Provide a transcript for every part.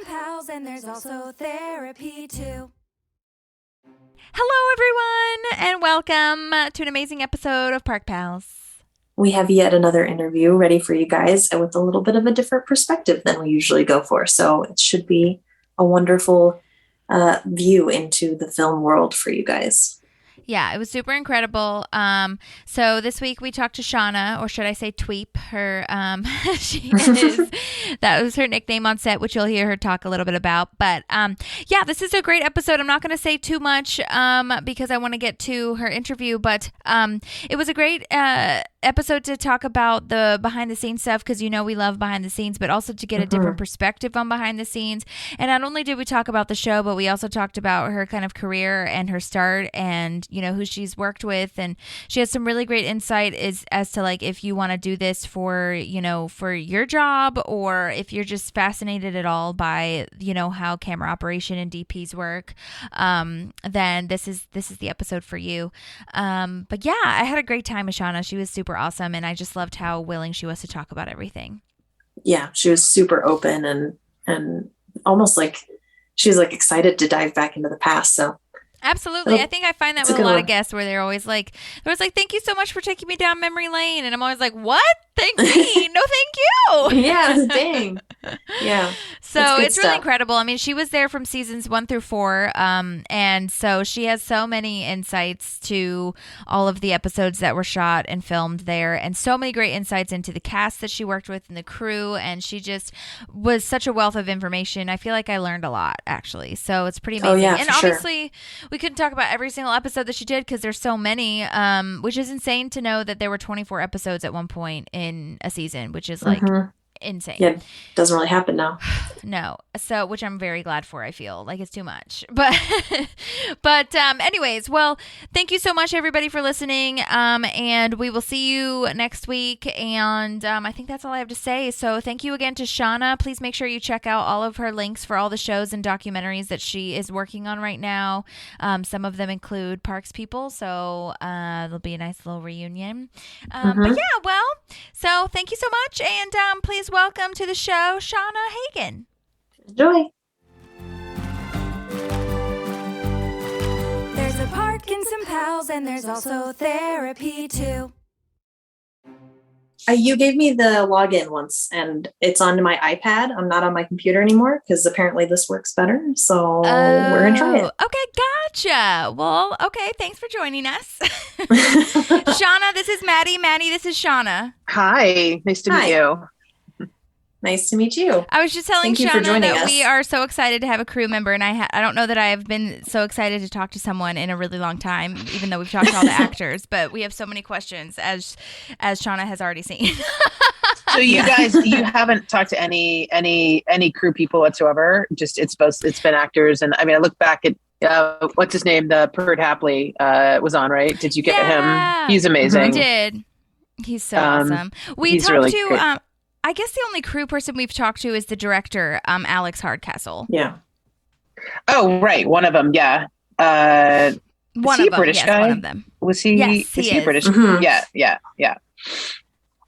pals, and there's also therapy too. Hello, everyone, and welcome to an amazing episode of Park Pals. We have yet another interview ready for you guys and with a little bit of a different perspective than we usually go for. So it should be a wonderful view into the film world for you guys. Yeah, it was super incredible. So this week we talked to Shana, or should I say Tweep? Her, that was her nickname on set, which you'll hear her talk a little bit about. But yeah, this is a great episode. I'm not going to say too much because I want to get to her interview. But it was a great episode to talk about the behind the scenes stuff, because we love behind the scenes, but also to get a different perspective on behind the scenes. And not only did we talk about the show, but we also talked about her kind of career and her start, and who she's worked with. And she has some really great insight as to like, if you want to do this for for your job, or if you're just fascinated at all by how camera operation and DPs work, then this is the episode for you. But yeah, I had a great time with Shana. She was super awesome, and I just loved how willing she was to talk about everything. Yeah, she was super open and almost like she was like excited to dive back into the past. So absolutely. I think I find that with a lot of guests, where they're always like, thank you so much for taking me down memory lane. And I'm always like, what? Thank me. No, thank you. Yeah, dang. Yeah. So it's really incredible. I mean, she was there from seasons 1 through 4. And so she has so many insights to all of the episodes that were shot and filmed there, and so many great insights into the cast that she worked with and the crew. And she just was such a wealth of information. I feel like I learned a lot, actually. So it's pretty amazing. Oh, yeah, and obviously we couldn't talk about every single episode that she did, because there's so many, which is insane to know that there were 24 episodes at one point in a season, which is like insane. Yeah, doesn't really happen now. No. So, which I'm very glad for. I feel like it's too much, but anyways, well, thank you so much, everybody, for listening. And we will see you next week. And I think that's all I have to say. So thank you again to Shana. Please make sure you check out all of her links for all the shows and documentaries that she is working on right now. Some of them include Parks People. So there'll be a nice little reunion. But yeah, well, so thank you so much. And please welcome to the show, Shana Hagan. Enjoy. There's a park and some pals, and there's also therapy too. You gave me the login once, and it's on my iPad. I'm not on my computer anymore because apparently this works better. So we're going to try it. Okay, gotcha. Well, okay, thanks for joining us. Shana, this is Maddie. Maddie, this is Shana. Hi, nice to meet you. Nice to meet you. I was just telling Thank you for Shana joining that us. we are so excited to have a crew member, and I don't know that I have been so excited to talk to someone in a really long time, even though we've talked to all the actors, but we have so many questions, as Shana has already seen. So you guys, you haven't talked to any crew people whatsoever. Just it's been actors, and I mean, I look back at what's his name, the Pert Hapley was on, right? Did you get him? He's amazing. We did. He's so awesome. We talked really to I guess the only crew person we've talked to is the director, Alex Hardcastle. Yeah. Oh, right. One of them. Yeah. One of them. British guy? One of them. Was he? Yes, he is. British? Mm-hmm. Yeah.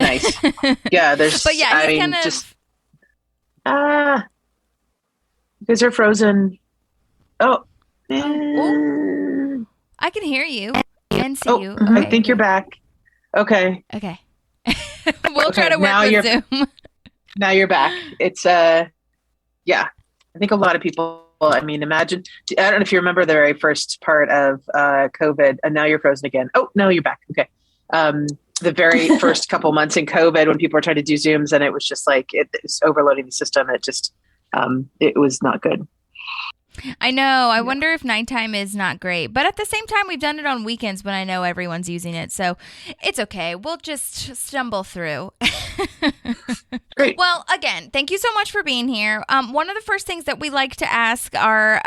Nice. Yeah. There's. But yeah, he's kind of just. Because they're frozen. Oh. I can hear you and see you. Okay. I think you're back. Okay. We'll try to work with Zoom. Now you're back. It's yeah. I think a lot of people, I mean, imagine, I don't know if you remember the very first part of COVID, and now you're frozen again. Oh, no, you're back. Okay. The very first couple months in COVID, when people were trying to do Zooms, and it was just like, it was overloading the system. It just, it was not good. I know. I wonder if nighttime is not great. But at the same time, we've done it on weekends when I know everyone's using it. So it's okay. We'll just stumble through. Great. Well, again, thank you so much for being here. One of the first things that we like to ask our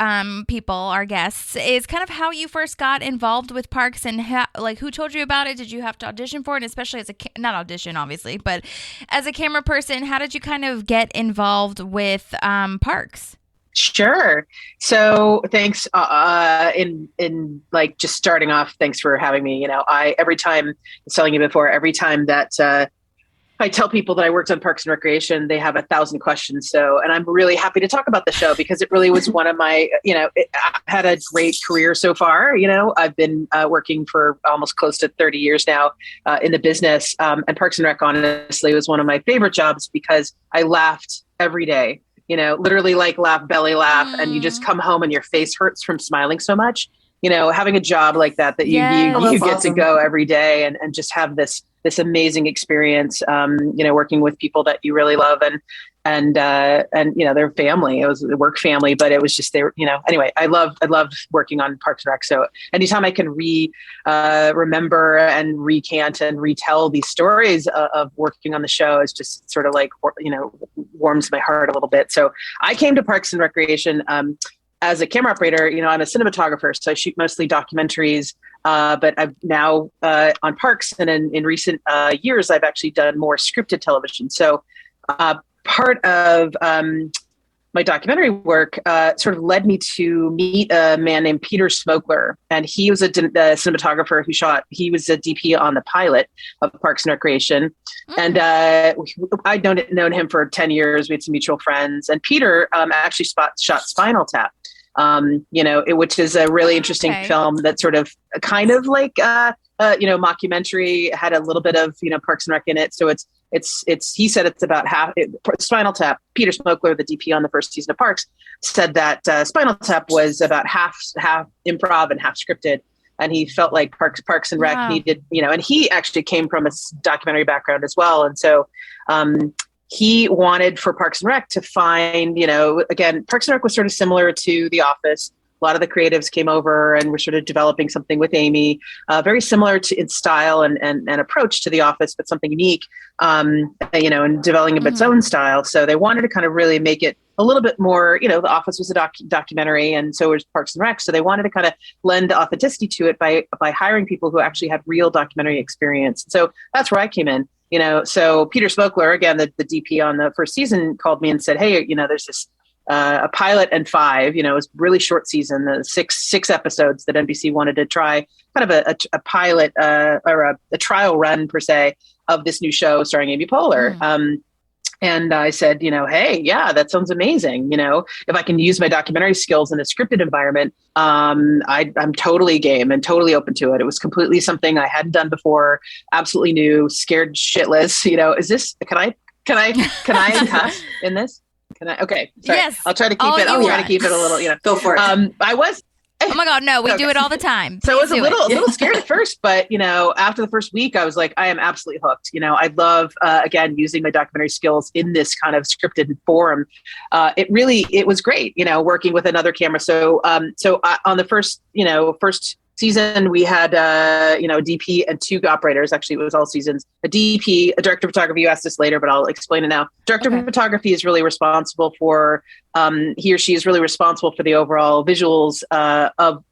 people, our guests, is kind of how you first got involved with parks, and who told you about it? Did you have to audition for it? And especially as not audition, obviously, but as a camera person, how did you kind of get involved with parks? Sure. So thanks. In like just starting off, thanks for having me. You know, every time that I tell people that I worked on Parks and Recreation, they have 1,000 questions. So, and I'm really happy to talk about the show because it really was one of my, I've had a great career so far. I've been working for almost close to 30 years now in the business. And Parks and Rec, honestly, was one of my favorite jobs because I laughed every day, literally like belly laugh. And you just come home and your face hurts from smiling so much. Having a job like that you get to go every day and just have this amazing experience, working with people that you really love and their family. It was a work family, but it was just, anyway, I loved working on Parks and Rec. So anytime I can remember and recant and retell these stories of working on the show is just sort of like, warms my heart a little bit. So I came to Parks and Recreation, as a camera operator. I'm a cinematographer, so I shoot mostly documentaries. But I've now on Parks and in recent years, I've actually done more scripted television. So part of my documentary work sort of led me to meet a man named Peter Smokler. And he was a cinematographer he was a DP on the pilot of Parks and Recreation. And I'd known him for 10 years. We had some mutual friends. And Peter actually shot Spinal Tap. Which is a really interesting film that sort of kind of like, mockumentary, had a little bit of, Parks and Rec in it. So he said it's about half Spinal Tap. Peter Smokler, the DP on the first season of Parks, said that Spinal Tap was about half improv and half scripted. And he felt like Parks and Rec needed, and he actually came from a documentary background as well. And so, he wanted for Parks and Rec to find, again, Parks and Rec was sort of similar to The Office. A lot of the creatives came over and were sort of developing something with Amy, very similar to its style and approach to The Office, but something unique, and developing its own style. So they wanted to kind of really make it a little bit more, The Office was a documentary, and so was Parks and Rec. So they wanted to kind of lend authenticity to it by hiring people who actually had real documentary experience. So that's where I came in. So Peter Smokler, again, the DP on the first season, called me and said, hey, there's this a pilot and 5, it was really short season, the six episodes that NBC wanted to try, kind of a pilot or a trial run per se of this new show starring Amy Poehler. And I said, hey, yeah, that sounds amazing. If I can use my documentary skills in a scripted environment, I'm totally game and totally open to it. It was completely something I hadn't done before, absolutely new, scared shitless. Is this, can I cuss in this? Can I? Okay. Sorry. Yes. I'll try to keep it. I'll try to keep it a little, Go for it. I was. Oh my God, no, we do it all the time. So I was a little scared at first, but after the first week, I was like, I am absolutely hooked. I love, again, using my documentary skills in this kind of scripted forum. It was great, working with another camera. So on the first season, we had, a DP and 2 operators. Actually, it was all seasons. A DP, a director of photography. You asked this later, but I'll explain it now. Director of photography is really responsible for, he or she is really responsible for the overall visuals of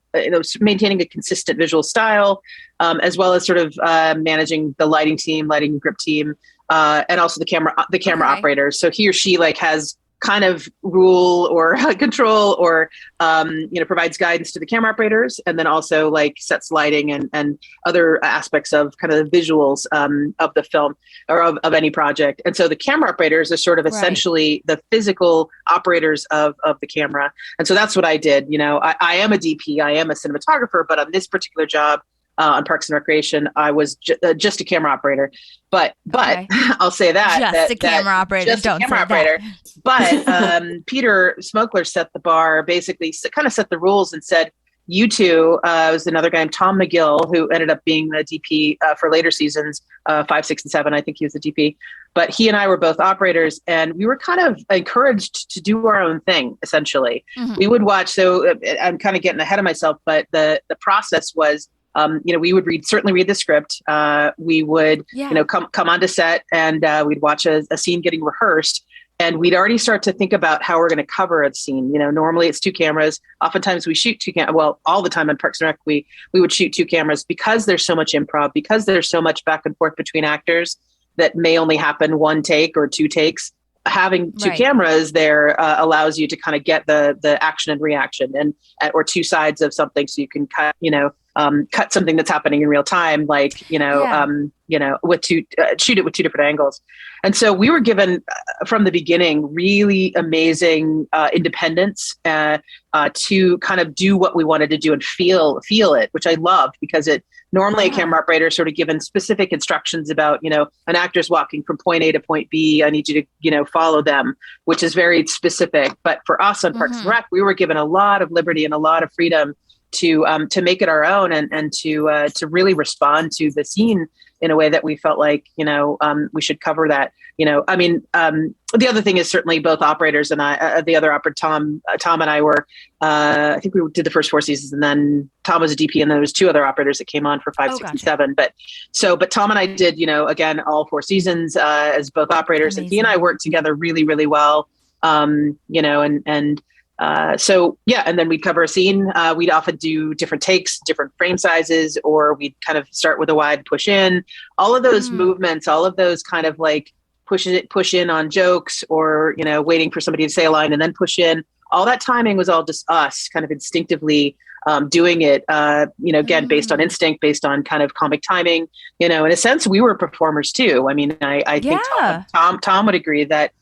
maintaining a consistent visual style, as well as sort of managing the lighting grip team, and also the camera operators. So he or she has kind of rule or control or, provides guidance to the camera operators, and then also sets lighting and other aspects of kind of the visuals of the film or of any project. And so the camera operators are sort of essentially the physical operators of the camera. And so that's what I did. I am a DP, I am a cinematographer, but on this particular job, on Parks and Recreation, I was just a camera operator, but I'll say that just a camera operator. Don't say that. But Peter Smokler set the bar, basically kind of set the rules and said, you two, was another guy named Tom McGill, who ended up being the DP for later seasons, 5, 6, and 7. I think he was the DP, but he and I were both operators, and we were kind of encouraged to do our own thing. Essentially, we would watch. So I'm kind of getting ahead of myself, but the process was, we would certainly read the script. We would, come onto set, and we'd watch a scene getting rehearsed, and we'd already start to think about how we're going to cover a scene. Normally it's 2 cameras. Oftentimes we shoot 2 cameras. Well, all the time on Parks and Rec, we would shoot 2 cameras because there's so much improv, because there's so much back and forth between actors that may only happen 1 take or 2 takes. Having 2 cameras there allows you to kind of get the action and reaction or 2 sides of something, so you can cut, cut something that's happening in real time, like, with shoot it with two different angles. And so we were given from the beginning really amazing independence to kind of do what we wanted to do and feel it, which I loved, because normally a camera operator is sort of given specific instructions about, an actor's walking from point A to point B. I need you to, follow them, which is very specific. But for us on Parks and Rec, we were given a lot of liberty and a lot of freedom to make it our own and to really respond to the scene in a way that we felt like, we should cover that. The other thing is certainly both operators and I, the other operator, Tom and I were, I think we did the first 4 seasons, and then Tom was a DP, and then there was 2 other operaters that came on for 5, 6, and 7. But Tom and I did, again, all 4 seasons as both operators. Amazing. And he and I worked together really, really well. And then we'd cover a scene. We'd often do different takes, different frame sizes, or we'd kind of start with a wide, push in. All of those movements, all of those kind of like push in on jokes, or, waiting for somebody to say a line and then push in. All that timing was all just us kind of instinctively doing it, again, based on instinct, based on kind of comic timing. In a sense, we were performers too. I mean, I think Tom would agree that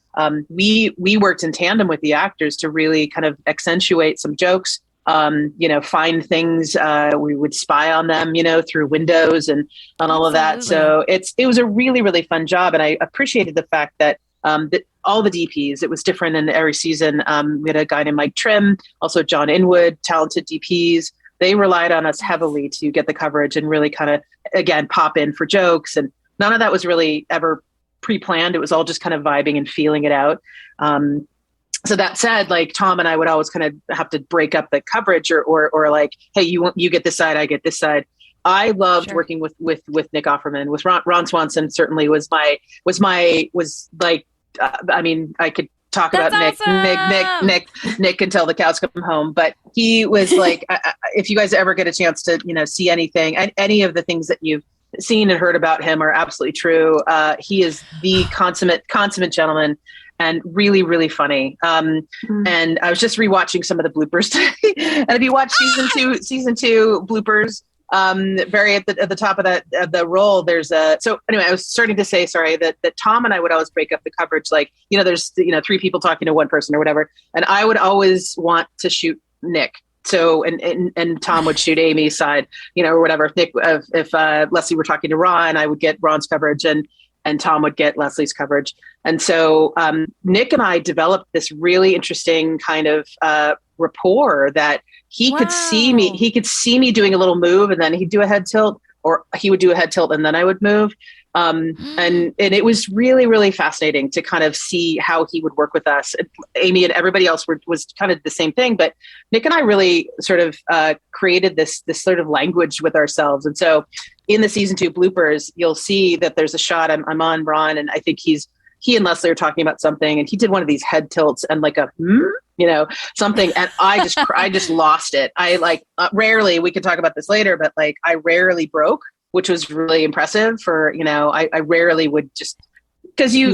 we worked in tandem with the actors to really kind of accentuate some jokes, find things. We would spy on them, through windows and all of that. So it was a really, really fun job. And I appreciated the fact that all the DPs, it was different in every season. We had a guy named Mike Trim, also John Inwood, talented DPs. They relied on us heavily to get the coverage and really kind of, again, pop in for jokes. And none of that was really ever pre-planned. It was all just kind of vibing and feeling it out. So that said, like Tom and I would always kind of have to break up the coverage or like, hey, you get this side, I get this side. I loved working with Nick Offerman. With Ron Swanson certainly was like, I mean, I could talk about Nick until the cows come home, but he was like, if you guys ever get a chance to, see anything, any of the things that you've seen and heard about him are absolutely true. He is the consummate gentleman and really, really funny. And I was just rewatching some of the bloopers today. And if you watch season two bloopers, very at the top of the roll, so anyway, I was starting to say, sorry, that Tom and I would always break up the coverage. Like, there's, 3 people talking to one person or whatever. And I would always want to shoot Nick. So, and Tom would shoot Amy's side, or whatever. If Leslie were talking to Ron, I would get Ron's coverage and Tom would get Leslie's coverage. And so Nick and I developed this really interesting kind of rapport that he could see me doing a little move, and then he'd do a head tilt, or he would do a head tilt and then I would move. And it was really, really fascinating to kind of see how he would work with us. Amy and everybody else was kind of the same thing, but Nick and I really sort of created this sort of language with ourselves. And so in the season 2 bloopers, you'll see that there's a shot. I'm on Ron, and I think he and Leslie are talking about something, and he did one of these head tilts and like something, and I just lost it. I rarely, we could talk about this later, but like I rarely broke, which was really impressive for, I rarely would just, because you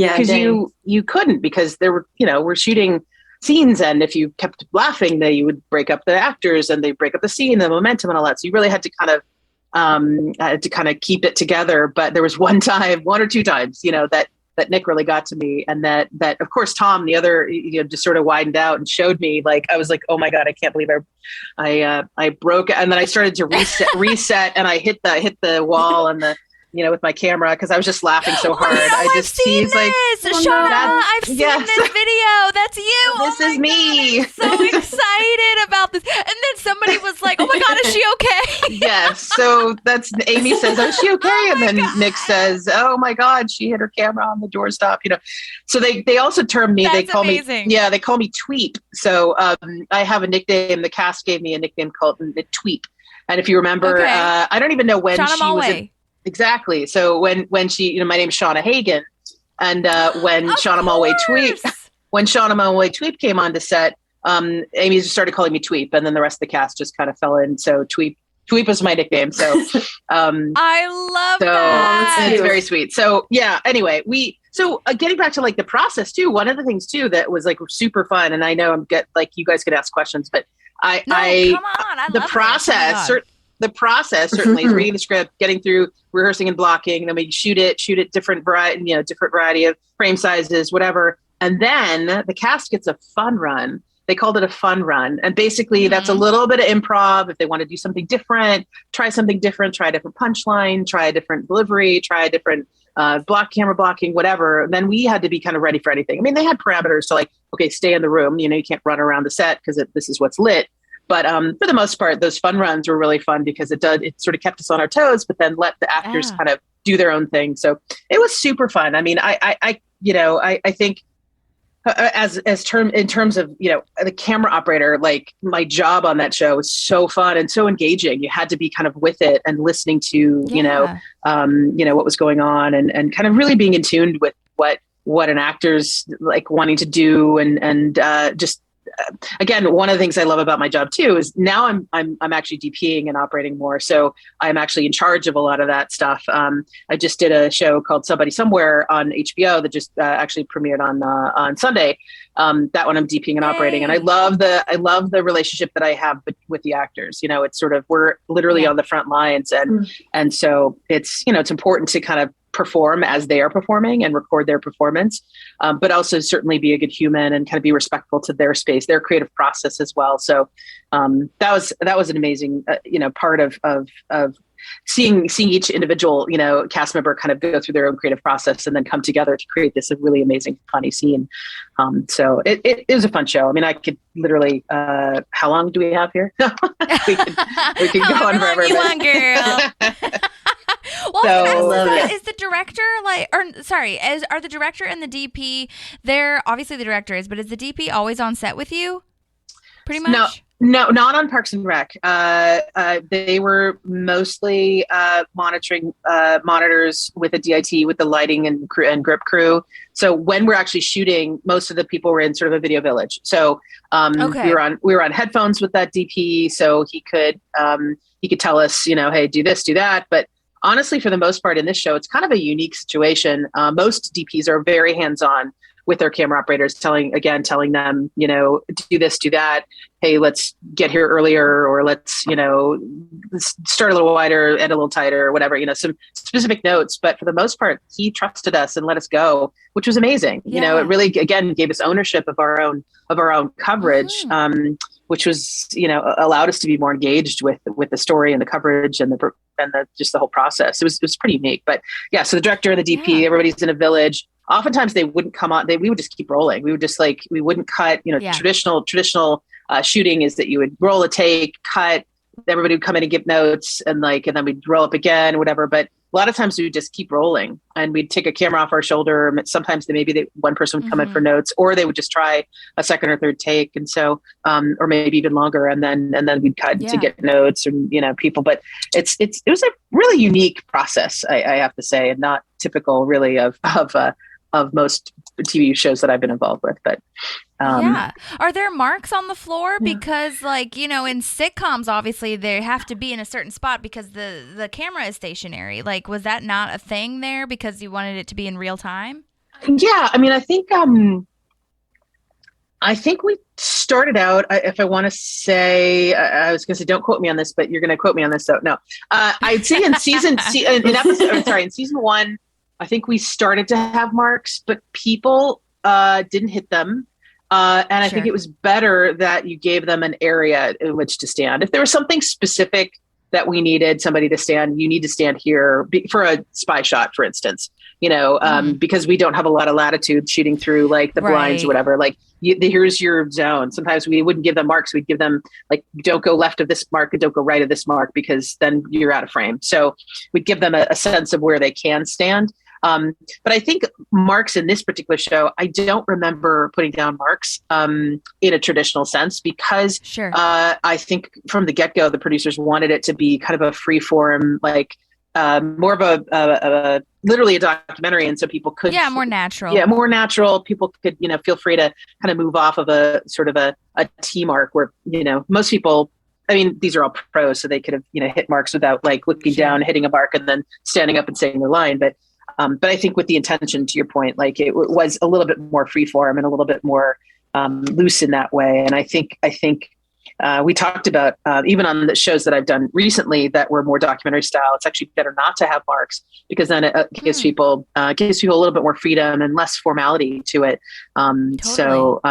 couldn't, because there were, we're shooting scenes, and if you kept laughing, then you would break up the actors and they break up the scene, the momentum and all that. So you really had to kind of keep it together. But there was one or two times, that Nick really got to me, and that of course Tom, the other, just sort of widened out and showed me, like I was like, oh my god, I can't believe I broke, and then I started to reset, and I hit the wall and the with my camera, because I was just laughing so hard. I've seen this. Shana, I've seen this video. That's you. This is me. God, I'm so excited about this. And then somebody was like, oh my god, is she okay? Yes. So that's, Amy says, oh, is she okay? And then Nick says, oh my god, she hit her camera on the doorstop. So they also term me. That's they call amazing. They call me Tweep. So I have a nickname. The cast gave me a nickname called Tweep. And if you remember, I don't even know when Shana she was. Exactly. So when she, my name's Shana Hagan, and when Shana Mulway Tweep came on to set, Amy just started calling me Tweep, and then the rest of the cast just kind of fell in. So Tweep was my nickname. So I love that. It's very sweet. So yeah. Anyway, getting back to like the process too. One of the things too that was like super fun, and I know you guys could ask questions, but come on. I the love process. the process certainly is reading the script, getting through rehearsing and blocking, and then we shoot it different variety of frame sizes, whatever. And then the cast gets a fun run. They called it a fun run. And basically that's a little bit of improv. If they want to do something different, try something different, try a different punchline, try a different delivery, try a different camera blocking, whatever. Then we had to be kind of ready for anything. I mean, they had parameters to like, okay, stay in the room. You can't run around the set because this is what's lit. But for the most part, those fun runs were really fun because it sort of kept us on our toes, but then let the actors kind of do their own thing. So it was super fun. I mean, I think in terms of, the camera operator, like my job on that show was so fun and so engaging. You had to be kind of with it and listening to, what was going on and kind of really being in tune with what an actor's like wanting to do and just again, one of the things I love about my job too is now I'm actually DPing and operating more. So I'm actually in charge of a lot of that stuff. I just did a show called Somebody Somewhere on HBO that just actually premiered on Sunday. That one I'm DPing and operating, and I love the relationship that I have with the actors. It's sort of we're literally on the front lines, and so it's it's important to kind of perform as they are performing and record their performance, but also certainly be a good human and kind of be respectful to their space, their creative process as well. So that was an amazing part of seeing each individual cast member kind of go through their own creative process and then come together to create this really amazing funny scene. So it was a fun show. I mean, I could literally how long do we have here? we can go on forever. You want, girl. Well, is the director are the director and the DP there? Obviously the director is, but is the DP always on set with you? Pretty much? No, not on Parks and Rec. They were mostly monitors with a DIT with the lighting and grip crew. So when we're actually shooting, most of the people were in sort of a video village. So we were on headphones with that DP, so he could tell us, hey, do this, do that. But honestly, for the most part in this show, it's kind of a unique situation. Most DPs are very hands-on with their camera operators, telling them, do this, do that. Hey, let's get here earlier, or let's start a little wider, end a little tighter, or whatever, some specific notes. But for the most part, he trusted us and let us go, which was amazing. Yeah. It really, again, gave us ownership of our own coverage, which was, allowed us to be more engaged with the story and the coverage and just the whole process. It was pretty unique. But yeah, so the director and the DP, everybody's in a village. Oftentimes they wouldn't come on. We would just keep rolling. We would just we wouldn't cut. Traditional shooting is that you would roll a take, cut. Everybody would come in and give notes, and then we'd roll up again, whatever. But a lot of times we would just keep rolling, and we'd take a camera off our shoulder. Sometimes one person would come in for notes, or they would just try a second or third take, and so or maybe even longer, and then we'd cut to get notes and people. But it was a really unique process, I have to say, and not typical really of most TV shows that I've been involved with. But are there marks on the floor? Because in sitcoms, obviously they have to be in a certain spot because the camera is stationary. Was that not a thing there because you wanted it to be in real time? Yeah, I mean, I think we started out, if I want to say, I was going to say, don't quote me on this, but you're going to quote me on this. So no, I'd say in season one, I think we started to have marks, but people didn't hit them. And I think it was better that you gave them an area in which to stand. If there was something specific that we needed somebody to stand, you need to stand here for a spy shot, for instance, because we don't have a lot of latitude shooting through the blinds or whatever. Here's your zone. Sometimes we wouldn't give them marks. We'd give them don't go left of this mark and don't go right of this mark, because then you're out of frame. So we'd give them a sense of where they can stand. But I think marks in this particular show, I don't remember putting down marks in a traditional sense, because I think from the get-go, the producers wanted it to be kind of a free-form, more of a literally a documentary, and so people could more natural. Yeah, more natural. People could feel free to kind of move off of a sort of a T mark where most people. I mean, these are all pros, so they could have hit marks without looking down, hitting a mark, and then standing up and saying their line, but I think with the intention, to your point, it was a little bit more freeform and a little bit more loose in that way. And I think we talked about even on the shows that I've done recently that were more documentary style, it's actually better not to have marks because then it gives people a little bit more freedom and less formality to it. So,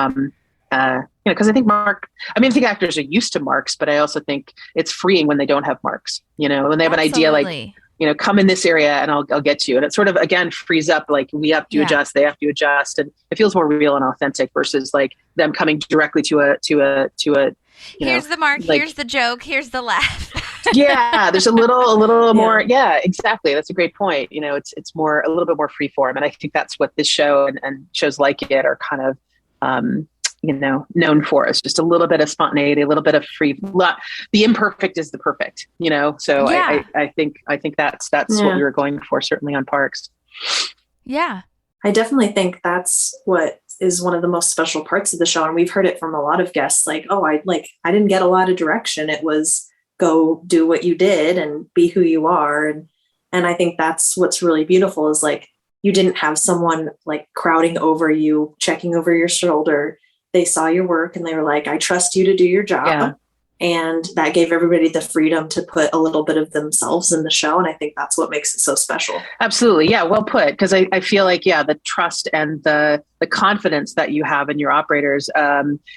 because I think I think actors are used to marks, but I also think it's freeing when they don't have marks, when they have an idea like, come in this area and I'll get you. And it sort of, again, frees up, like we have to adjust, they have to adjust. And it feels more real and authentic versus like them coming directly to a here's the mark, like, here's the joke, here's the laugh. Yeah, there's a little more. Yeah, exactly. That's a great point. It's more, a little bit more free form. And I think that's what this show and shows like it are kind of, known for. Is just a little bit of spontaneity, a little bit of free. The imperfect is the perfect. So I think that's what we were going for, certainly on Parks. Yeah, I definitely think that's what is one of the most special parts of the show, and we've heard it from a lot of guests. Like, I didn't get a lot of direction. It was go do what you did and be who you are, and I think that's what's really beautiful is like you didn't have someone like crowding over you, checking over your shoulder. They saw your work and they were like, I trust you to do your job. Yeah. And that gave everybody the freedom to put a little bit of themselves in the show. And I think that's what makes it so special. Absolutely. Yeah. Well put. Because I feel like, the trust and the confidence that you have in your operators,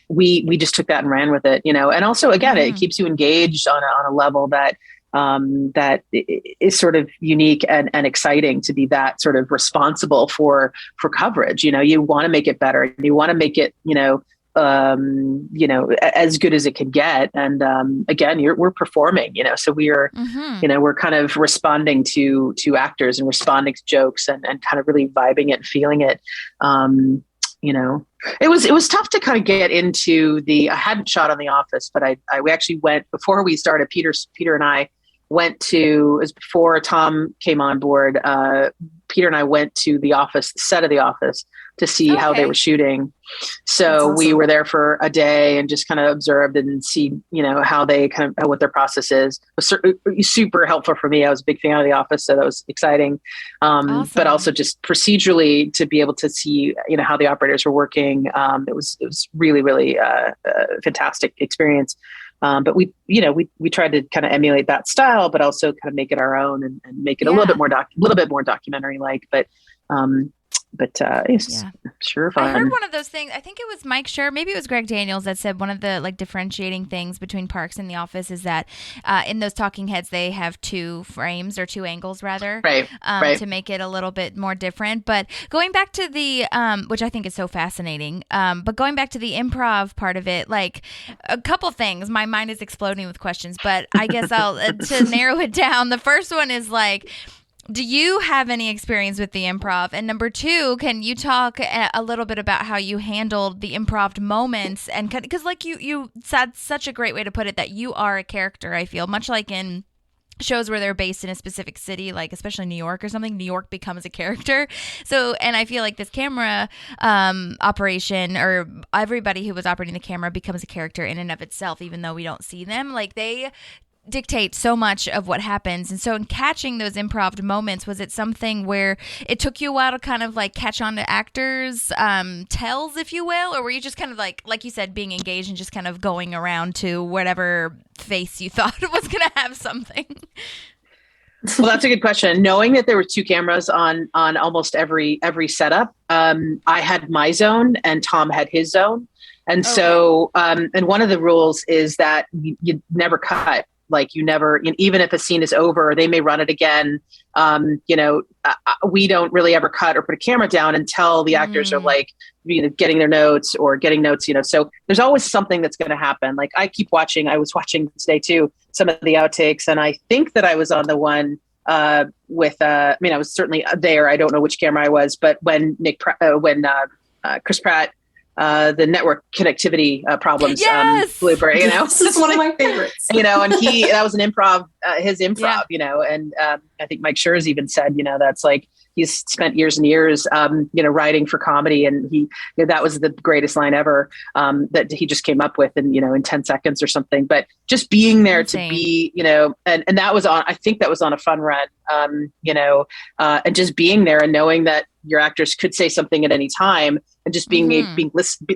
we just took that and ran with it, and also, again, it keeps you engaged on a level that is sort of unique and exciting to be that sort of responsible for coverage. You want to make it better. You want to make it, as good as it can get. And again, we're performing, so we are, we're kind of responding to actors and responding to jokes and kind of really vibing it and feeling it. It was tough to kind of get into I hadn't shot on The Office, but we actually went before we started. Peter and I went to, it was before Tom came on board. Peter and I went to The Office, the set of The Office, to see how they were shooting. So we were there for a day and just kind of observed and see, how they what their process is. It was super helpful for me. I was a big fan of The Office, so that was exciting. Awesome. But also just procedurally to be able to see, how the operators were working. It was really, really a fantastic experience. But we tried to kind of emulate that style, but also kind of make it our own and make it a little bit more documentary like. It's sure fun. I heard one of those things. I think it was Mike Schur, maybe it was Greg Daniels that said one of the like differentiating things between Parks and The Office is that in those talking heads they have two frames or two angles rather, right. To make it a little bit more different. But going back to the which I think is so fascinating. But going back to the improv part of it, like a couple things. My mind is exploding with questions, but I guess I'll to narrow it down. The first one is like, do you have any experience with the improv? And number two, can you talk a little bit about how you handled the improv moments? And because like you said such a great way to put it, that you are a character, I feel, much like in shows where they're based in a specific city, like especially New York or something, New York becomes a character. So, and I feel like this camera operation, or everybody who was operating the camera becomes a character in and of itself, even though we don't see them. Like they dictate so much of what happens. And so in catching those improv moments, was it something where it took you a while to kind of like catch on to actors tells, if you will, or were you just kind of like you said, being engaged and just kind of going around to whatever face you thought was going to have something? Well, that's a good question. Knowing that there were two cameras on almost every setup, I had my zone and Tom had his zone. And so, and one of the rules is that you never cut. Like you never, even if a scene is over, they may run it again. We don't really ever cut or put a camera down until the actors are like, getting their notes or getting notes, so there's always something that's going to happen. Like I keep watching, I was watching today too, some of the outtakes. And I think that I was on the one with, I was certainly there. I don't know which camera I was, but when Chris Pratt, the network connectivity problems blooper, This is one of my favorites. And that was an improv, his improv, and I think Mike Schur has even said, that's like, he's spent years and years, writing for comedy, and he, that was the greatest line ever that he just came up with in 10 seconds or something. But just being there to be, and that was on, I think that was on a fun run, and just being there and knowing that your actors could say something at any time, and just being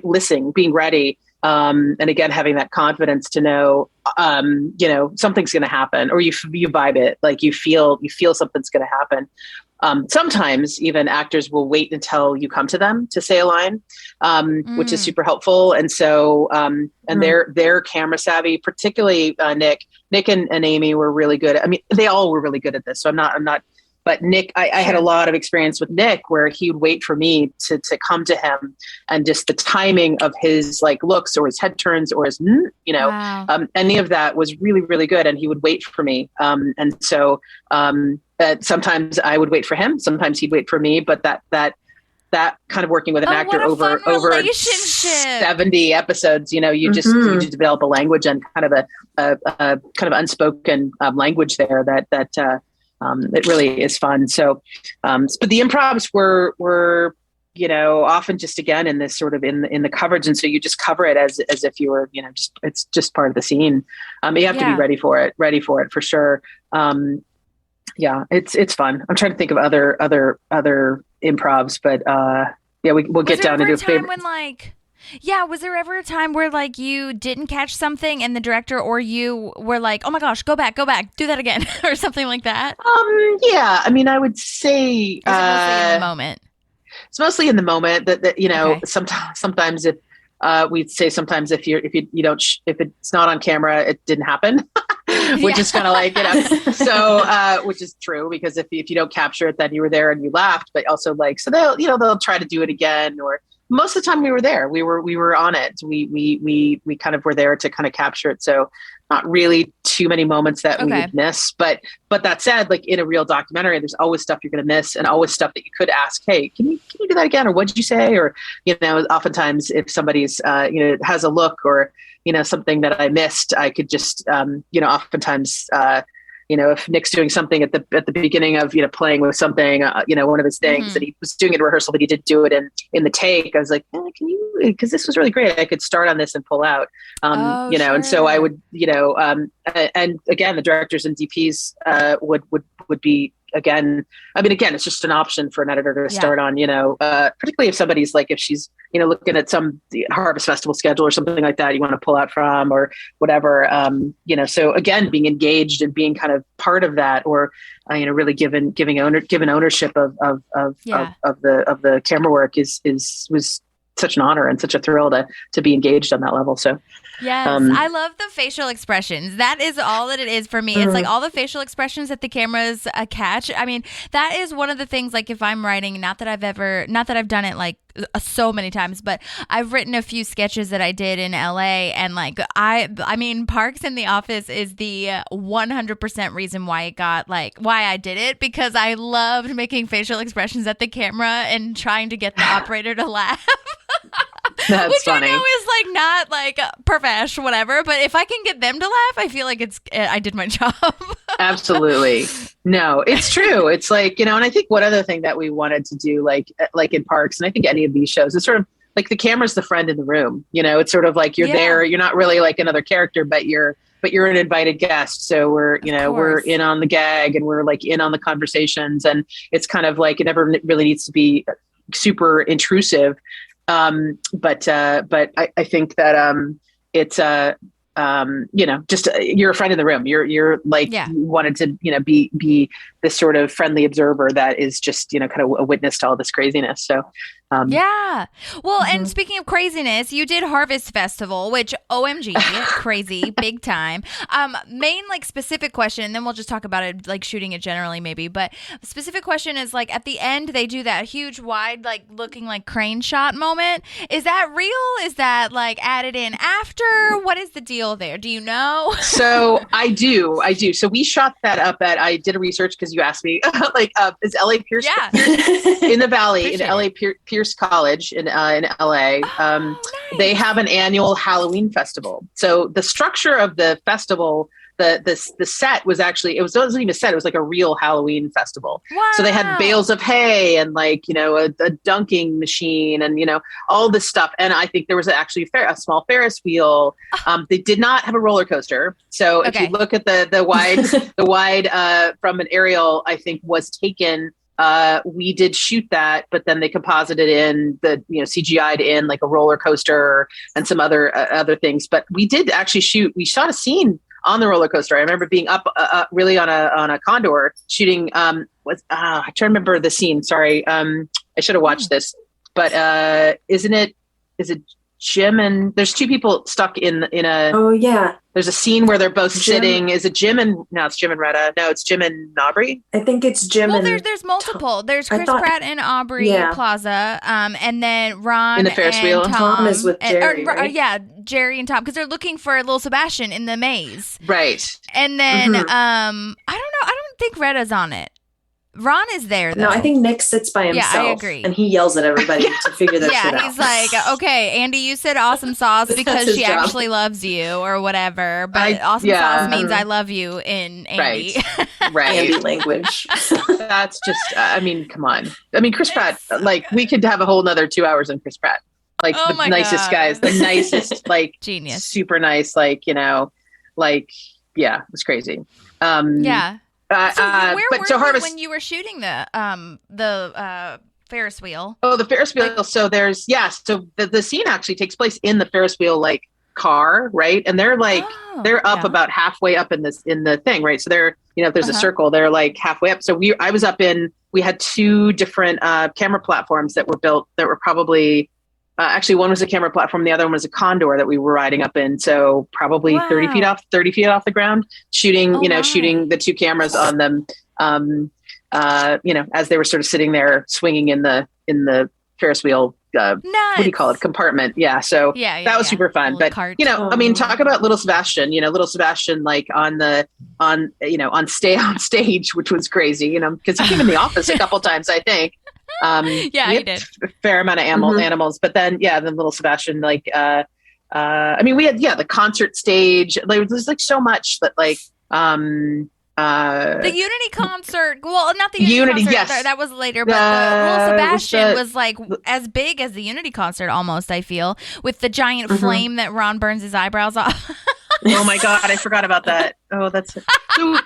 listening, being ready, And again, having that confidence to know, something's going to happen, or you vibe it, like you feel something's going to happen. Sometimes even actors will wait until you come to them to say a line, which is super helpful. And so, they're camera savvy, particularly Nick and Amy were really good. I mean, they all were really good at this. So I'm not, but Nick, I had a lot of experience with Nick where he would wait for me to come to him, and just the timing of his like looks or his head turns or his, wow. Any of that was really, really good. And he would wait for me. And so, sometimes I would wait for him. Sometimes he'd wait for me, but that kind of working with an actor over 70 episodes, you just develop a language and kind of a kind of unspoken language there that it really is fun. So, but the improvs were, often just again in this sort of in the coverage. And so you just cover it as if you were, it's just part of the scene. You have to be ready for it for sure. Yeah, it's fun. I'm trying to think of other improvs, but we'll get down into a favorite. Was there ever a time where like you didn't catch something and the director or you were like, oh my gosh, go back, do that again, or something like that? I mean, I would say it's mostly in the moment. It's mostly in the moment that okay. Sometimes if we'd say sometimes if you don't if it's not on camera, it didn't happen. Which is kind of like, so, which is true, because if you don't capture it, then you were there and you laughed, but also like, so they'll try to do it again, or most of the time we were there, we were on it. We kind of were there to kind of capture it. So not really too many moments that we would miss, but that said, like in a real documentary, there's always stuff you're going to miss, and always stuff that you could ask, hey, can you do that again? Or what'd you say? Or, oftentimes if somebody's, has a look or, something that I missed, I could just, oftentimes, if Nick's doing something at the beginning of, playing with something, one of his things that he was doing in rehearsal, but he did do it in the take. I was like, can you, because this was really great. I could start on this and pull out, sure. And so I would, and again, the directors and DPs, would be, again, it's just an option for an editor to start on, particularly if somebody's like, if she's, looking at some Harvest Festival schedule or something like that, you want to pull out from or whatever, so again, being engaged and being kind of part of that, or, really given ownership of the camera work was such an honor and such a thrill to be engaged on that level. So yes, I love the facial expressions. That is all that it is for me. It's like all the facial expressions that the cameras catch. I mean, that is one of the things, like if I'm writing, not that I've done it like so many times, but I've written a few sketches that I did in LA, and like I mean Parks in the Office is the 100% reason why I did it, because I loved making facial expressions at the camera and trying to get the operator to laugh. That's which funny. I know is like not like profesh, whatever, but if I can get them to laugh, I feel like I did my job. Absolutely. No, it's true. It's like, and I think one other thing that we wanted to do, like in Parks, and I think any of these shows, is sort of like the camera's the friend in the room. It's sort of like you're there, you're not really like another character, but you're an invited guest. So we're in on the gag, and we're like in on the conversations, and it's kind of like, it never really needs to be super intrusive. But I think that, it's, just you're a friend in the room. You're like, you wanted to, be this sort of friendly observer that is just, kind of a witness to all this craziness. So, well, and speaking of craziness, you did Harvest Festival, which OMG, crazy, big time. Main like specific question, and then we'll just talk about it, like shooting it generally maybe, but specific question is like at the end, they do that huge wide, like looking like crane shot moment. Is that real? Is that like added in after? What is the deal there? Do you know? So I do. So we shot that up I did a research because you asked me, like, is LA Pierce in the Valley, in LA Pierce College in LA. Nice. They have an annual Halloween festival. So the structure of the festival, the set was actually, it wasn't even a set, it was like a real Halloween festival. Wow. So they had bales of hay and like, a dunking machine and, all this stuff. And I think there was actually a small Ferris wheel. They did not have a roller coaster. So if you look at the wide from an aerial, I think was taken we did shoot that, but then they composited in the, CGI'd in like a roller coaster and some other things. But we did actually we shot a scene on the roller coaster. I remember being up really on a condor shooting. I try to remember the scene. Sorry, I should have watched this. But is it Jim and there's two people stuck in a. Oh yeah. There's a scene where they're both sitting. Is it Jim and no? It's Jim and Retta. No, it's Jim and Aubrey. I think it's Jim. Well, there's multiple. There's Chris Pratt and Aubrey Plaza, and then Ron in the Ferris wheel. Tom is with Jerry. Right? Yeah, Jerry and Tom, because they're looking for little Sebastian in the maze. Right. And then I don't know. I don't think Retta's on it. Ron is there, though. No, I think Nick sits by himself. Yeah, I agree. And he yells at everybody to figure that shit out. Yeah, he's like, okay, Andy, you said awesome sauce because she actually loves you or whatever. But awesome sauce means I love you in Andy. Right. Andy language. That's just, come on. Chris Pratt, like, we could have a whole nother 2 hours on Chris Pratt. Like, the nicest guys, the nicest, like, genius. Super nice, like, it was crazy. Yeah. So where were you Harvest, when you were shooting the Ferris wheel? Oh, the Ferris wheel. So there's so the scene actually takes place in the Ferris wheel like car, right? And they're like they're up about halfway up in the thing, right? So they're if there's a circle, they're like halfway up. So we had two different camera platforms that were built that were probably actually one was a camera platform, the other one was a condor that we were riding up in. So probably 30 feet off the ground, shooting the two cameras on them, as they were sort of sitting there swinging in the Ferris wheel. What do you call it? Compartment. Yeah. So that was super fun. But cart. Talk about little Sebastian, little Sebastian, like on stage, which was crazy, because he came in the office a couple times, I think. He did a fair amount of animals, but then little Sebastian, like, we had the concert stage. Like, there's like so much that like, the Unity concert. Well, not the Unity concert. Yes, that was later. But the little Sebastian was like as big as the Unity concert, almost. I feel with the giant flame that Ron burns his eyebrows off. Oh my God, I forgot about that. Oh, that's so.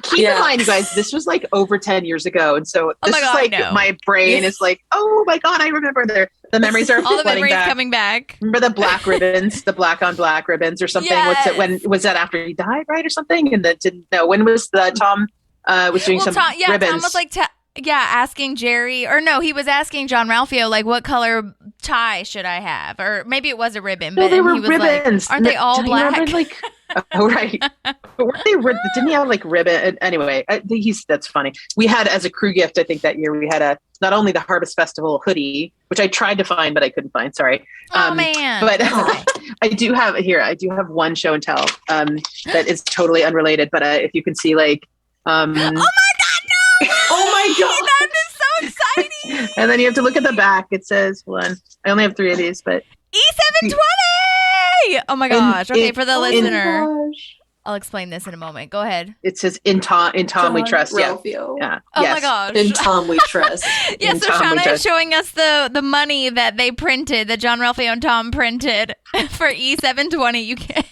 Keep in mind, you guys, this was like over 10 years ago, and so this is like my brain is like, oh my God, I remember the memories are all the memories coming back. Remember the black ribbons, the black on black ribbons, or something? Yes. What's it? When was that after he died, right, or something? And that didn't know when was the Tom was doing some ribbons. Tom was like. Asking Jerry, or no, he was asking John Ralphio, like, what color tie should I have? Or maybe it was a ribbon, but they were he was ribbons. Like, aren't they all black? Like, oh, right. But weren't they, didn't he have like ribbon? Anyway, that's funny. We had, as a crew gift, I think that year, we had not only the Harvest Festival hoodie, which I tried to find, but I couldn't find, sorry. Oh man. But I do have one show and tell that is totally unrelated, but if you can see like, oh my God, no! Oh my God. That is so exciting. And then you have to look at the back. It says, I only have 3 of these, but E720! Oh my gosh. Okay, for the listener. Gosh. I'll explain this in a moment. Go ahead. It says in Tom we trust. Ralphio. Yeah. Oh my gosh. In Tom we trust. Yes, so Shana is showing us the money that they printed, that John Ralphio and Tom printed for E720. You can.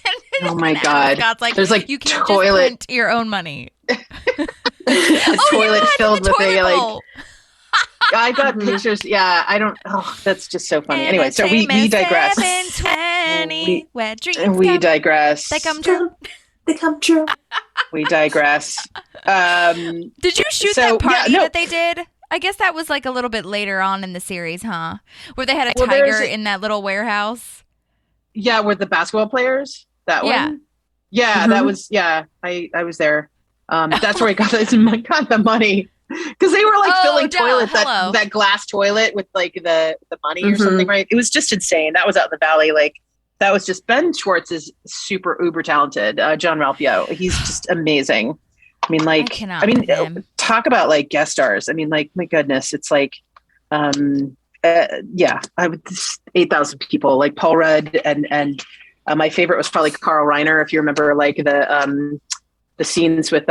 Oh my God. Scott's like, there's like you can't toilet. just print your own money. Toilet filled with toilet a bowl. I got pictures. Yeah, I don't. Oh, that's just so funny. Anyway, so we digress. We digress. They come true. They come true. We digress. Did you shoot that party that they did? I guess that was like a little bit later on in the series, huh? Where they had a tiger in that little warehouse. Yeah, with the basketball players. That one. Yeah, that was. Yeah, I was there. That's where I got the money. Because they were like filling toilets, that glass toilet with like the money or something, right? It was just insane. That was out in the valley. Like, that was just, Ben Schwartz is super uber talented. John Ralphio, he's just amazing. I mean, talk about like guest stars. I mean, like, my goodness, it's like, I would 8,000 people, like Paul Rudd and my favorite was probably Carl Reiner. If you remember, like the scenes with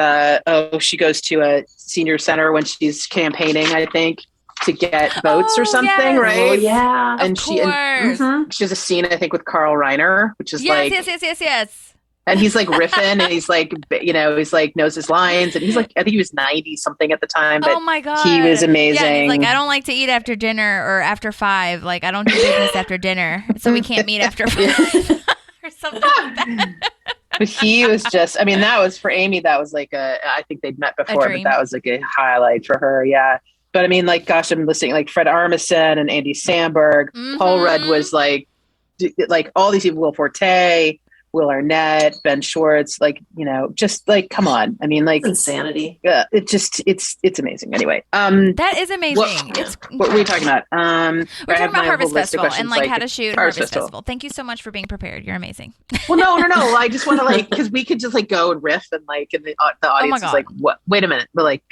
she goes to a senior center when she's campaigning, I think, to get votes or something, right? Oh, yeah. And she has a scene, I think, with Carl Reiner, which is yes. And he's like riffing and he's like, he's like knows his lines. And he's like, I think he was 90 something at the time, but oh my God. he was amazing. Yeah, he's like, I don't like to eat after dinner or after 5. Like, I don't do business after dinner. So we can't meet after 5 or something like that. But he was just, I mean, that was for Amy, that was like I think they'd met before, but that was like a highlight for her. Yeah. But I mean, like, gosh, I'm listening, like Fred Armisen and Andy Samberg. Paul Rudd was like all these people, Will Forte, Will Arnett, Ben Schwartz, like, just like, come on. I mean, like, insanity. It's amazing. Anyway, that is amazing. What were we talking about? We're talking about Harvest Festival and like how to shoot Harvest Festival. Thank you so much for being prepared. You're amazing. Well, no. I just want to like, because we could just like go and riff and like, and the audience is like, what? Wait a minute. But like,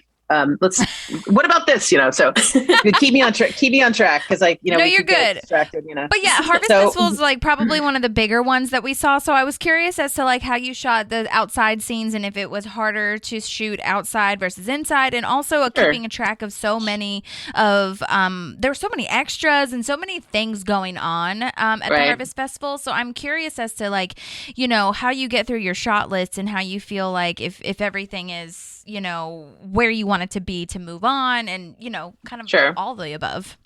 what about this? So keep me on track. Cause like, no, you're good. Distracted, But yeah, Harvest Festival is like probably one of the bigger ones that we saw. So I was curious as to like how you shot the outside scenes and if it was harder to shoot outside versus inside, and also keeping a track of so many of, there were so many extras and so many things going on, at the Harvest Festival. So I'm curious as to like, how you get through your shot list and how you feel like if everything is, where you want it to be to move on and, kind of all the above.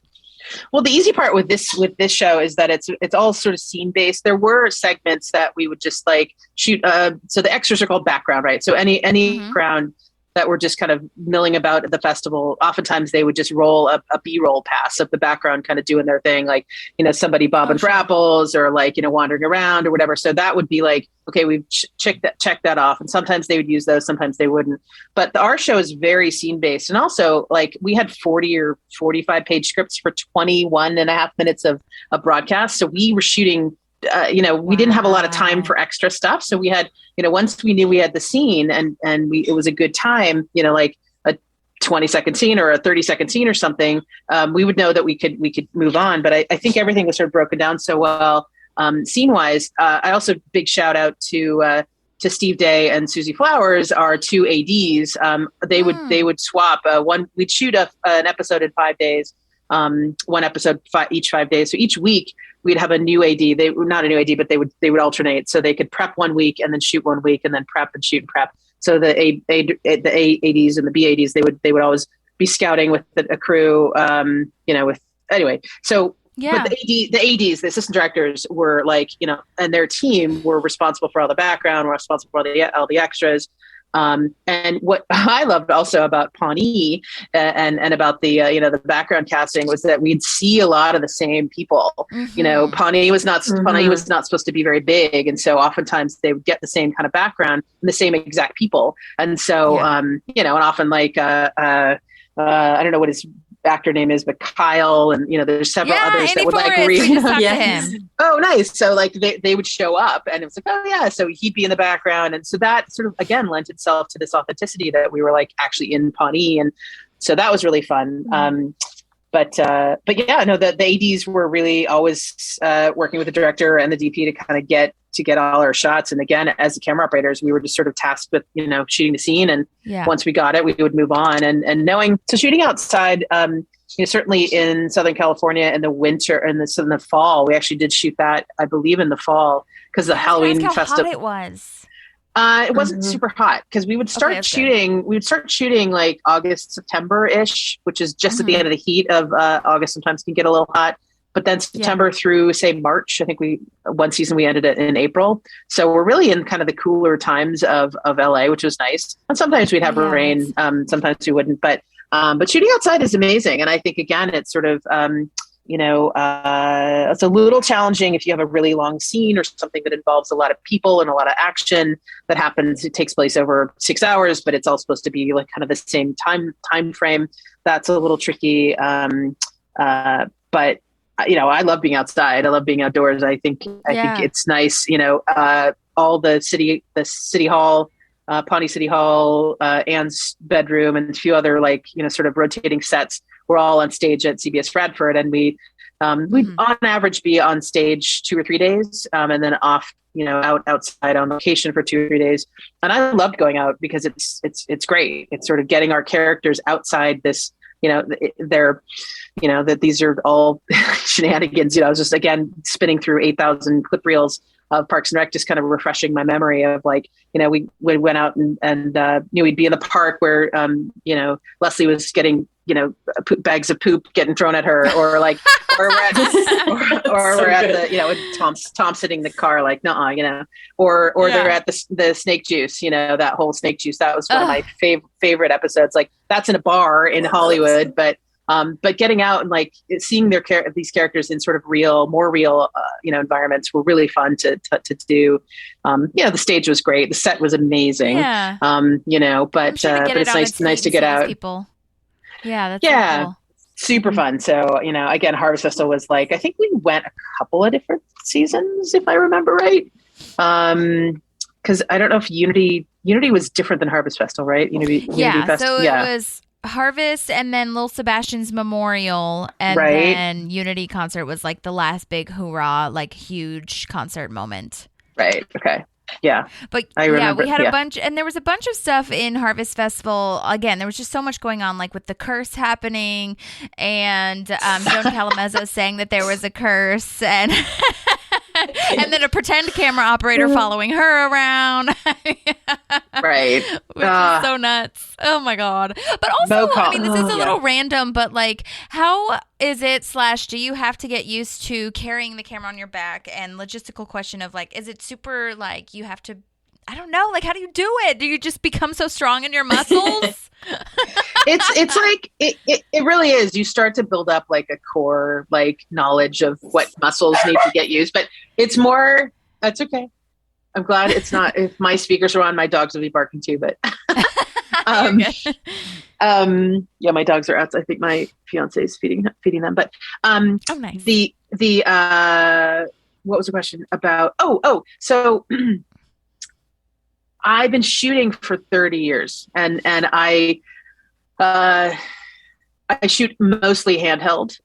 Well, the easy part with this show is that it's all sort of scene based. There were segments that we would just like shoot. So the extras are called background, right? So any background that were just kind of milling about at the festival, oftentimes they would just roll a B-roll pass of the background kind of doing their thing, like, somebody bobbing for apples or like, wandering around or whatever. So that would be like, okay, we've checked that off. And sometimes they would use those, sometimes they wouldn't. But our show is very scene-based. And also, like, we had 40 or 45 page scripts for 21 and a half minutes of broadcast. So we were shooting, we didn't have a lot of time for extra stuff. So we had, once we knew we had the scene and it was a good time, like a 20-second scene or a 30-second scene or something, we would know that we could move on. But I think everything was sort of broken down so well, scene wise. I also big shout out to Steve Day and Susie Flowers, our 2 ADs. They would swap we'd shoot an episode in 5 days, one episode each 5 days. So each week we'd have a new AD. They were not a new AD, but they would alternate. So they could prep 1 week and then shoot 1 week and then prep and shoot and prep. So the ADs and the BADs, they would always be scouting with a crew, anyway. So, but the ADs, the assistant directors were like, and their team were responsible for all the background, were responsible for all the extras. And what I loved also about Pawnee and about the the background casting was that we'd see a lot of the same people. Pawnee was not supposed to be very big, and so oftentimes they would get the same kind of background and the same exact people. And so and often like I don't know what his actor name is, but Kyle, and there's several others Andy that would Forrest, like we just talked to him. Oh, nice. So like they would show up and it was like, oh yeah. So he'd be in the background. And so that sort of, again, lent itself to this authenticity that we were like actually in Pawnee. And so that was really fun. But yeah, no, the ADs were really always working with the director and the DP to kind of get all our shots. And again, as the camera operators, we were just sort of tasked with, shooting the scene. And once we got it, we would move on and knowing, so shooting outside, certainly in Southern California in the winter and in the fall, we actually did shoot that, I believe in the fall, because the Halloween festival. How hot it was. It wasn't super hot because we would start shooting. We would start shooting like August, September-ish, which is just at the end of the heat of August. Sometimes can get a little hot, but then September through say March. I think one season we ended it in April. So we're really in kind of the cooler times of LA, which was nice. And sometimes we'd have rain. Sometimes we wouldn't, but shooting outside is amazing. And I think again, it's sort of it's a little challenging if you have a really long scene or something that involves a lot of people and a lot of action that happens. It takes place over 6 hours, but it's all supposed to be like kind of the same time frame. That's a little tricky. But I love being outside. I love being outdoors. I think it's nice. All the city hall, Pawnee City Hall, Anne's bedroom, and a few other sort of rotating sets. We're all on stage at CBS Radford, and we'd on average be on stage 2 or 3 days, and then off, outside on location for 2 or 3 days. And I loved going out because it's great. It's sort of getting our characters outside this, they're, that these are all shenanigans. I was just, again, spinning through 8,000 clip reels of Parks and Rec, just kind of refreshing my memory of like, we went out and we'd be in the park where, Leslie was getting, bags of poop getting thrown at her, or like, or we're at, we're at the, with Tom's sitting in the car, like, or they're at the snake juice, that whole snake juice. That was one of my favorite episodes. Like, that's in a bar in Hollywood, but getting out and like seeing these characters in sort of more real, environments were really fun to do. The stage was great. The set was amazing. Yeah. But it's nice to get out. People. Yeah. That's so cool. Super fun. So, again, Harvest Festival was like, I think we went a couple of different seasons, if I remember right. Cause I don't know if Unity was different than Harvest Festival, right? Unity Festival. It was Harvest and then Lil Sebastian's Memorial, and then Unity concert was like the last big hoorah, like huge concert moment. Right. Okay. Yeah. But I remember, we had a bunch, and there was a bunch of stuff in Harvest Festival. Again, there was just so much going on, like with the curse happening, and Joan Calamezzo saying that there was a curse, and and then a pretend camera operator following her around. Right. Which is so nuts. Oh my God. But also, this is a little random, but like, how is it / do you have to get used to carrying the camera on your back? And logistical question of like, is it super like you have to, I don't know, like how do you do it? Do you just become so strong in your muscles? It's like it really is. You start to build up like a core like knowledge of what muscles need to get used, but it's more. That's okay. I'm glad it's not. If my speakers are on, my dogs will be barking too. But my dogs are outside. I think my fiance is feeding them. But nice. The what was the question about? So. I've been shooting for 30 years and I shoot mostly handheld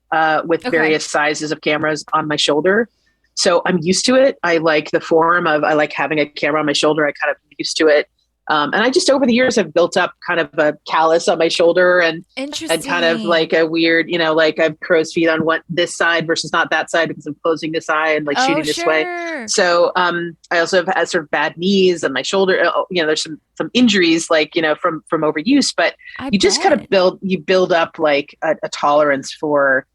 with various sizes of cameras on my shoulder. So I'm used to it. I like the form of, I like having a camera on my shoulder. I kind of used to it. And I just, over the years, have built up kind of a callus on my shourder and kind of like a weird, like I have crow's feet on this side versus not that side because I'm closing this eye and like shooting this way. So I also have had sort of bad knees and my shoulder, there's some injuries like, from overuse, but just kind of build up like a tolerance for,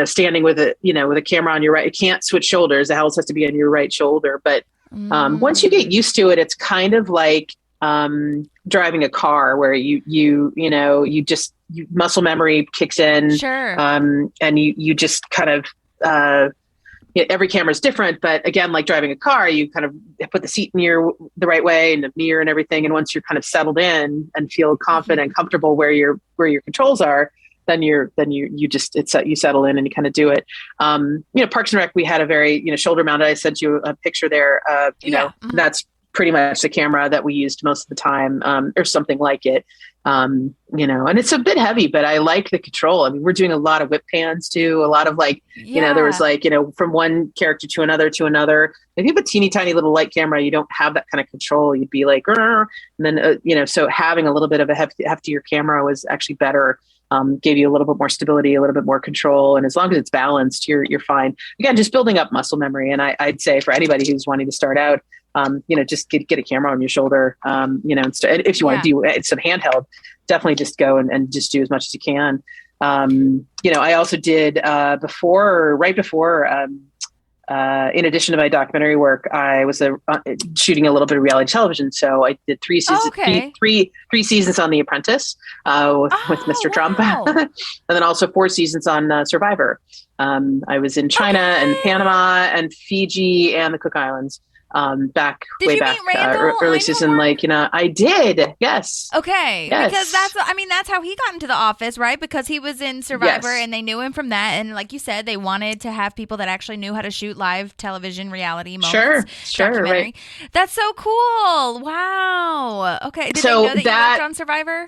standing with a camera on your right. It can't switch shoulders. The house has to be on your right shoulder. But once you get used to it, it's kind of like driving a car where you muscle memory kicks in. Sure. And you just kind of, every camera is different, but again, like driving a car, you kind of put the seat in the right way and the mirror and everything. And once you're kind of settled in and feel confident and comfortable where your controls are, then you settle in and you kind of do it. Parks and Rec, we had a very, shoulder mounted. I sent you a picture there. That's pretty much the camera that we used most of the time, or something like it. And it's a bit heavy, but I like the control. I mean, we're doing a lot of whip pans too. A lot of like, there was like, from one character to another. If you have a teeny tiny little light camera, you don't have that kind of control. You'd be like, and then, so having a little bit of a heftier camera was actually better. Gave you a little bit more stability, a little bit more control. And as long as it's balanced, you're fine. Again, just building up muscle memory. And I'd say for anybody who's wanting to start out, just get a camera on your shoulder, if you want to do some handheld, definitely just go and just do as much as you can. I also did right before, in addition to my documentary work, I was shooting a little bit of reality television. So I did 3 seasons, three seasons on The Apprentice with Mr. Trump, and then also 4 seasons on Survivor. I was in China and Panama and Fiji and the Cook Islands. Way back, early season, I did. Yes. Okay. Yes. Because that's how he got into the office, right? Because he was in Survivor and they knew him from that. And like you said, they wanted to have people that actually knew how to shoot live television reality moments. Sure. Right. That's so cool. Wow. Okay. Did they know that you worked on Survivor?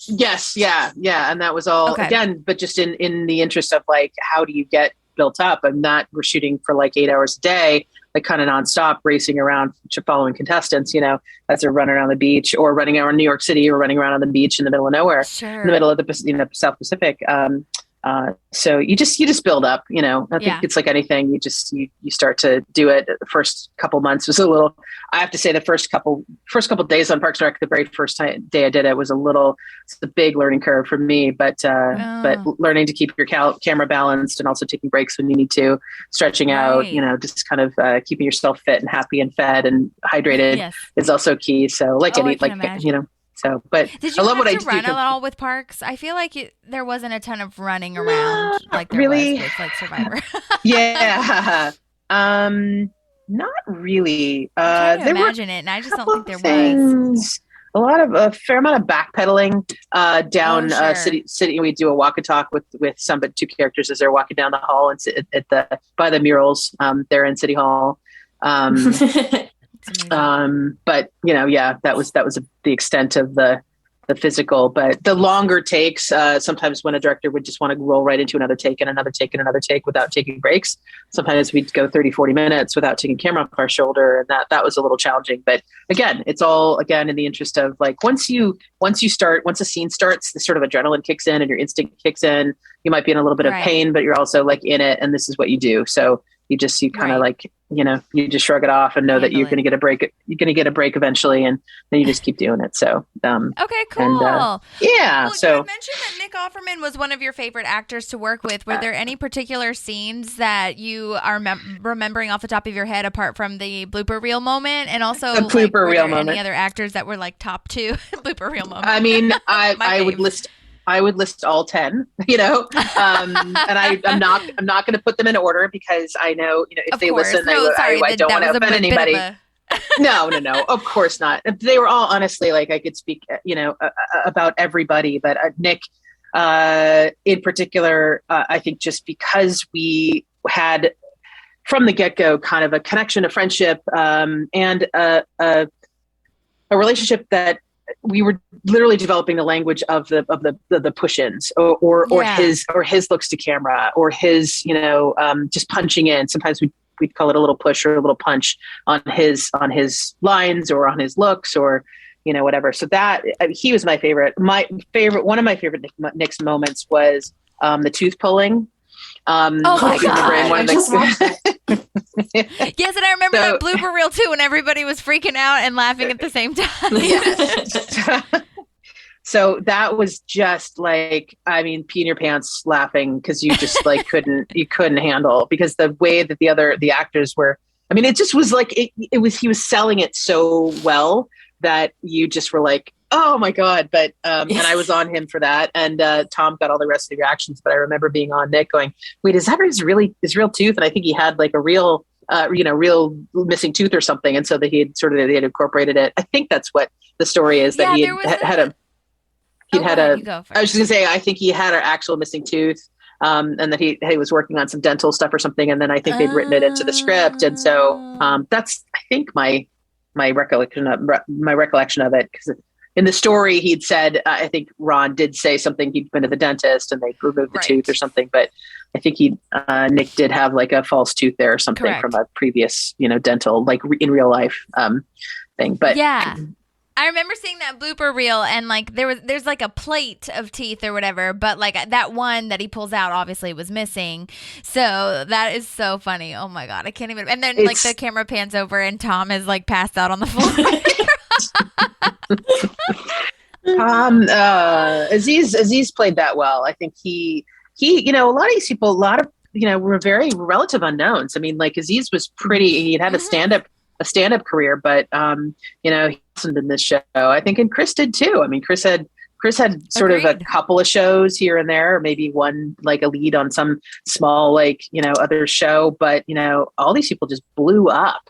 Yes. Yeah. And that was all again, but just in the interest of like, how do you get built up? And that we're shooting for like 8 hours a day. like kind of nonstop racing around, following contestants, as they're running around the beach or running around New York City or running around on the beach in the middle of nowhere, in the middle of the, South Pacific. So you just build up, I think it's like anything, you start to do it. The first couple months was I have to say the first couple days on Parks and Rec, the very first day I did it was it's a big learning curve for me, but learning to keep your camera balanced and also taking breaks when you need to, stretching out, just kind of keeping yourself fit and happy and fed and hydrated is also key. So So, but did you I love have what to run at all with parks? I feel like there wasn't a ton of running around like there was with like Survivor. Yeah. Not really. I'm trying to imagine it, and I just don't think there was. A fair amount of backpedaling down city. We do a walk and talk with two characters as they're walking down the hall and by the murals there in City Hall. But that was the extent of the physical, but the longer takes, sometimes when a director would just want to roll right into another take and another take and another take without taking breaks, sometimes we'd go 30-40 minutes without taking camera off our shoulder, and that was a little challenging. But again, it's all in the interest of like once a scene starts, the sort of adrenaline kicks in and your instinct kicks in. You might be in a little bit of pain, but you're also like in it, and this is what you do. So you kind of like, you just shrug it off and know that you're going to get a break. You're going to get a break eventually, and then you just keep doing it. So, okay, cool. And, so you mentioned that Nick Offerman was one of your favorite actors to work with. Were there any particular scenes that you are remembering off the top of your head, apart from the blooper reel moment, and also the blooper reel moment? Any other actors that were like top 2 blooper reel moment? I mean, I would list all 10, and I'm not going to put them in order because I know, if they listen, I don't want to offend anybody. No, of course not. They were all honestly, like I could speak, about everybody, but Nick, in particular, I think just because we had from the get-go kind of a connection, a friendship, and a relationship that we were literally developing the language of the push-ins or his looks to camera or his, just punching in. Sometimes we'd call it a little push or a little punch on his lines or on his looks or, whatever. So that he was my favorite. One of my favorite Nick's moments was the tooth pulling. Oh my God. I just watched it. Yes, and I remember that blooper reel too when everybody was freaking out and laughing at the same time. Yes. So that was just like, I mean, pee in your pants laughing because you just like couldn't handle, because the way that the actors were, I mean, it just was like, he was selling it so well that you just were like, oh my God. But, and I was on him for that. And Tom got all the rest of the reactions, but I remember being on Nick going, wait, is that his real tooth? And I think he had like a real missing tooth or something. And so that they had incorporated it. I think that's what the story is, that he I was just gonna say, I think he had an actual missing tooth. And that he was working on some dental stuff or something. And then I think they'd written it into the script. And so that's, I think my recollection of it. Because in the story he'd said, I think Ron did say something, he'd been to the dentist and they removed the tooth or something. But I think Nick did have like a false tooth there or something from a previous, dental, like in real life thing. But yeah. I remember seeing that blooper reel and like there's like a plate of teeth or whatever, but like that one that he pulls out obviously was missing. So that is so funny. Oh my God, I can't even. And then like the camera pans over and Tom is like passed out on the floor. Aziz played that well. I think he a lot of these people, were very relative unknowns. I mean, like Aziz was he'd had a stand-up career, but he wasn't in this show, I think, and Chris did too. I mean, Chris had sort of a couple of shows here and there, maybe one like a lead on some small like other show, but all these people just blew up.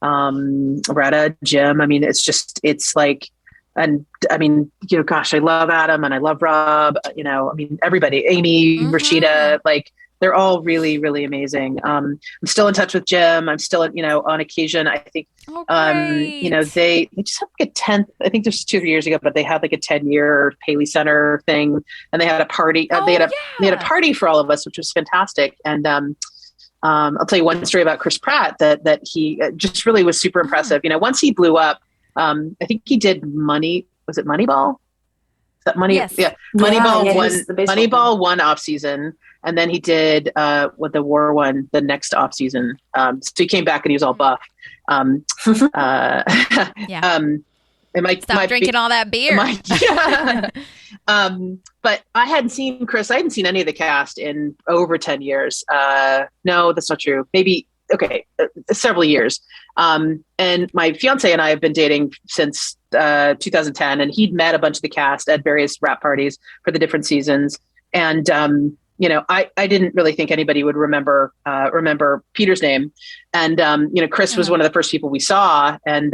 Retta, Jim. I mean, it's like, and I mean, gosh, I love Adam and I love Rob. I mean, everybody, Amy, Rashida, like. They're all really, really amazing. I'm still in touch with Jim. I'm still, on occasion, I think, they just had like a 10th, I think this was 2 years ago, but they had like a 10-year Paley Center thing, and they had a party. They had a party for all of us, which was fantastic. And I'll tell you one story about Chris Pratt that he just really was super impressive. Once he blew up, I think he did Was it Moneyball? Is that Money? Yes. Yeah. Moneyball won off season. And then he did what the war one the next off season. So he came back and he was all buff. Stop drinking all that beer. But I hadn't seen Chris. I hadn't seen any of the cast in over 10 years. No, that's not true. Maybe, several years. And my fiance and I have been dating since 2010, and he'd met a bunch of the cast at various wrap parties for the different seasons. And, I didn't really think anybody would remember Peter's name. And, Chris was one of the first people we saw. And,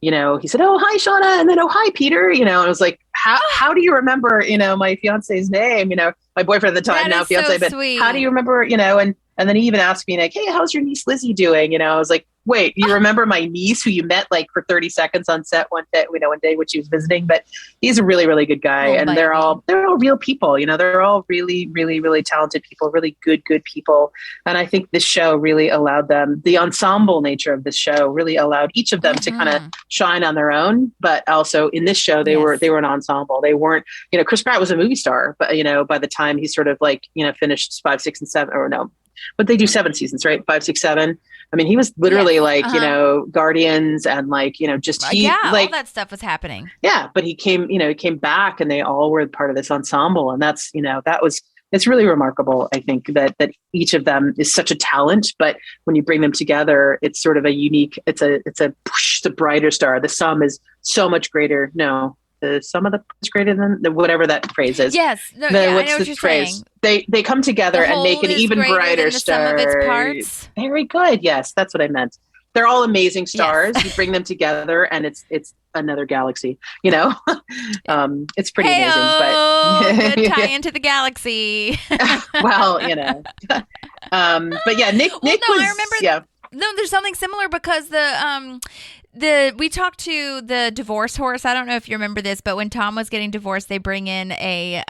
he said, "Oh, hi, Shana." And then, "Oh, hi, Peter." And I was like, how do you remember, my fiance's name? My boyfriend at the time, now fiance, but sweet. How do you remember, and then he even asked me like, "Hey, how's your niece Lizzie doing?" I was like, "Wait, you remember my niece who you met like for 30 seconds on set one day, when she was visiting?" But he's a really, really good guy. And they're all real people. They're all really, really, really talented people, really good people. And I think this show really allowed them, the ensemble nature of this show really allowed each of them to kind of shine on their own. But also in this show, they were an ensemble. They weren't, Chris Pratt was a movie star, but by the time he sort of like, finished 5, 6, and 7, or no, but they do 7 seasons, right? 5, 6, 7. I mean, he was literally Guardians and all that stuff was happening. Yeah. But he came back and they all were part of this ensemble. And that's, it's really remarkable. I think that each of them is such a talent, but when you bring them together, it's sort of a unique, it's a brighter star. The sum is so much greater. No, the sum of the is greater than whatever that phrase is. Yes. No, I know what you're saying. They come together and make an even brighter star. The sum of its parts. Very good. Yes, that's what I meant. They're all amazing stars. Yes. You bring them together and it's another galaxy, it's pretty amazing, but good tie into the galaxy. Well, but yeah, Nick was, I remember, no, there's something similar because we talked to the divorce horse. I don't know if you remember this, but when Tom was getting divorced, they bring in a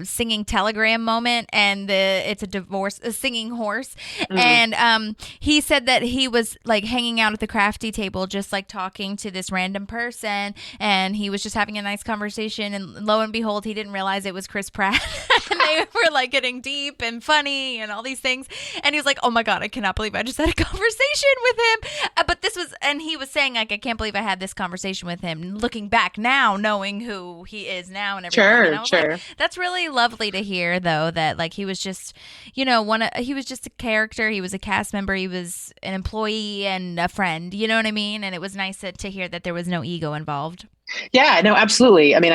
singing telegram moment, and it's a singing horse. Mm-hmm. And he said that he was like hanging out at the crafty table, just like talking to this random person, and he was just having a nice conversation. And lo and behold, he didn't realize it was Chris Pratt, and they were like getting deep and funny and all these things. And he was like, "Oh my God, I cannot believe I just had a conversation with him." But this was, and he was saying like, "I can't believe I had this conversation with him." Looking back now, knowing who he is now and everything. Sure. Like, that's really lovely to hear, though, that like he was just, he was just a character. He was a cast member. He was an employee and a friend. You know what I mean? And it was nice to hear that there was no ego involved. Yeah, no, absolutely. I mean,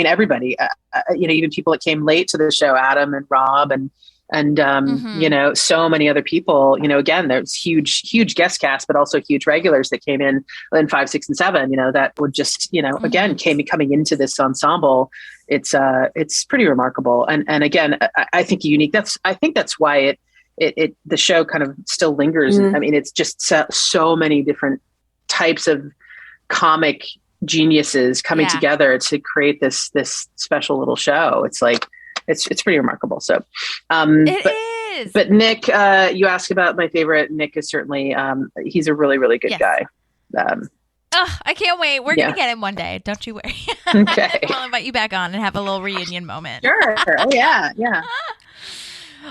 everybody, even people that came late to the show, Adam and Rob and so many other people, again, there's huge guest cast, but also huge regulars that came in 5, 6, and 7, that would just, again, coming into this ensemble. It's pretty remarkable. And again, I think unique. I think that's why the show kind of still lingers. Mm-hmm. I mean, it's just so many different types of comic geniuses coming together to create this special little show. It's like, it's pretty remarkable. So, it is. But Nick, you asked about my favorite. Nick is certainly, he's a really, really good guy. I can't wait. We're going to get him one day. Don't you worry. Okay. I'll invite you back on and have a little reunion moment. Sure. Oh yeah. Yeah.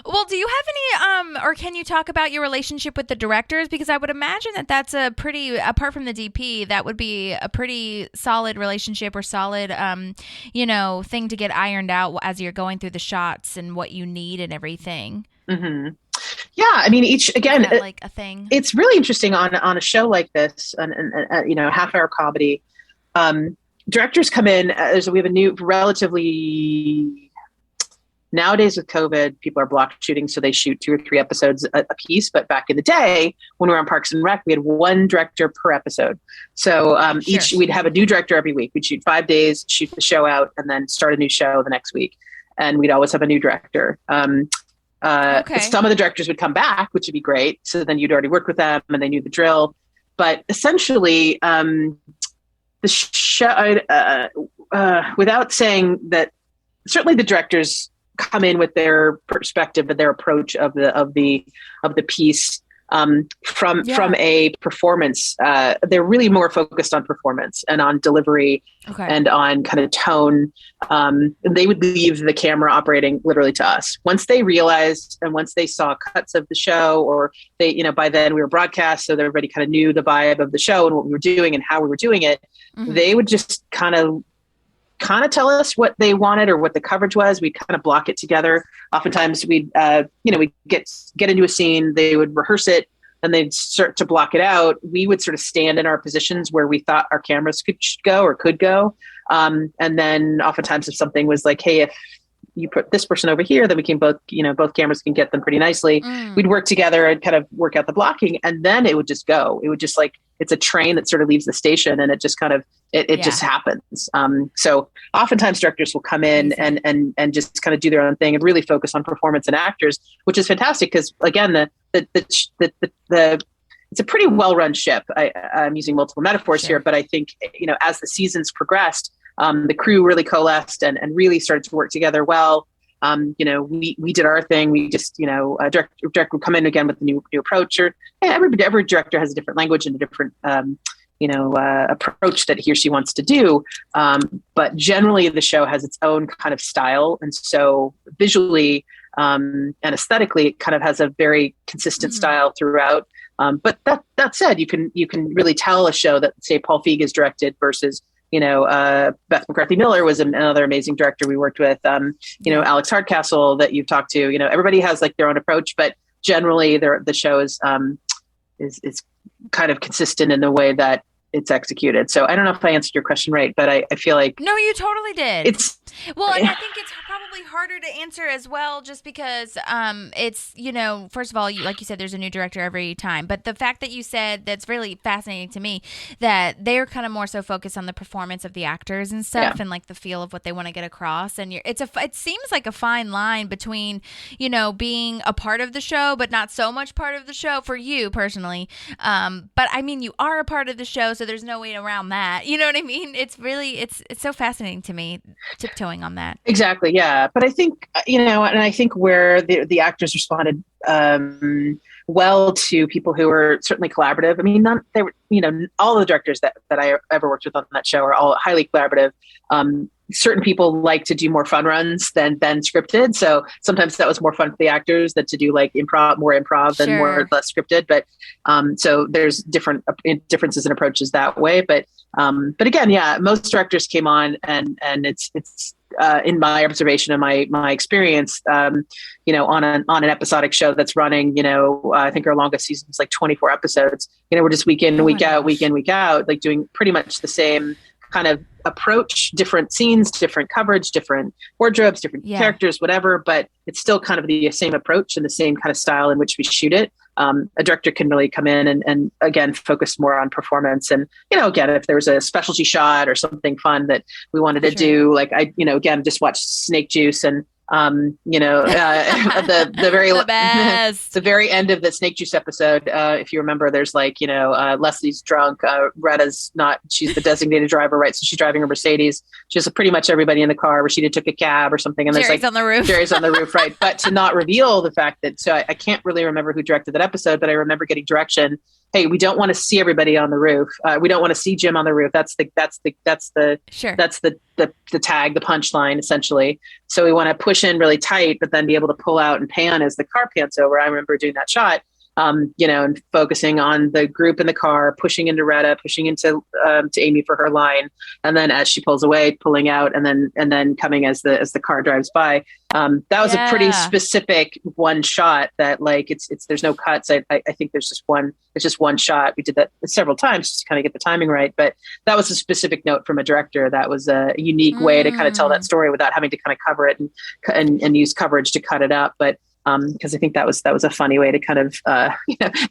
Well, do you have any, or can you talk about your relationship with the directors? Because I would imagine that that's a pretty, apart from the DP, that would be a pretty solid relationship or solid, thing to get ironed out as you're going through the shots and what you need and everything. Mm-hmm. Yeah, I mean, like a thing. It's really interesting on a show like this, and half-hour comedy. Directors come in. We have a new, relatively. Nowadays with COVID, people are block shooting, so they shoot 2 or 3 episodes a piece. But back in the day, when we were on Parks and Rec, we had 1 director per episode. So we'd have a new director every week. We'd shoot 5 days, shoot the show out, and then start a new show the next week. And we'd always have a new director. Some of the directors would come back, which would be great. So then you'd already worked with them and they knew the drill. But essentially, the show, without saying that, certainly the directors come in with their perspective and their approach of the piece. From a performance, they're really more focused on performance and on delivery and on kind of tone. And they would leave the camera operating literally to us. Once they realized and once they saw cuts of the show, or they, by then we were broadcast, so everybody kind of knew the vibe of the show and what we were doing and how we were doing it, they would just kind of tell us what they wanted or what the coverage was. We'd kind of block it together. Oftentimes we'd get into a scene, they would rehearse it, and they'd start to block it out. We would sort of stand in our positions where we thought our cameras could go. And then oftentimes if something was like, hey, if you put this person over here, then we can both cameras can get them pretty nicely. We'd work together and kind of work out the blocking, and then it would just go. It would just like, it's a train that sort of leaves the station, and it just kind of, it just happens. So oftentimes directors will come in and just kind of do their own thing and really focus on performance and actors, which is fantastic. Cause again, it's a pretty well-run ship. I'm using multiple metaphors here, but I think, as the seasons progressed, the crew really coalesced and really started to work together well. We did our thing. We just, a director would come in again with a new approach, or every director has a different language and a different, approach that he or she wants to do. But generally the show has its own kind of style. And so visually and aesthetically, it kind of has a very consistent style throughout. But that said, you can really tell a show that, say, Paul Feig is directed versus, Beth McCarthy Miller was another amazing director we worked with. Alex Hardcastle that you've talked to. Everybody has like their own approach, but generally the show is kind of consistent in the way that it's executed. So I don't know if I answered your question right, but I feel like no, you totally did. And I think it's probably harder to answer as well, just because it's, first of all, like you said, there's a new director every time. But the fact that you said, that's really fascinating to me, that they're kind of more so focused on the performance of the actors and stuff, and like the feel of what they want to get across. And it seems like a fine line between, being a part of the show, but not so much part of the show for you personally. But I mean, you are a part of the show, so there's no way around that. You know what I mean? It's really, it's so fascinating to me, tiptoeing on that. Exactly. Yeah. But I think, and I think where the actors responded well to people who were certainly collaborative. I mean, all the directors that I ever worked with on that show are all highly collaborative. Certain people like to do more fun runs than scripted. So sometimes that was more fun for the actors than to do like more improv than more less scripted. But so there's differences in approaches that way. But again, most directors came on and it's in my observation and my experience, on an episodic show that's running, I think our longest season is like 24 episodes. We're just week in, week out, like doing pretty much the same kind of approach, different scenes, different coverage, different wardrobes, different characters, whatever, but it's still kind of the same approach and the same kind of style in which we shoot it. A director can really come in and again, focus more on performance. And, again, if there was a specialty shot or something fun that we wanted to do, like again, just watch Snake Juice and, the very the very end of the Snake Juice episode, if you remember, there's like Leslie's drunk, Retta's not, she's the designated driver, right? So she's driving a Mercedes. She has pretty much everybody in the car. Rashida took a cab or something, and Jerry's on the roof. Jerry's on the roof, right? But to not reveal the fact that, so I can't really remember who directed that episode, but I remember getting direction. Hey, we don't want to see everybody on the roof. We don't want to see Jim on the roof. That's the tag, the punchline, essentially. So we want to push in really tight, but then be able to pull out and pan as the car pans over. I remember doing that shot, and focusing on the group in the car, pushing into Retta, pushing into to Amy for her line, and then as she pulls away, pulling out, and then coming as the car drives by. That was a pretty specific one shot that like it's there's no cuts. I think there's just one shot. We did that several times just to kind of get the timing right, but that was a specific note from a director. That was a unique way to kind of tell that story without having to kind of cover it and use coverage to cut it up. But because I think that was a funny way to kind of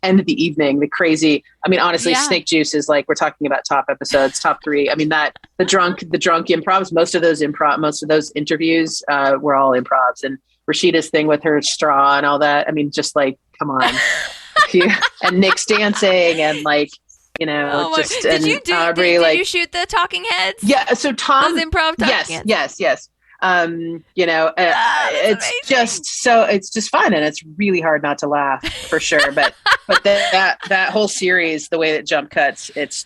end the evening. The crazy. I mean, honestly, Snake Juice is like, we're talking about top episodes, top 3. I mean, that the drunk improvs. Most of those interviews were all improvs, and Rashida's thing with her straw and all that. I mean, just like, come on. And Nick's dancing and like. Did you shoot the talking heads? Yeah. So Tom, those improv talking heads. Yes. That's it's just fun, and it's really hard not to laugh for sure. But that whole series, the way that jump cuts, it's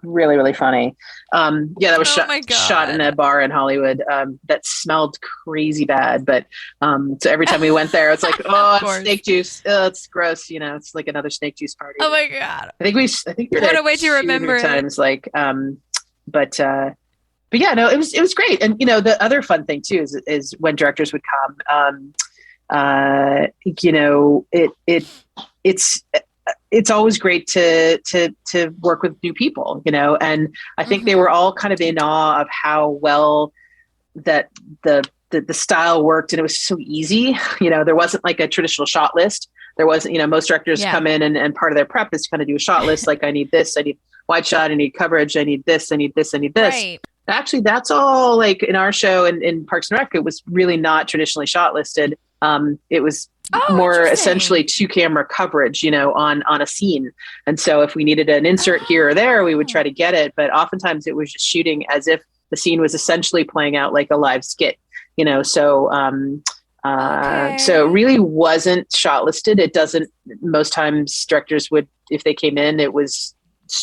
really, really funny. That was shot in a bar in Hollywood that smelled crazy bad. But so every time we went there, it's like, oh, it's snake juice. Oh, it's gross. It's like another snake juice party. Oh my God. I think we were there what a way to remember times. But yeah, no, it was great. And the other fun thing too is when directors would come, it's always great to work with new people, and I think they were all kind of in awe of how well that the style worked, and it was so easy. There wasn't like a traditional shot list. There wasn't, most directors come in and part of their prep is to kind of do a shot list. Like, I need this, I need wide shot, I need coverage, I need this, I need this, I need this. Right. Actually, that's all. Like in our show in Parks and Rec, it was really not traditionally shot listed. It was more essentially 2-camera coverage, on a scene. And so if we needed an insert here or there, we would try to get it. But oftentimes it was just shooting as if the scene was essentially playing out like a live skit, So it really wasn't shot listed. It doesn't. Most times directors would, if they came in, it was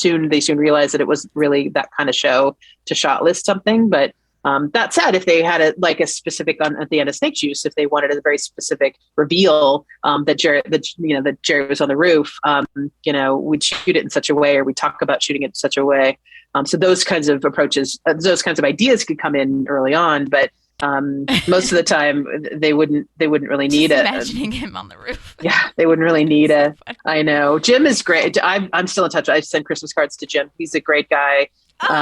they soon realized that it was really that kind of show to shot list something. But that said, if they had a specific at the end of Snake Juice, if they wanted a very specific reveal that Jerry was on the roof, we'd shoot it in such a way, or we talk about shooting it in such a way. So those kinds of approaches, those kinds of ideas could come in early on, but most of the time they wouldn't really need it. Imagining him on the roof. Yeah, they wouldn't really need it. I know. Jim is great. I'm still in touch. I send Christmas cards to Jim. He's a great guy.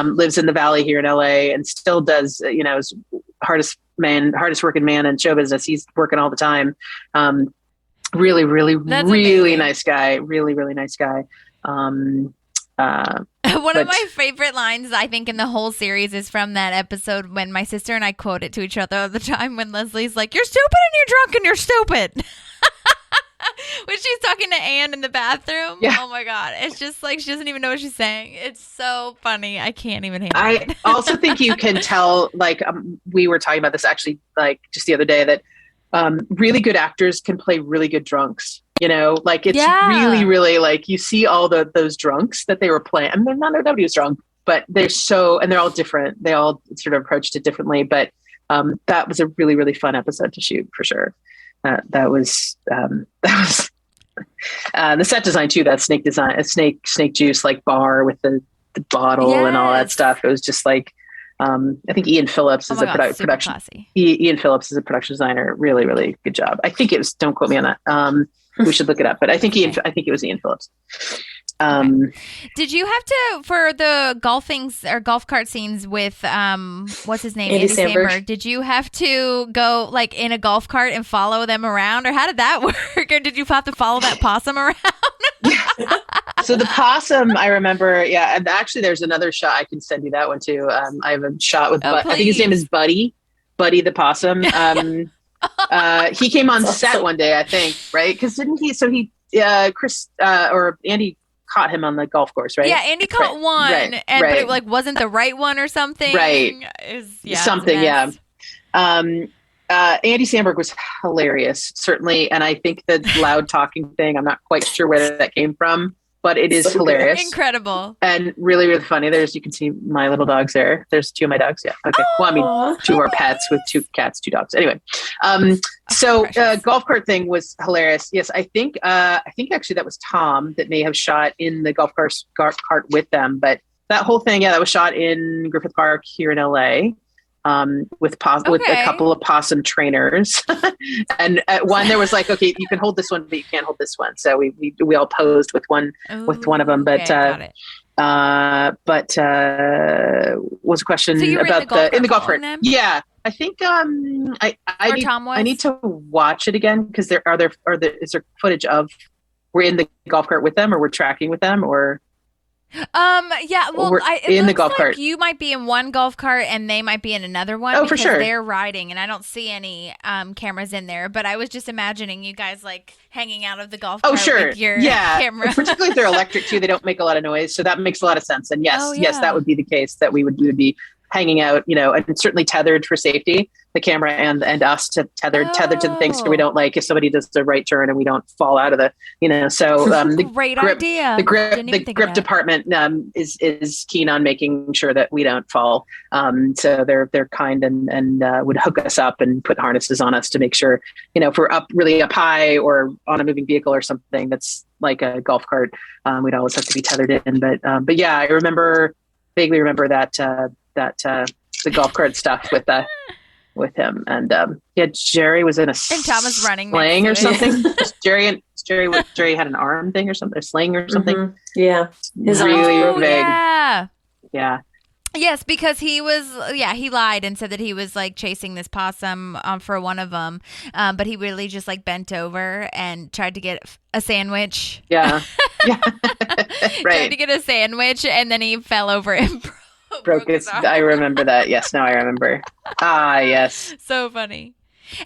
Lives in the Valley here in LA and still does, is hardest working man in show business. He's working all the time. Really, really, That's really amazing. nice guy. Really, really nice guy. One of my favorite lines, I think, in the whole series is from that episode when my sister and I quote it to each other all the time when Leslie's like, "You're stupid and you're drunk and you're stupid." When she's talking to Anne in the bathroom. Yeah. Oh my God. It's just like she doesn't even know what she's saying. It's so funny. I can't even handle it. I also think you can tell, we were talking about this actually, just the other day, that really good actors can play really good drunks. It's really, really you see all those drunks that they were playing. I mean, nobody was drunk, but they're all different. They all sort of approached it differently. But that was a really, really fun episode to shoot for sure. That was the set design too. That snake juice bar with the bottle and all that stuff. It was just I think Ian Phillips is production. Ian Phillips is a production designer. Really, really good job. I think it was. Don't quote me on that. We should look it up. But I think it was Ian Phillips. Did you have to, for the golf cart scenes with what's his name, Andy Samberg? Did you have to go in a golf cart and follow them around, or how did that work? Or did you have to follow that possum around? So the possum, I remember, and actually there's another shot. I can send you that one too. I have a shot with, I think his name is Buddy the possum. He came on set one day, I think, right? Because didn't he? So Chris or Andy caught him on the golf course, right? Yeah, Andy caught one, but it wasn't the right one or something. Right. Something, yeah. Andy Samberg was hilarious, certainly, and I think the loud talking thing, I'm not quite sure where that came from, but it is hilarious. Incredible. And really, really funny. You can see my little dogs there. There's 2 of my dogs. Yeah. Okay. Well, I mean, 2 of our pets with 2 cats, 2 dogs. Anyway. Golf cart thing was hilarious. Yes. I think actually that was Tom that may have shot in the golf cart with them, but that whole thing, that was shot in Griffith Park here in LA. With a couple of possum trainers, and at one there was okay, you can hold this one, but you can't hold this one. So we all posed with one of them. But what was a question about in the golf cart? Yeah, I think I need to watch it again because is there footage of we're in the golf cart with them, or we're tracking with them, or. In the golf cart. You might be in one golf cart and they might be in another one. Oh, for sure. They're riding, and I don't see any cameras in there. But I was just imagining you guys hanging out of the golf cart with your camera. Particularly if they're electric too, they don't make a lot of noise, so that makes a lot of sense. And yes, that would be the case that we would be hanging out, and certainly tethered for safety, the camera and us tethered to the thing so we don't if somebody does the right turn and we don't fall out of the, so the great idea. The grip department is keen on making sure that we don't fall. So they're kind and would hook us up and put harnesses on us to make sure, if we're really up high or on a moving vehicle or something that's like a golf cart, we'd always have to be tethered in. But yeah, I vaguely remember that the golf cart stuff with him, and Jerry was in a and Thomas running sling or something. Jerry had an arm thing or something, a sling or something. Mm-hmm. Yeah, his really big. Yeah. Yes, because he lied and said that he was like chasing this possum for one of them, but he really just like bent over and tried to get a sandwich. Yeah, yeah, right. Tried to get a sandwich, and then he fell over and broke his arm. I remember that. Yes, now I remember. Yes. So funny.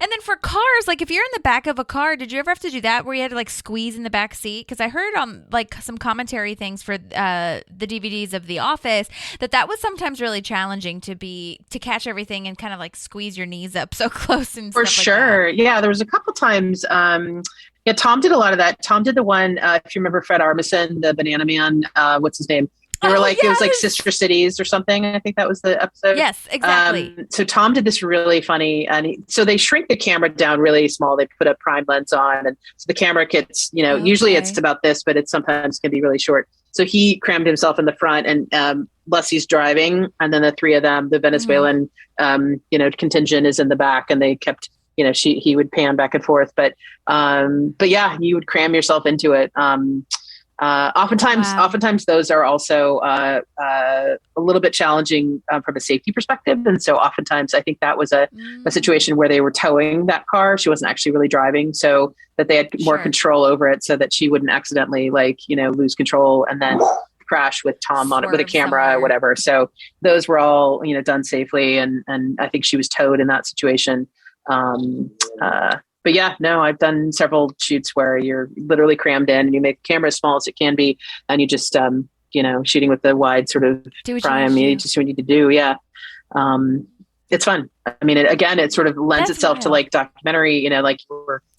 And then for cars, like if you're in the back of a car, did you ever have to do that where you had to like squeeze in the back seat? Because I heard on like some commentary things for the DVDs of The Office that was sometimes really challenging to catch everything and kind of like squeeze your knees up so close and for stuff sure. Like that. Yeah, there was a couple times. Yeah, Tom did a lot of that. Tom did the one, if you remember Fred Armisen, the Banana Man, what's his name? They were it was like Sister Cities or something. I think that was the episode. Yes, exactly. So Tom did this really funny, so they shrink the camera down really small. They put a prime lens on, and so the camera gets, usually it's about this, but it sometimes can be really short. So he crammed himself in the front, and Leslie's driving, and then the three of them, the Venezuelan, contingent is in the back, and they kept, he would pan back and forth, but yeah, you would cram yourself into it. Oftentimes those are also a little bit challenging from a safety perspective. And so oftentimes I think that was a situation where they were towing that car. She wasn't actually really driving, so that they had more control over it so that she wouldn't accidentally lose control and then crash with Tom on it with a camera or whatever. So those were all, done safely. And I think she was towed in that situation. But yeah, no, I've done several shoots where you're literally crammed in and you make the camera as small as it can be. And you just, shooting with the wide sort of prime, you just what you need to do. Yeah. It's fun. I mean, it sort of lends itself to like documentary, like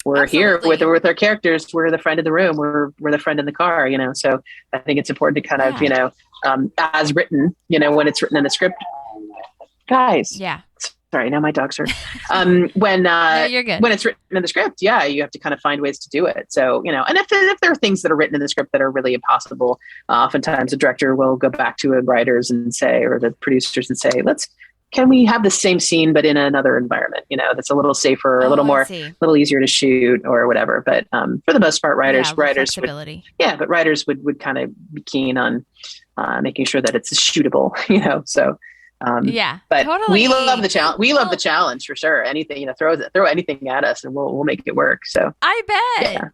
we're here with our characters. We're the friend in the room. We're the friend in the car, so I think it's important to kind of, as written, when it's written in the script, guys. Yeah. Sorry, now my dogs are. When you're good. When it's written in the script, you have to kind of find ways to do it. So, and if there are things that are written in the script that are really impossible, oftentimes the director will go back to the writers and say, or the producers and say, can we have the same scene but in another environment? That's a little safer, a little easier to shoot or whatever. But for the most part, writers would kind of be keen on making sure that it's shootable. So. But totally. we love the challenge. We love the challenge for sure. Anything, throw anything at us and we'll make it work. So I bet. Yeah.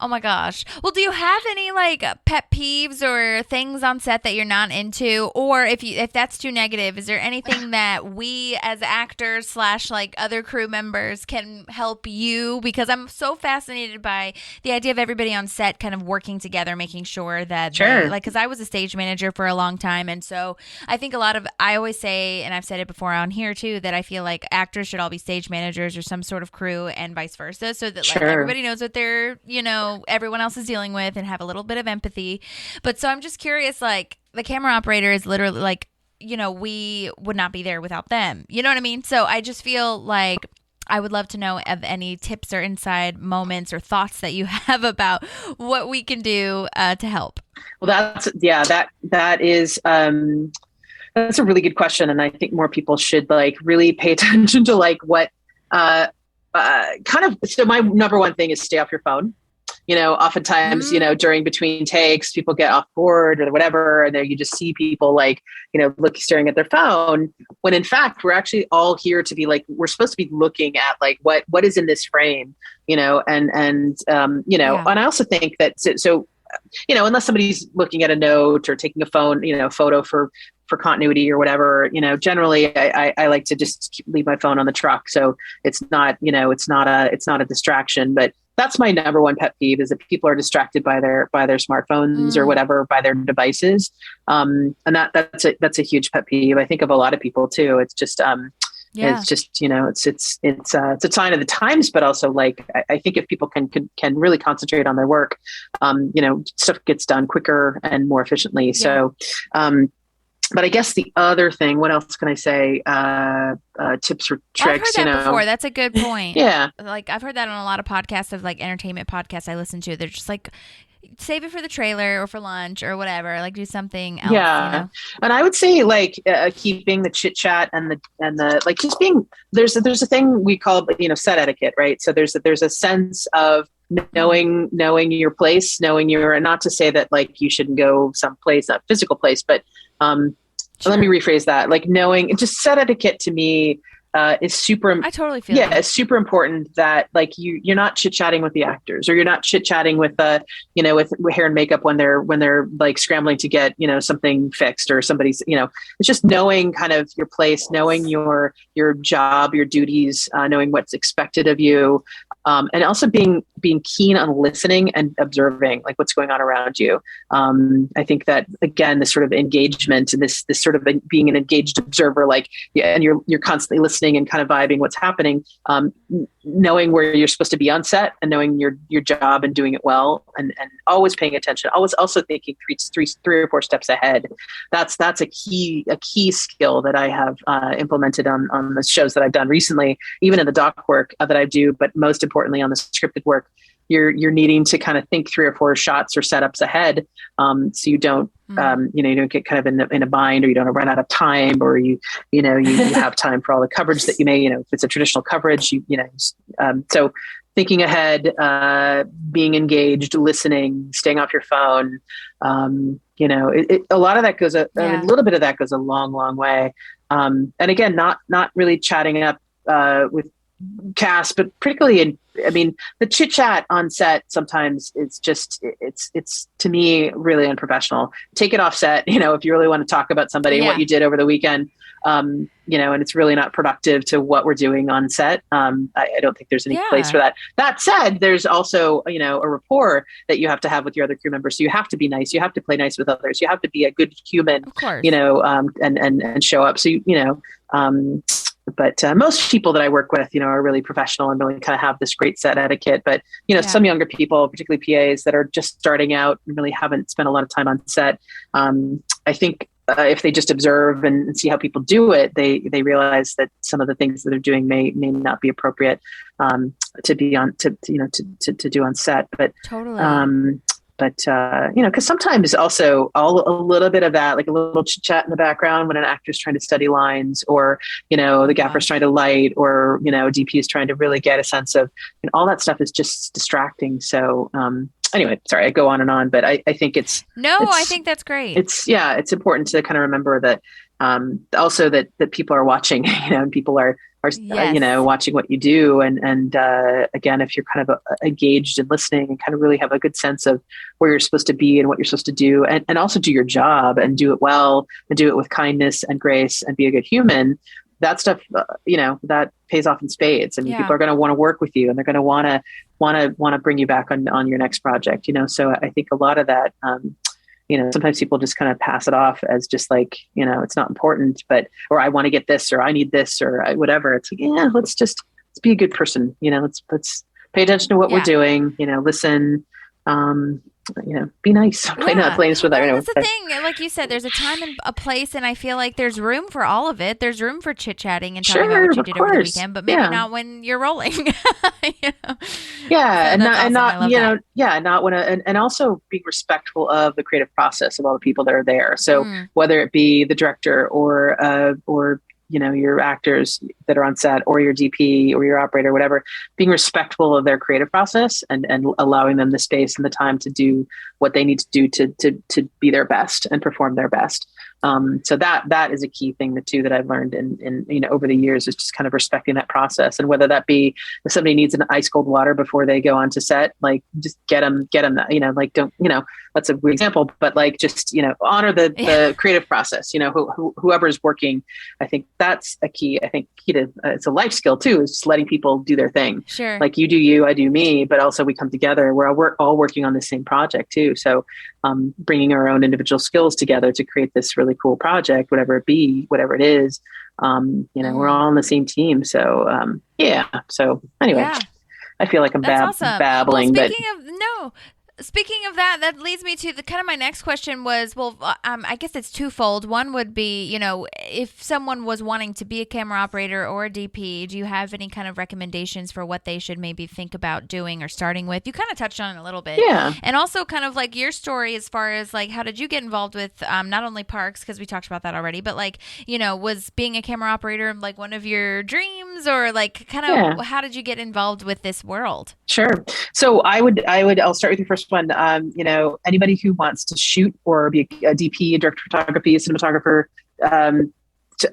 Oh my gosh. Well, do you have any like pet peeves or things on set that you're not into? Or if that's too negative, is there anything that we as actors / like other crew members can help you? Because I'm so fascinated by the idea of everybody on set kind of working together, making sure that because I was a stage manager for a long time. And so I think I always say, and I've said it before on here too, that I feel like actors should all be stage managers or some sort of crew and vice versa. So that like everybody knows what they're, everyone else is dealing with and have a little bit of empathy. But so I'm just curious, like the camera operator is literally like, we would not be there without them. You know what I mean? So I just feel like I would love to know of any tips or inside moments or thoughts that you have about what we can do to help. Well, that is that's a really good question. And I think more people should like really pay attention to like what so my number one thing is stay off your phone. Oftentimes, during between takes, people get off board or whatever, and then you just see people like, staring at their phone, when in fact, we're actually all here to be like, we're supposed to be looking at like, what is in this frame, and I also think that, so unless somebody's looking at a note or taking a phone, photo for continuity or whatever, generally I like to just leave my phone on the truck. So it's not, it's not a distraction, but that's my number one pet peeve, is that people are distracted by their smartphones or whatever, by their devices. And that's a huge pet peeve. I think of a lot of people too. It's just, it's just, it's a sign of the times, but also like, I think if people can really concentrate on their work, stuff gets done quicker and more efficiently. Yeah. So, but I guess the other thing, what else can I say? Tips or tricks, I've heard that before. That's a good point. Yeah. Like I've heard that on a lot of podcasts, of like entertainment podcasts I listen to. They're just like, save it for the trailer or for lunch or whatever, like do something else. Yeah. And I would say like keeping the chit chat and the like, just being, there's a thing we call, set etiquette, right? So there's a sense of knowing your place, and not to say that like you shouldn't go someplace, not physical place, but let me rephrase that. Like knowing, just set etiquette to me is super. I totally feel it's super important that like you're not chit chatting with the actors, or you're not chit chatting with with hair and makeup when they're like scrambling to get something fixed, or somebody's it's just knowing kind of your place, knowing your job, your duties, knowing what's expected of you. And also being keen on listening and observing like what's going on around you. I think that again, this sort of engagement and this sort of being an engaged observer, like, and you're constantly listening and kind of vibing what's happening, knowing where you're supposed to be on set, and knowing your job and doing it well, and always paying attention, always also thinking three or four steps ahead. That's a key skill that I have implemented on the shows that I've done recently, even in the doc work that I do, but most importantly on the scripted work. You're needing to kind of think 3 or 4 shots or setups ahead, so you don't you don't get kind of in a bind, or you don't run out of time, or you have time for all the coverage that you may, if it's a traditional coverage, so thinking ahead, being engaged, listening, staying off your phone, a lot of that goes a little bit of that goes a long way, and again, not really chatting up with cast, but particularly the chit chat on set sometimes it's to me really unprofessional. Take it off set, if you really want to talk about somebody and what you did over the weekend, and it's really not productive to what we're doing on set. I don't think there's any place for that. That said, there's also, a rapport that you have to have with your other crew members. So you have to be nice. You have to play nice with others. You have to be a good human, of course. And show up. So, but most people that I work with, are really professional and really kind of have this great set etiquette. But, some younger people, particularly PAs that are just starting out and really haven't spent a lot of time on set. I think if they just observe and see how people do it, they realize that some of the things that they're doing may not be appropriate to be on to do on set. But totally. Because sometimes also a little bit of that, like a little chit chat in the background when an actor's trying to study lines, or, the gaffer's trying to light, or, DP is trying to really get a sense of, all that stuff is just distracting. So, anyway, sorry, I go on and on, but I think I think that's great. It's important to kind of remember that, also that people are watching, and people are watching what you do. And again, if you're kind of engaged and listening and kind of really have a good sense of where you're supposed to be and what you're supposed to do, and also do your job and do it well and do it with kindness and grace and be a good human, that stuff, that pays off in spades. I mean, people are going to want to work with you, and they're going to want to bring you back on your next project, So I think a lot of that, sometimes people just kind of pass it off as just like, it's not important, or I want to get this, or I need this, or whatever. It's like, let's be a good person. Let's pay attention to what we're doing, listen, be nice. Play nice with that. That's the thing. Like you said, there's a time and a place, and I feel like there's room for all of it. There's room for chit chatting and talking about what you did over the weekend, but maybe not when you're rolling. Yeah, not when and also being respectful of the creative process of all the people that are there. So whether it be the director or your actors that are on set, or your DP or your operator, whatever, being respectful of their creative process and allowing them the space and the time to do what they need to do to be their best and perform their best. So that is a key thing that I've learned in over the years, is just kind of respecting that process. And whether that be if somebody needs an ice cold water before they go onto set, like just get them that, like don't, that's a good example, but like just, honor the creative process, whoever is working. I think that's a key. I think key to it's a life skill too, is just letting people do their thing. Sure. Like you do you, I do me, but also we come together. We're all working on the same project too. So bringing our own individual skills together to create this really cool project, whatever it be, whatever it is. We're all on the same team. So So anyway, Yeah. I feel like I'm Awesome. babbling. Well, speaking of that leads me to the kind of my next question was, I guess it's twofold. One would be, if someone was wanting to be a camera operator or a DP, do you have any kind of recommendations for what they should maybe think about doing or starting with? You kind of touched on it a little bit. Yeah. And also kind of like your story as far as like, how did you get involved with not only parks, because we talked about that already, but like, was being a camera operator like one of your dreams, or like kind of how did you get involved with this world? Sure. So I'll start with your first one. Anybody who wants to shoot or be a DP, a director of photography, a cinematographer,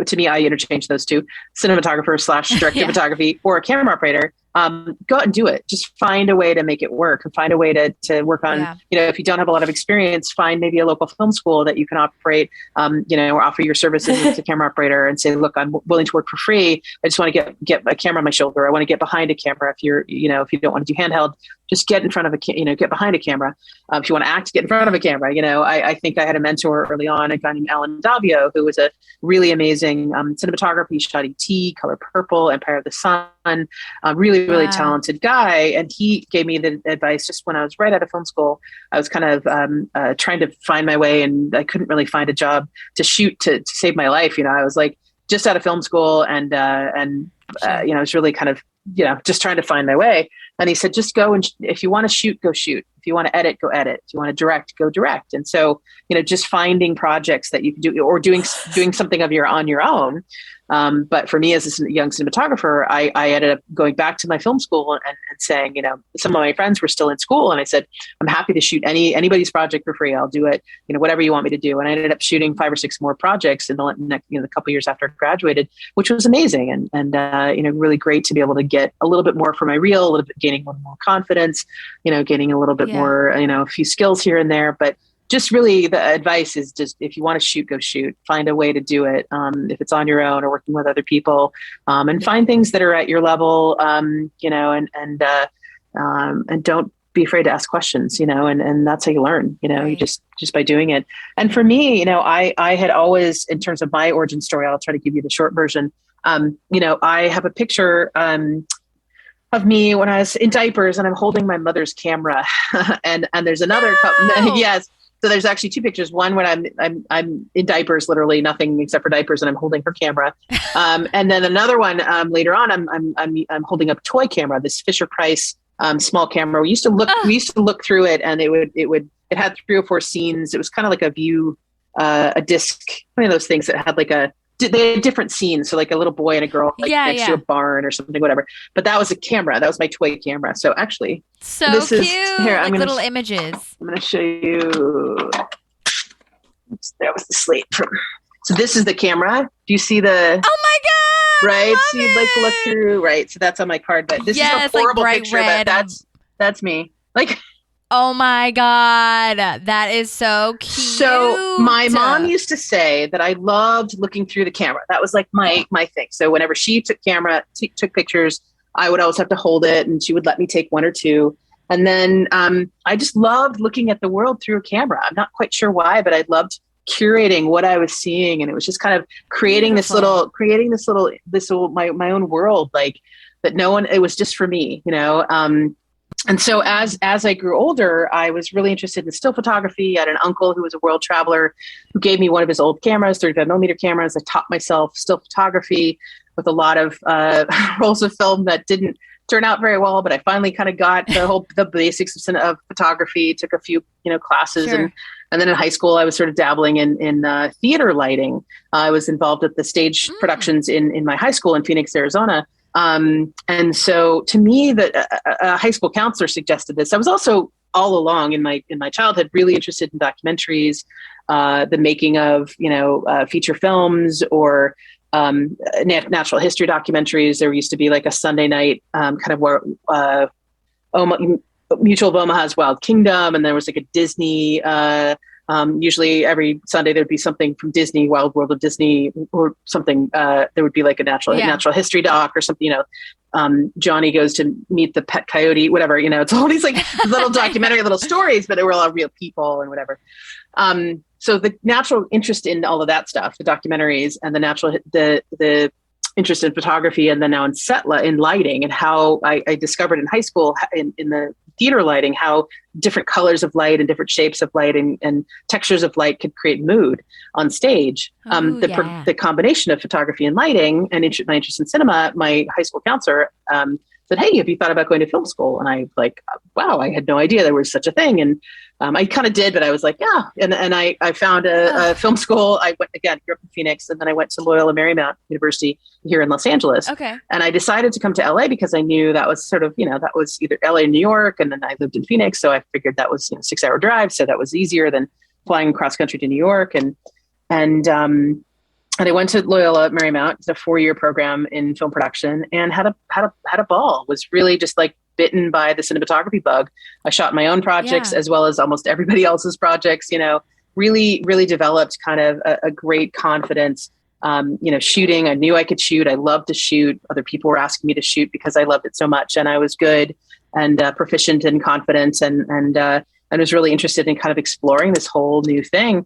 to me, I interchange those two, cinematographer / director of photography, or a camera operator. Go out and do it. Just find a way to make it work, and find a way to work on, if you don't have a lot of experience, find maybe a local film school that you can operate, or offer your services as a camera operator and say, look, I'm willing to work for free. I just want to get a camera on my shoulder. I want to get behind a camera. If if you don't want to do handheld, just get in front of get behind a camera. If you want to act, get in front of a camera. I think I had a mentor early on, a guy named Alan Davio, who was a really amazing cinematographer. He shot E.T., Color Purple, Empire of the Sun, really talented guy. And he gave me the advice just when I was right out of film school. I was kind of trying to find my way, and I couldn't really find a job to shoot to save my life. I was like just out of film school, and I was really kind of, just trying to find my way. And he said, just go, and if you want to shoot, go shoot. If you want to edit, go edit. If you want to direct, go direct. And so, just finding projects that you can do, or doing something on your own. But for me as a young cinematographer, I ended up going back to my film school and saying, some of my friends were still in school, and I said, I'm happy to shoot anybody's project for free. I'll do it, whatever you want me to do. And I ended up shooting 5 or 6 more projects in the next, the couple of years after I graduated, which was amazing. And really great to be able to get a little bit more for my reel, a little bit, gaining a little more confidence, gaining a little bit more, a few skills here and there. But just really the advice is just, if you want to shoot, go shoot, find a way to do it. If it's on your own or working with other people, and find things that are at your level, and don't be afraid to ask questions, and that's how you learn, you just by doing it. And for me, I had always, in terms of my origin story, I'll try to give you the short version. I have a picture, of me when I was in diapers, and I'm holding my mother's camera, and there's another couple. Yes. So there's actually 2 pictures. One when I'm in diapers, literally nothing except for diapers, and I'm holding her camera. And then another one later on, I'm holding a toy camera, this Fisher Price small camera. We used to look through it, and it had 3 or 4 scenes. It was kind of like a view, a disc, one of those things that had they had different scenes. So like a little boy and a girl next to a barn or something, whatever. But that was a camera. That was my toy camera. So actually, this cute. Here, I'm little images. I'm going to show you. That was the slate. So this is the camera. Do you see the? Oh my God! Right. So you'd look through. Right. So that's on my card. But this is a horrible picture. But that's me. Oh my God, that is so cute. So my mom used to say that I loved looking through the camera. That was like my thing. So whenever she took pictures, I would always have to hold it, and she would let me take 1 or 2. And then I just loved looking at the world through a camera. I'm not quite sure why, but I loved curating what I was seeing, and it was just kind of creating this little my own world, like that. It was just for me, And so as I grew older, I was really interested in still photography. I had an uncle who was a world traveler who gave me one of his old cameras, 35mm cameras. I taught myself still photography with a lot of rolls of film that didn't turn out very well, but I finally kind of got the basics of photography, took a few, classes. Sure. And then in high school, I was sort of dabbling in theater lighting. I was involved with the stage productions in my high school in Phoenix, Arizona. And so to me, a high school counselor suggested this. I was also all along in my childhood really interested in documentaries, the making of, feature films or natural history documentaries. There used to be like a Sunday night kind of where Mutual of Omaha's Wild Kingdom, and there was like a Disney Usually every Sunday there'd be something from Disney, Wild World of Disney, or something. There would be like a natural history doc or something, Johnny goes to meet the pet coyote, whatever, it's all these like little documentary, little stories, but they were all real people and whatever. So the natural interest in all of that stuff, the documentaries, and the interest in photography, and then now in lighting, and how I discovered in high school in the theater lighting, how different colors of light and different shapes of light and textures of light could create mood on stage. The combination of photography and lighting and my interest in cinema, my high school counselor said, "Hey, have you thought about going to film school?" And I was like, wow, I had no idea there was such a thing. And I kind of did, but I was like, yeah. And I found a film school. I went, again, grew up in Phoenix, and then I went to Loyola Marymount University here in Los Angeles. Okay. And I decided to come to LA because I knew that was sort of, that was either LA or New York. And then I lived in Phoenix. So I figured that was, 6-hour drive. So that was easier than flying cross country to New York. And I went to Loyola Marymount. It's a 4-year program in film production, and had a ball. Was really just like bitten by the cinematography bug. I shot my own projects as well as almost everybody else's projects. Really, really developed kind of a great confidence. Shooting. I knew I could shoot. I loved to shoot. Other people were asking me to shoot because I loved it so much, and I was good and proficient and confident, and I was really interested in kind of exploring this whole new thing.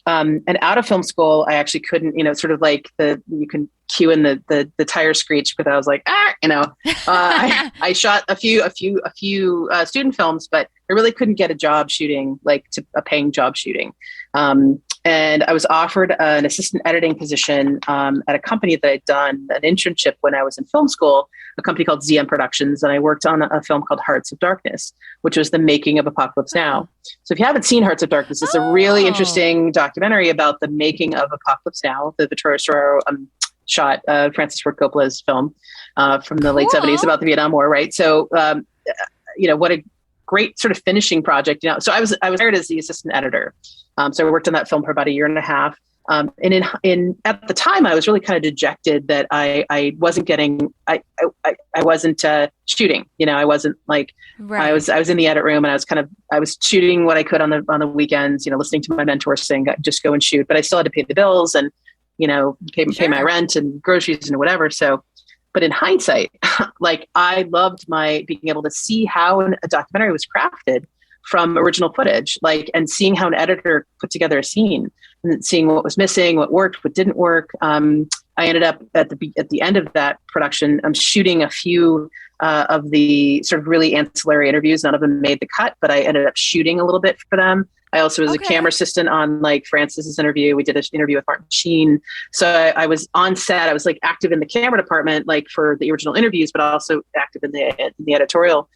And out of film school, I actually couldn't, sort of like you can cue in the tire screech, because I was like, I shot a few student films, but I really couldn't get a job shooting, like a paying job shooting. And I was offered an assistant editing position at a company that I'd done an internship when I was in film school, a company called ZM Productions. And I worked on a film called Hearts of Darkness, which was the making of Apocalypse Now. So if you haven't seen Hearts of Darkness, it's a really interesting documentary about the making of Apocalypse Now, the Vittorio Storaro shot Francis Ford Coppola's film from the late 70s about the Vietnam War, right? So, what a great sort of finishing project. So I was hired as the assistant editor. So I worked on that film for about 1.5 years. And at the time, I was really kind of dejected that I wasn't getting, I wasn't shooting. I wasn't like, I was in the edit room, and I was shooting what I could on the weekends. Listening to my mentor saying, just go and shoot. But I still had to pay the bills and pay my rent and groceries and whatever. So, but in hindsight, like I loved being able to see how a documentary was crafted from original footage, and seeing how an editor put together a scene, and seeing what was missing, what worked, what didn't work. I ended up at the end of that production, I'm shooting a few of the sort of really ancillary interviews. None of them made the cut, but I ended up shooting a little bit for them. I also was a camera assistant on Francis's interview. We did an interview with Martin Sheen. So I was on set. I was active in the camera department, for the original interviews, but also active in the editorial.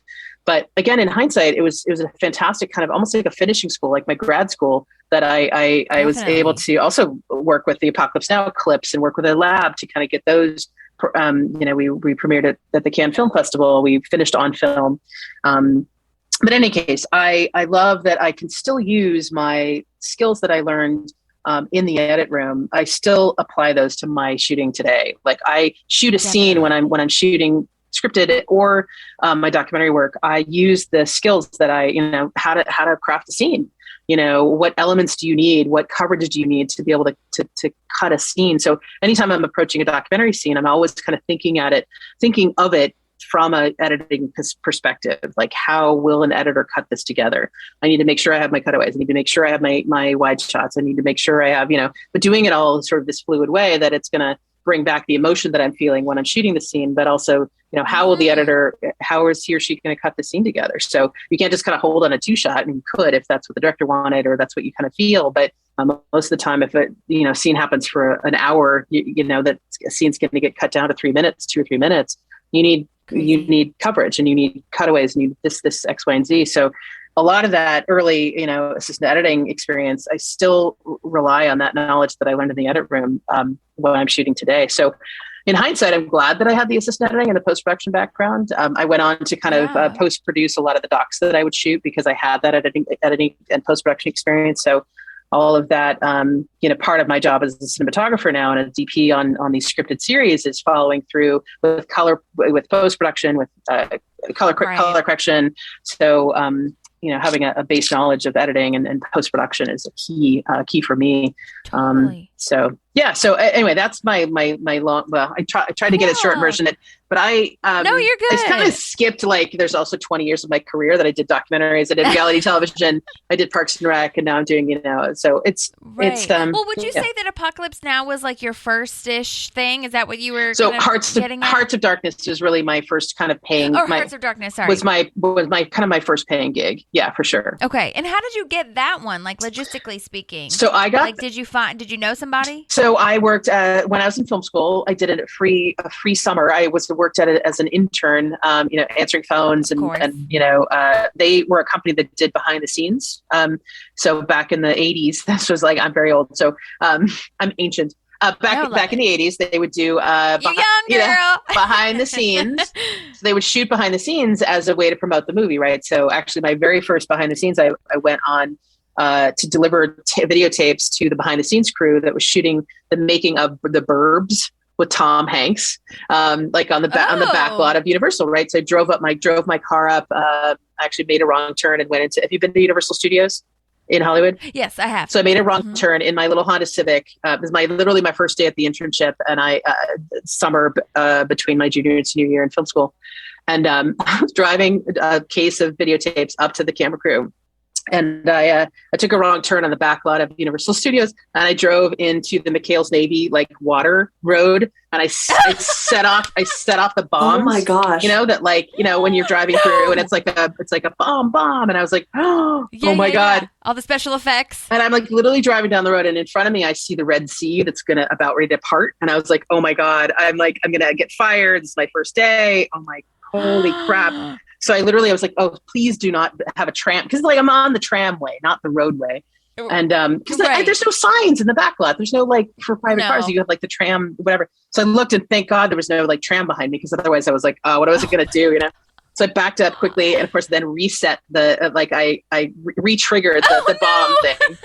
But again, in hindsight, it was a fantastic kind of almost like a finishing school, like my grad school, that I was able to also work with the Apocalypse Now clips and work with a lab to kind of get those. We premiered it at the Cannes Film Festival. We finished on film. But in any case, I love that I can still use my skills that I learned in the edit room. I still apply those to my shooting today. Like I shoot a scene when I'm shooting scripted or my documentary work. I use the skills that how to craft a scene. What elements do you need? What coverage do you need to be able to cut a scene? So anytime I'm approaching a documentary scene, I'm always kind of thinking of it from an editing perspective. Like, how will an editor cut this together? I need to make sure I have my cutaways. I need to make sure I have my wide shots. I need to make sure I have, but doing it all sort of this fluid way that it's going to bring back the emotion that I'm feeling when I'm shooting the scene, but also, how will the editor, how is he or she going to cut the scene together? So you can't just kind of hold on a 2-shot, and you could, if that's what the director wanted, or that's what you kind of feel. But most of the time, if a scene happens for an hour, that a scene's going to get cut down to 3 minutes, 2 or 3 minutes. You need coverage, and you need cutaways, and you need this X, Y, and Z. So a lot of that early, assistant editing experience, I still rely on that knowledge that I learned in the edit room when I'm shooting today. So in hindsight, I'm glad that I had the assistant editing and the post-production background. I went on to kind of post-produce a lot of the docs that I would shoot because I had that editing and post-production experience. So all of that, part of my job as a cinematographer now and a DP on these scripted series is following through with color, with post-production, with color correction. So having a base knowledge of editing and post-production is a key for me. Totally. So anyway, that's my long, well, I tried to get a short version, but I, no, you're good. I kind of skipped, like, there's also 20 years of my career that I did documentaries, I did reality television, I did Parks and Rec, and now I'm doing, so it's, right. well, would you say that Apocalypse Now was like your first-ish thing? Is that what you were so kind of Hearts of Darkness was really my first kind of paying, Hearts of Darkness, sorry. was my kind of my first paying gig. Yeah, for sure. Okay. And how did you get that one? Like, logistically speaking? So I got, like, did you know somebody? So I worked when I was in film school. I did a free summer. I worked at it as an intern, answering phones, and they were a company that did behind the scenes. So back in the 80s, this was like, I'm very old, so I'm ancient. Back in the 80s, they would do behind the scenes. So they would shoot behind the scenes as a way to promote the movie, right? So actually, my very first behind the scenes, I went on to deliver videotapes to the behind the scenes crew that was shooting the making of The Burbs with Tom Hanks, like on the back lot of Universal, right? So I drove my car up. I actually made a wrong turn and went into. Have you been to Universal Studios in Hollywood? Yes, I have. So I made a wrong turn in my little Honda Civic. It was literally my first day at the internship, and summer between my junior and senior year in film school, and I was driving a case of videotapes up to the camera crew. And I took a wrong turn on the back lot of Universal Studios, and I drove into the McHale's Navy water road, and I set off the bomb. Oh my gosh! When you're driving through, and it's like a bomb, and I was like, oh my god! All the special effects. And I'm literally driving down the road, and in front of me, I see the Red Sea that's about ready to part, and I was like, oh my god! I'm gonna get fired. This is my first day. Oh my, holy crap! So I was like, oh, please do not have a tram. Because I'm on the tramway, not the roadway. And because there's no signs in the back lot. There's no for private cars. You have the tram, whatever. So I looked, and thank God there was no tram behind me, because otherwise I was like, oh, what was I going to do? So I backed up quickly, and of course then reset the, I re-triggered the bomb thing.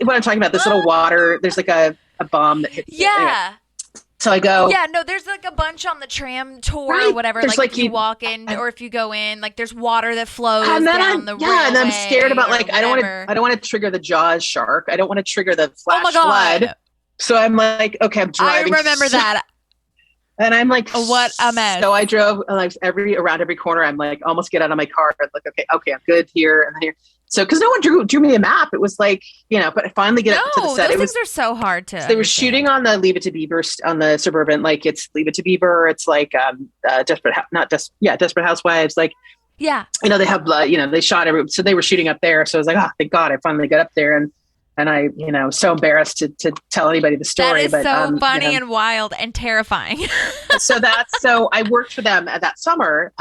What I'm talking about, this little water, there's a bomb that hits. Yeah. Anyway. So I go. Yeah, no, there's a bunch on the tram tour or whatever. There's if you walk in or if you go in, there's water that flows down the railway. Yeah, and I'm scared about I don't want to trigger the Jaws shark. I don't want to trigger the flash flood. So I'm like, okay, I'm driving. I remember that. And I'm like, what a mess. So I drove around every corner. I'm almost get out of my car. I'm like, okay, I'm good here and here. So, because no one drew me a map, it was but I finally get up to the set. Those things are so hard to. So they were shooting on the Leave It to Beaver on the Suburban, it's Leave It to Beaver. It's Desperate Housewives. Yeah. They have blood. They shot so they were shooting up there. So I was like, oh, thank God, I finally got up there, and I, so embarrassed to tell anybody the story. That is so funny and wild and terrifying. So I worked for them that summer.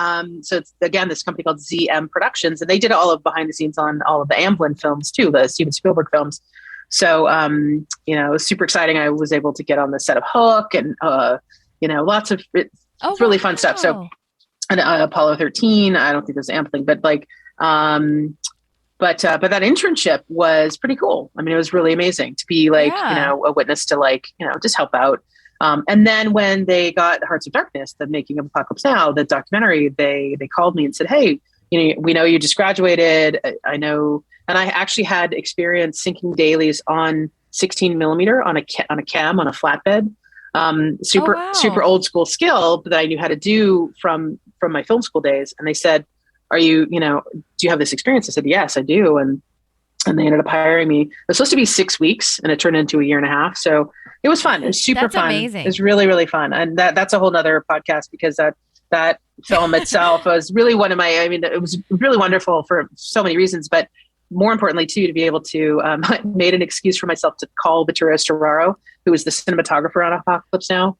So it's, again, this company called ZM Productions, and they did all of behind the scenes on all of the Amblin films too, the Steven Spielberg films. So, it was super exciting. I was able to get on the set of Hook and, lots of, it's really fun stuff. So, and Apollo 13, I don't think there's Amblin, but But that internship was pretty cool. I mean, it was really amazing to be a witness to just help out. And then when they got Hearts of Darkness, the making of Apocalypse Now, the documentary, they called me and said, hey, we know you just graduated. I know. And I actually had experience syncing dailies on 16 millimeter on a cam on a flatbed. Super old school skill that I knew how to do from my film school days. And they said, are you, do you have this experience? I said, yes, I do. And they ended up hiring me. It was supposed to be 6 weeks, and it turned into a year and a half. So it was fun. It was super fun. Amazing. It was really, really fun. And that's a whole nother podcast, because that film itself was really it was really wonderful for so many reasons, but more importantly too, to be able to, I made an excuse for myself to call Vittorio Storaro, who was the cinematographer on Apocalypse Now.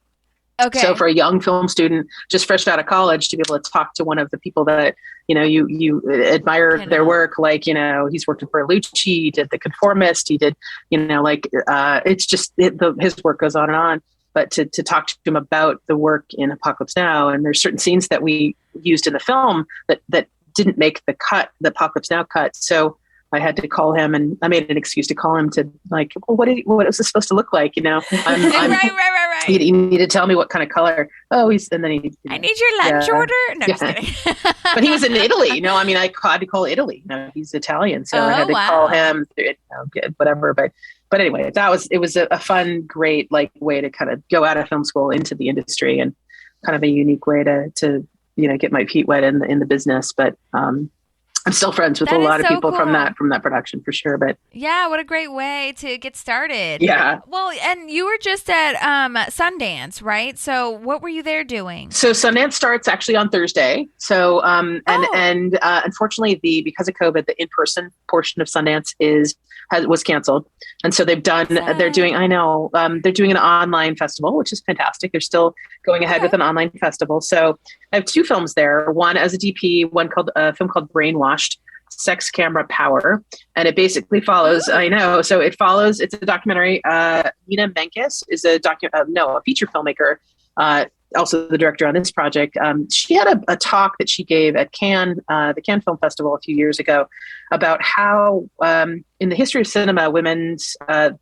Okay. So for a young film student, just fresh out of college, to be able to talk to one of the people that, you admire their work, he's worked with Berlucci, he did The Conformist, he did, it's just, his work goes on and on. But to talk to him about the work in Apocalypse Now, and there's certain scenes that we used in the film that didn't make the Apocalypse Now cut. So I had to call him, and I made an excuse to call him to like, well, what is this supposed to look like? Right. He needed to tell me what kind of color. Oh, I need your lunch order. No, just kidding. But he was in Italy. I had to call Italy. He's Italian, so I had to call him. Whatever. But anyway, it was a fun, great way to kind of go out of film school into the industry, and kind of a unique way to get my feet wet in the business. But I'm still friends with a lot of people from that production for sure. But yeah, what a great way to get started. Yeah. Well, and you were just at Sundance, right? So what were you there doing? So Sundance starts actually on Thursday. So unfortunately, because of COVID, the in-person portion of Sundance was canceled, and so they're doing an online festival, which is fantastic. They're still going ahead with an online festival. So I have 2 films there. One as a DP, one called a film called Brainwashed: Sex, Camera, Power, and it basically follows. I know. So it follows. It's a documentary. Nina Menkes is a feature filmmaker. Also the director on this project. She had a talk that she gave at Cannes, the Cannes Film Festival a few years ago, about how in the history of cinema, women have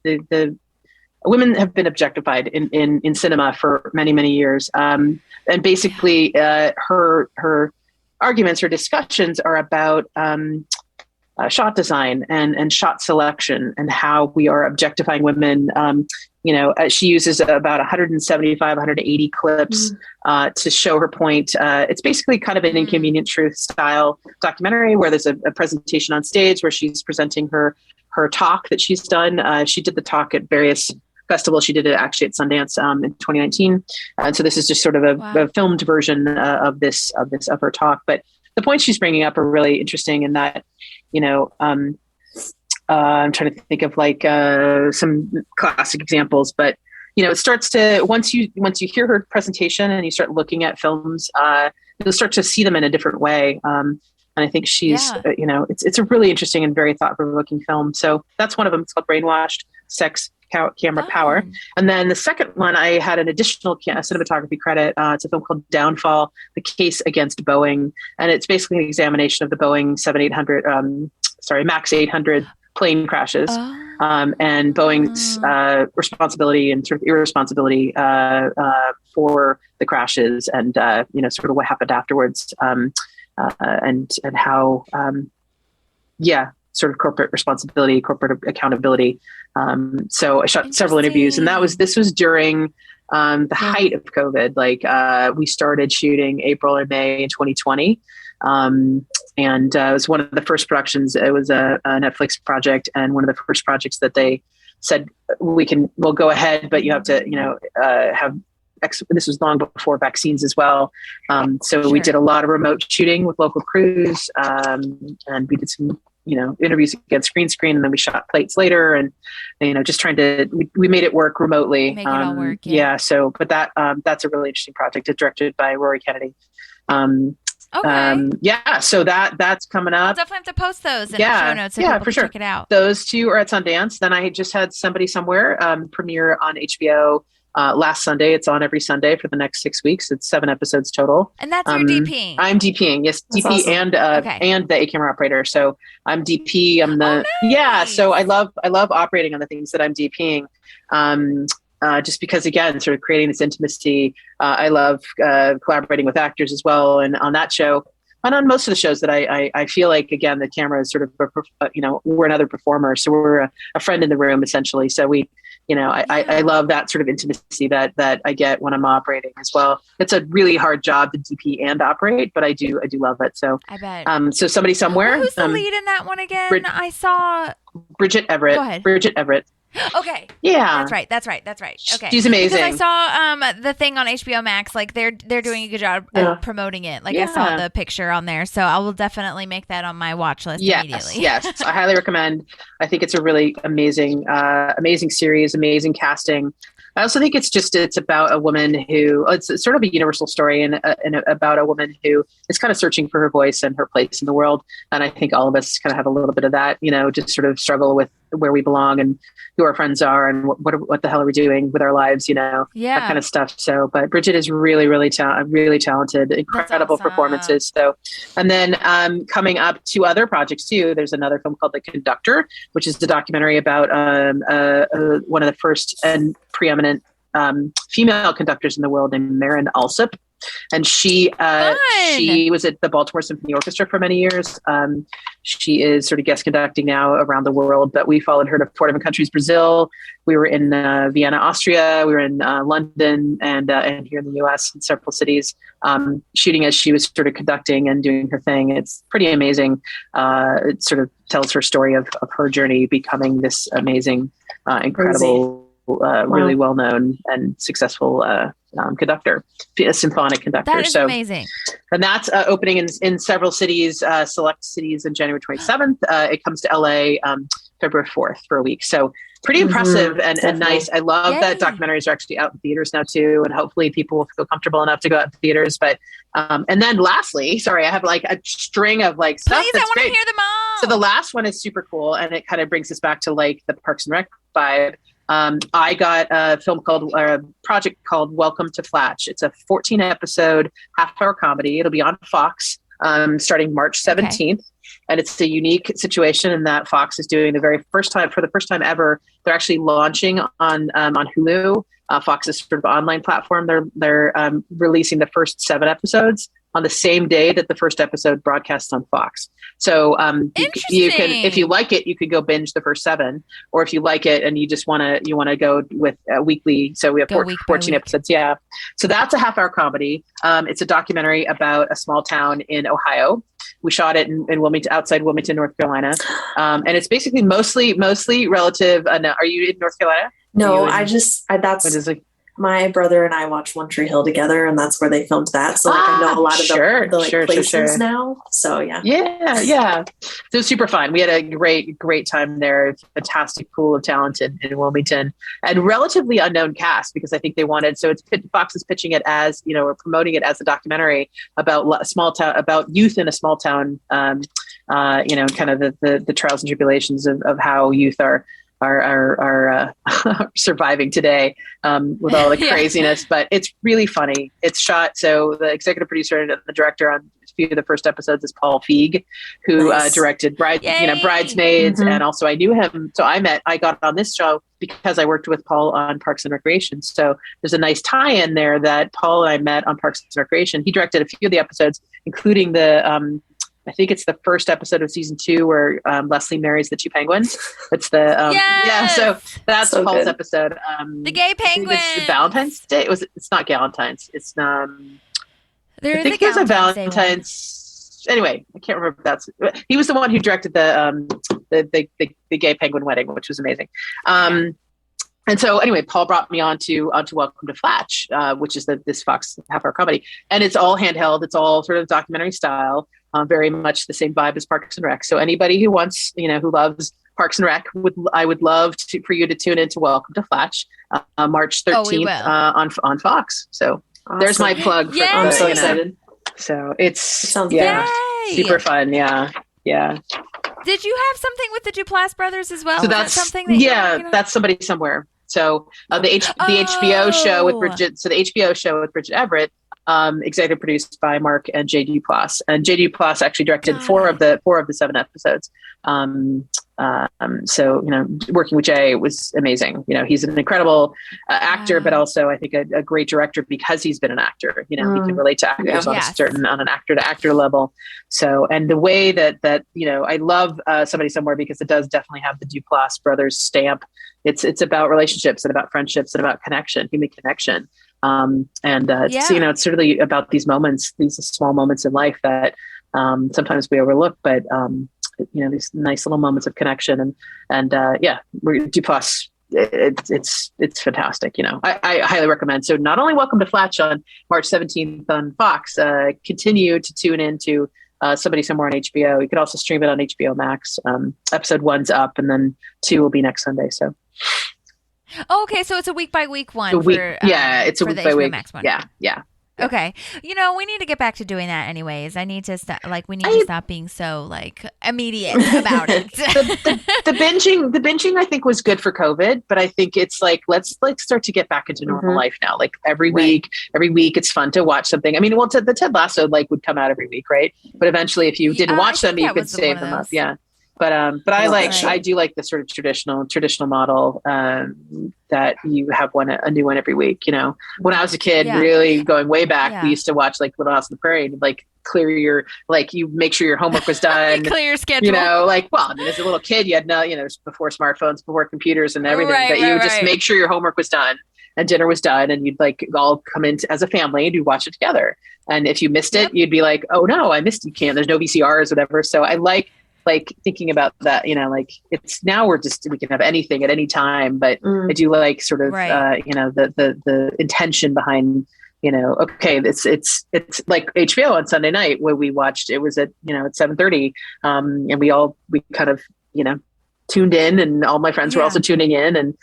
been objectified in cinema for many, many years. And basically her arguments, her discussions are about shot design and shot selection, and how we are objectifying women. She uses about 175, 180 clips to show her point. It's basically kind of an Inconvenient Truth style documentary where there's a presentation on stage where she's presenting her talk that she's done. She did the talk at various festivals. She did it actually at Sundance in 2019. And so this is just sort of a filmed version of her talk. But the points she's bringing up are really interesting in that, I'm trying to think of some classic examples, but it starts to, once you hear her presentation and you start looking at films, you'll start to see them in a different way. And I think she's, it's a really interesting and very thought-provoking film. So that's one of them. It's called Brainwashed: Sex, Camera, Power. And then the second one, I had an additional cinematography credit. It's a film called Downfall: The Case Against Boeing. And it's basically an examination of the Boeing Max 800 plane crashes, and Boeing's responsibility and sort of irresponsibility for the crashes, and sort of what happened afterwards, and how sort of corporate responsibility, corporate accountability. So I shot several interviews, and this was during the height of COVID. We started shooting April or May in 2020. And it was one of the first productions. It was a Netflix project, and one of the first projects that they said we'll go ahead, but you have to have this was long before vaccines as well. So we did a lot of remote shooting with local crews, and we did some interviews against green screen, and then we shot plates later, and just trying to we made it work remotely. Make it all work. So but that's a really interesting project. It's directed by Rory Kennedy. Okay. So that's coming up. I'll definitely have to post those in the show notes so people can check it out. Those 2 are at Sundance. Then I just had Somebody Somewhere premiere on HBO last Sunday. It's on every Sunday for the next 6 weeks. It's 7 episodes total. And that's your DPing. I'm DPing, yes, that's DP awesome. and the camera operator. So I'm DP. I'm the nice. So I love operating on the things that I'm DPing. Just because, again, sort of creating this intimacy. I love collaborating with actors as well. And on that show, and on most of the shows that I feel like, again, the camera is sort of, we're another performer. So we're a friend in the room, essentially. So we, I love that sort of intimacy that I get when I'm operating as well. It's a really hard job to DP and operate, but I do love it. So I bet. So Somebody Somewhere. Who's the lead in that one again? I saw Bridget Everett. Go ahead. Bridget Everett. Okay. Yeah. That's right. Okay. She's amazing. Because I saw the thing on HBO Max, they're doing a good job of promoting it. I saw the picture on there. So I will definitely make that on my watch list immediately. Yes. I highly recommend. I think it's a really amazing series, amazing casting. I also think it's about a woman who, it's sort of a universal story and about a woman who is kind of searching for her voice and her place in the world. And I think all of us kind of have a little bit of that, just sort of struggle with where we belong and who our friends are and what the hell are we doing with our lives, that kind of stuff. So, but Bridget is really, really talented, incredible performances. So, and then coming up to other projects too, there's another film called The Conductor, which is the documentary about one of the first and preeminent female conductors in the world named Marin Alsop. And she was at the Baltimore Symphony Orchestra for many years. She is sort of guest conducting now around the world, but we followed her to 4 different countries: Brazil. We were in Vienna, Austria. We were in London and here in the U.S. in several cities, shooting as she was sort of conducting and doing her thing. It's pretty amazing. It sort of tells her story of her journey becoming this amazing, incredible, really well-known and successful conductor, a symphonic conductor. That is amazing. And that's opening in several cities, select cities, on January 27th. It comes to LA February 4th for a week. So pretty impressive and nice. I love that documentaries are actually out in theaters now too, and hopefully people will feel comfortable enough to go out to theaters. But and then lastly, sorry, I have like a string of like stuff. Please, I want to hear them all. So the last one is super cool, and it kind of brings us back to like the Parks and Rec vibe. I got a project called Welcome to Flatch. It's a 14-episode half-hour comedy. It'll be on Fox starting March 17th. Okay. And it's a unique situation in that Fox is doing for the first time ever, they're actually launching on Hulu, Fox's sort of online platform. They're releasing the first 7 episodes on the same day that the first episode broadcasts on Fox. So you can, if you like it, you could go binge the first 7, or if you like it and you just want to go with weekly. So we have 14 episodes. Yeah. So that's a half-hour comedy. It's a documentary about a small town in Ohio. We shot it in Wilmington, outside Wilmington, North Carolina. And it's basically mostly relative. Are you in North Carolina? No, my brother and I watched One Tree Hill together, and that's where they filmed that. So I know a lot of the places now. So yeah. So it was super fun. We had a great time there. Fantastic pool of talent in Wilmington, and relatively unknown cast, because I think they wanted. So Fox is pitching it as, or promoting it as a documentary about a small town, about youth in a small town. Kind of the trials and tribulations of how youth are surviving today with all the craziness, but it's really funny. It's shot. So the executive producer and the director on a few of the first episodes is Paul Feig, who directed Bridesmaids. Mm-hmm. And also I knew him. So I got on this show because I worked with Paul on Parks and Recreation. So there's a nice tie-in there that Paul and I met on Parks and Recreation. He directed a few of the episodes, including the, I think it's the first episode of season 2 where Leslie marries the 2 penguins. It's the so that's so Paul's episode. The gay penguin. It's Valentine's Day. It's not Galentine's. It's I think there's a Valentine's. Anyway, I can't remember. He was the one who directed the gay penguin wedding, which was amazing. And so anyway, Paul brought me onto Welcome to Flatch, which is this Fox half-hour comedy, and it's all handheld. It's all sort of documentary style. Very much the same vibe as Parks and Rec. So anybody who wants, who loves Parks and Rec, I would love for you to tune into Welcome to Flatch, March 13th on Fox. So there's my plug. I'm so excited. So it sounds super fun. Yeah. Did you have something with the Duplass brothers as well? So that's something that that's Somebody Somewhere. So the HBO show with Bridget. So the HBO show with Bridget Everett. Executive produced by Mark and Jay Duplass, and Jay Duplass actually directed 4 of the 7 episodes. So working with Jay was amazing. He's an incredible actor, but also I think a great director because he's been an actor. He can relate to actors on an actor to actor level. So, and the way that I love Somebody Somewhere because it does definitely have the Duplass brothers stamp. It's about relationships and about friendships and about connection, human connection. It's certainly about these moments, these small moments in life that sometimes we overlook, but these nice little moments of connection and Duplass. It's fantastic. I highly recommend. So not only Welcome to Flatch on March 17th on Fox, continue to tune into Somebody Somewhere on HBO. You could also stream it on HBO Max. Episode 1's up, and then 2 will be next Sunday. So. Oh, okay, so it's a week by week one. It's a week by week. Max one. Yeah. Okay. We need to get back to doing that anyways. I need to we need to stop being so immediate about it. The binging I think was good for COVID, but I think it's let's start to get back into normal life now. Every week it's fun to watch something. I mean, the Ted Lasso would come out every week, right? But eventually if you didn't watch them, you could save them up. Yeah. But I do like the sort of traditional model that you have a new one every week. When I was a kid, really going way back, we used to watch Little House on the Prairie and clear your you make sure your homework was done. Clear your schedule. As a little kid, you had before smartphones, before computers and everything, but you would just make sure your homework was done and dinner was done, and you'd all come in as a family and you'd watch it together. And if you missed it, you'd be like, oh no, I missed it. There's no VCRs or whatever. So I like thinking about that, it's now we can have anything at any time, but I do sort of, the intention behind, okay, it's like HBO on Sunday night where we watched, it was at 7:30. And we kind of, tuned in, and all my friends were also tuning in. And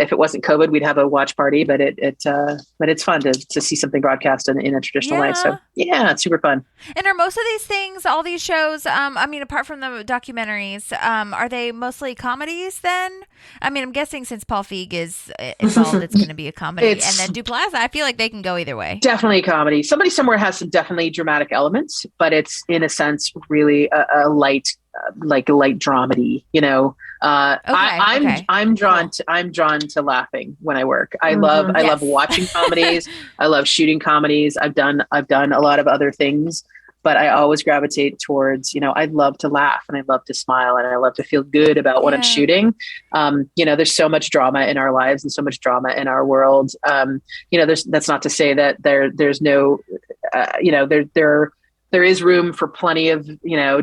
if it wasn't COVID, we'd have a watch party, but it's fun to see something broadcast in a traditional way. So yeah, it's super fun. And are most of these things, all these shows, apart from the documentaries, are they mostly comedies then? I mean, I'm guessing since Paul Feig is involved, it's going to be a comedy. And then Duplass, I feel like they can go either way. Definitely a comedy. Somebody Somewhere has some definitely dramatic elements, but it's in a sense really a light, a light dramedy, I'm drawn to laughing when I work. I love watching comedies. I love shooting comedies. I've done a lot of other things, but I always gravitate towards, I love to laugh and I love to smile and I love to feel good about what I'm shooting. There's so much drama in our lives and so much drama in our world. That's not to say that there's no, there is room for plenty of,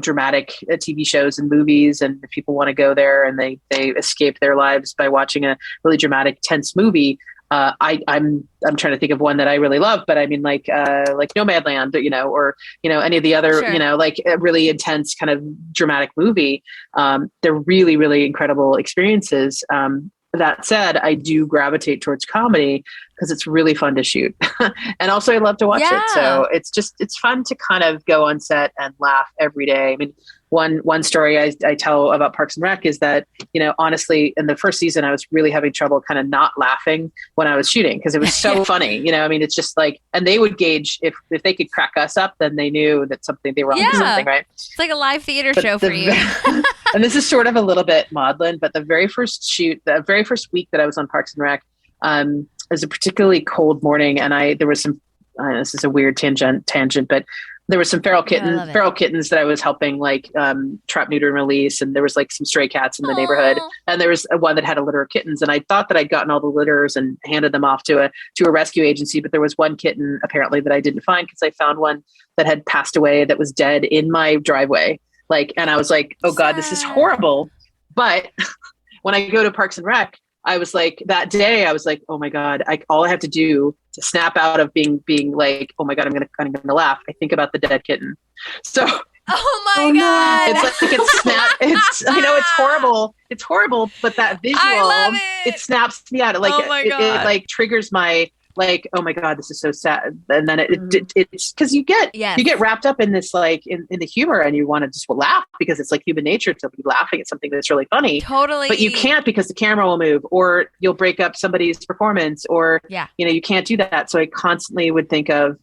dramatic TV shows and movies. And if people want to go there and they escape their lives by watching a really dramatic, tense movie, I'm trying to think of one that I really love, but I mean, like Nomadland, or any of the other, a really intense kind of dramatic movie. They're really, really incredible experiences. That said, I do gravitate towards comedy because it's really fun to shoot. And also I love to watch it. So it's fun to kind of go on set and laugh every day. I mean, one story I tell about Parks and Rec is that, honestly, in the first season, I was really having trouble kind of not laughing when I was shooting because it was so funny. It's just and they would gauge if they could crack us up, then they knew that they were on something, right? It's like a live theater show for you. And this is sort of a little bit maudlin, but the very first week that I was on Parks and Rec, it was a particularly cold morning, and there was some. This is a weird tangent, but there were some feral kittens that I was helping trap, neuter, and release, and there was some stray cats in the neighborhood, and there was one that had a litter of kittens, and I thought that I'd gotten all the litters and handed them off to a rescue agency, but there was one kitten apparently that I didn't find because I found one that had passed away that was dead in my driveway. And I was like, oh God, this is horrible. But when I go to Parks and Rec, I was that day, I was like, oh my God, all I have to do to snap out of being like, oh my God, I'm going to laugh. I think about the dead kitten. So, oh my God. I know it's horrible. It's horrible, but that visual, it snaps me out. It triggers my, oh my God, this is so sad. And then it's because you get wrapped up in this, in the humor, and you want to just laugh because it's human nature to be laughing at something that's really funny. Totally. But you can't because the camera will move, or you'll break up somebody's performance, or, you can't do that. So I constantly would think of,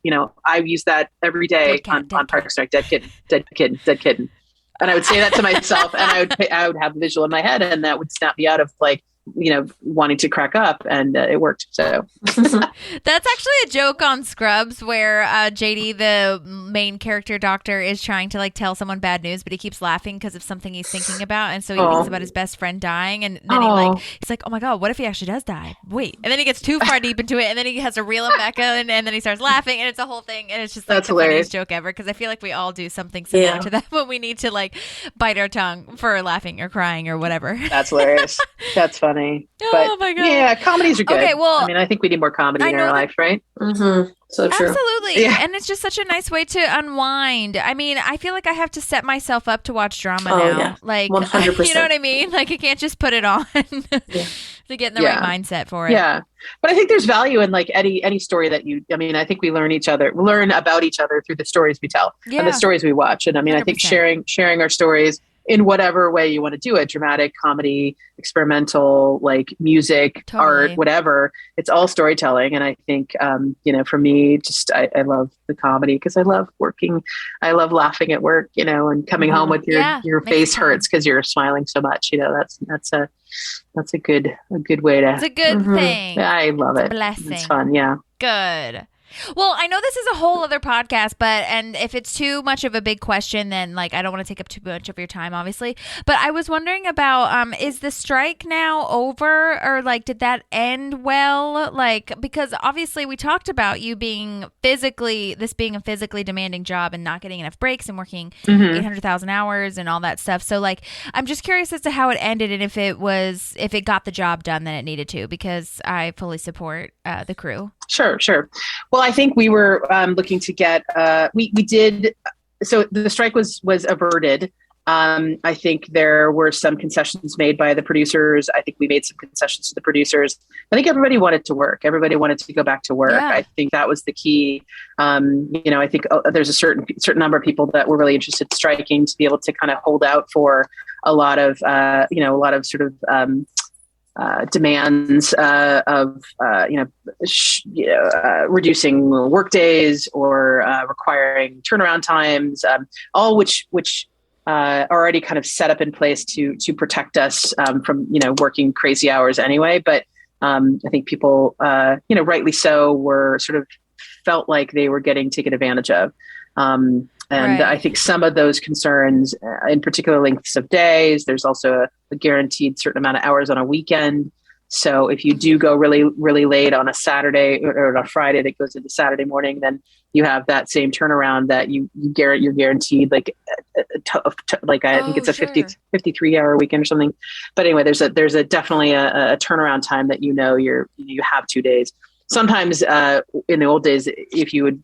I use that every day on Parks and Rec, dead kitten. And I would say that to myself, and I would have the visual in my head, and that would snap me out of wanting to crack up, and it worked. So that's actually a joke on Scrubs where JD, the main character doctor, is trying to tell someone bad news, but he keeps laughing because of something he's thinking about, and so he thinks about his best friend dying, and then he's like, oh my God, what if he actually does die? Wait, and then he gets too far deep into it, and then he has to reel him back in, and then he starts laughing, and it's a whole thing, and it's just that's the hilarious. funniest joke ever, because I feel like we all do something similar to that when we need to bite our tongue for laughing or crying or whatever. That's hilarious. That's funny. funny. Oh my God. Yeah, comedies are good. Okay, well, I mean, I think we need more comedy in our life, right? Mm-hmm. So true. Absolutely. Yeah. And it's just such a nice way to unwind. I mean, I feel like I have to set myself up to watch drama Oh, now. yeah. Like, 100%. you know what I mean? Like, I can't just put it on Yeah. to get in the right mindset for it. Yeah. But I think there's value in like any story that I mean, I think we learn about each other through the stories we tell and the stories we watch. And I mean, 100%. I think sharing our stories in whatever way you want to do it, dramatic, comedy, experimental, like music, art, whatever, it's all storytelling. And I think, for me, just, I love the comedy because I love working. I love laughing at work, and coming home with your face hurts because you're smiling so much, that's a good way to. It's a good thing. I love it. Blessing. It's fun. Yeah. Good. Well, I know this is a whole other podcast, and if it's too much of a big question, then I don't want to take up too much of your time, obviously. But I was wondering about, is the strike now over, or did that end well? Because obviously we talked about you being this being a physically demanding job and not getting enough breaks and working 800,000 hours and all that stuff. So I'm just curious as to how it ended and if it got the job done that it needed to, because I fully support the crew. Sure. Well, I think we were looking to get, we did, so the strike was averted. I think there were some concessions made by the producers. I think we made some concessions to the producers. I think everybody wanted to work. Everybody wanted to go back to work. Yeah. I think that was the key. I think there's a certain number of people that were really interested in striking to be able to kind of hold out for a lot of sort of, demands of reducing work days or requiring turnaround times, all which are already kind of set up in place to protect us from working crazy hours anyway. But I think people rightly so were sort of felt like they were getting taken advantage of. And I think some of those concerns, in particular lengths of days, there's also a guaranteed certain amount of hours on a weekend. So if you do go really, really late on a Saturday or on a Friday that goes into Saturday morning, then you have that same turnaround that you're guaranteed I think it's a 53 hour weekend or something. But anyway, there's definitely a turnaround time that you have 2 days. Sometimes in the old days, if you would,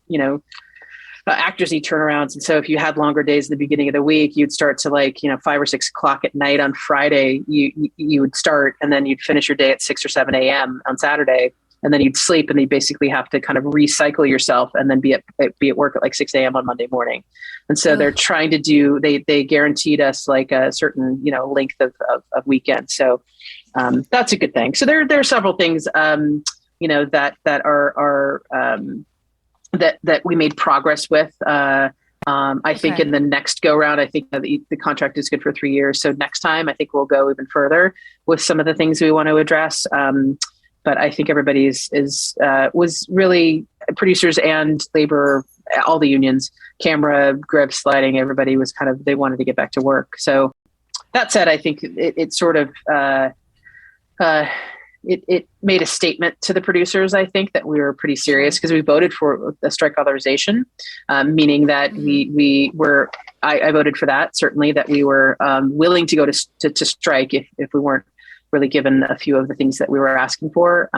actors need turnarounds. And so if you had longer days at the beginning of the week, you'd start to 5 or 6 o'clock at night on Friday, you would start, and then you'd finish your day at 6 or 7 a.m. on Saturday. And then you'd sleep, and you basically have to kind of recycle yourself and then be at work at 6 a.m. on Monday morning. And so they're trying to they guaranteed us a certain, length of weekend. So that's a good thing. So there are several things, that are, that we made progress with. I think in the next go round, I think the contract is good for 3 years. So next time, I think we'll go even further with some of the things we want to address. But I think everybody was really, producers and labor, all the unions, camera, grips, lighting, everybody was they wanted to get back to work. So that said, I think it sort of, it made a statement to the producers, I think, that we were pretty serious because we voted for a strike authorization, meaning that I voted for that, certainly, that we were willing to go to strike if we weren't really given a few of the things that we were asking for.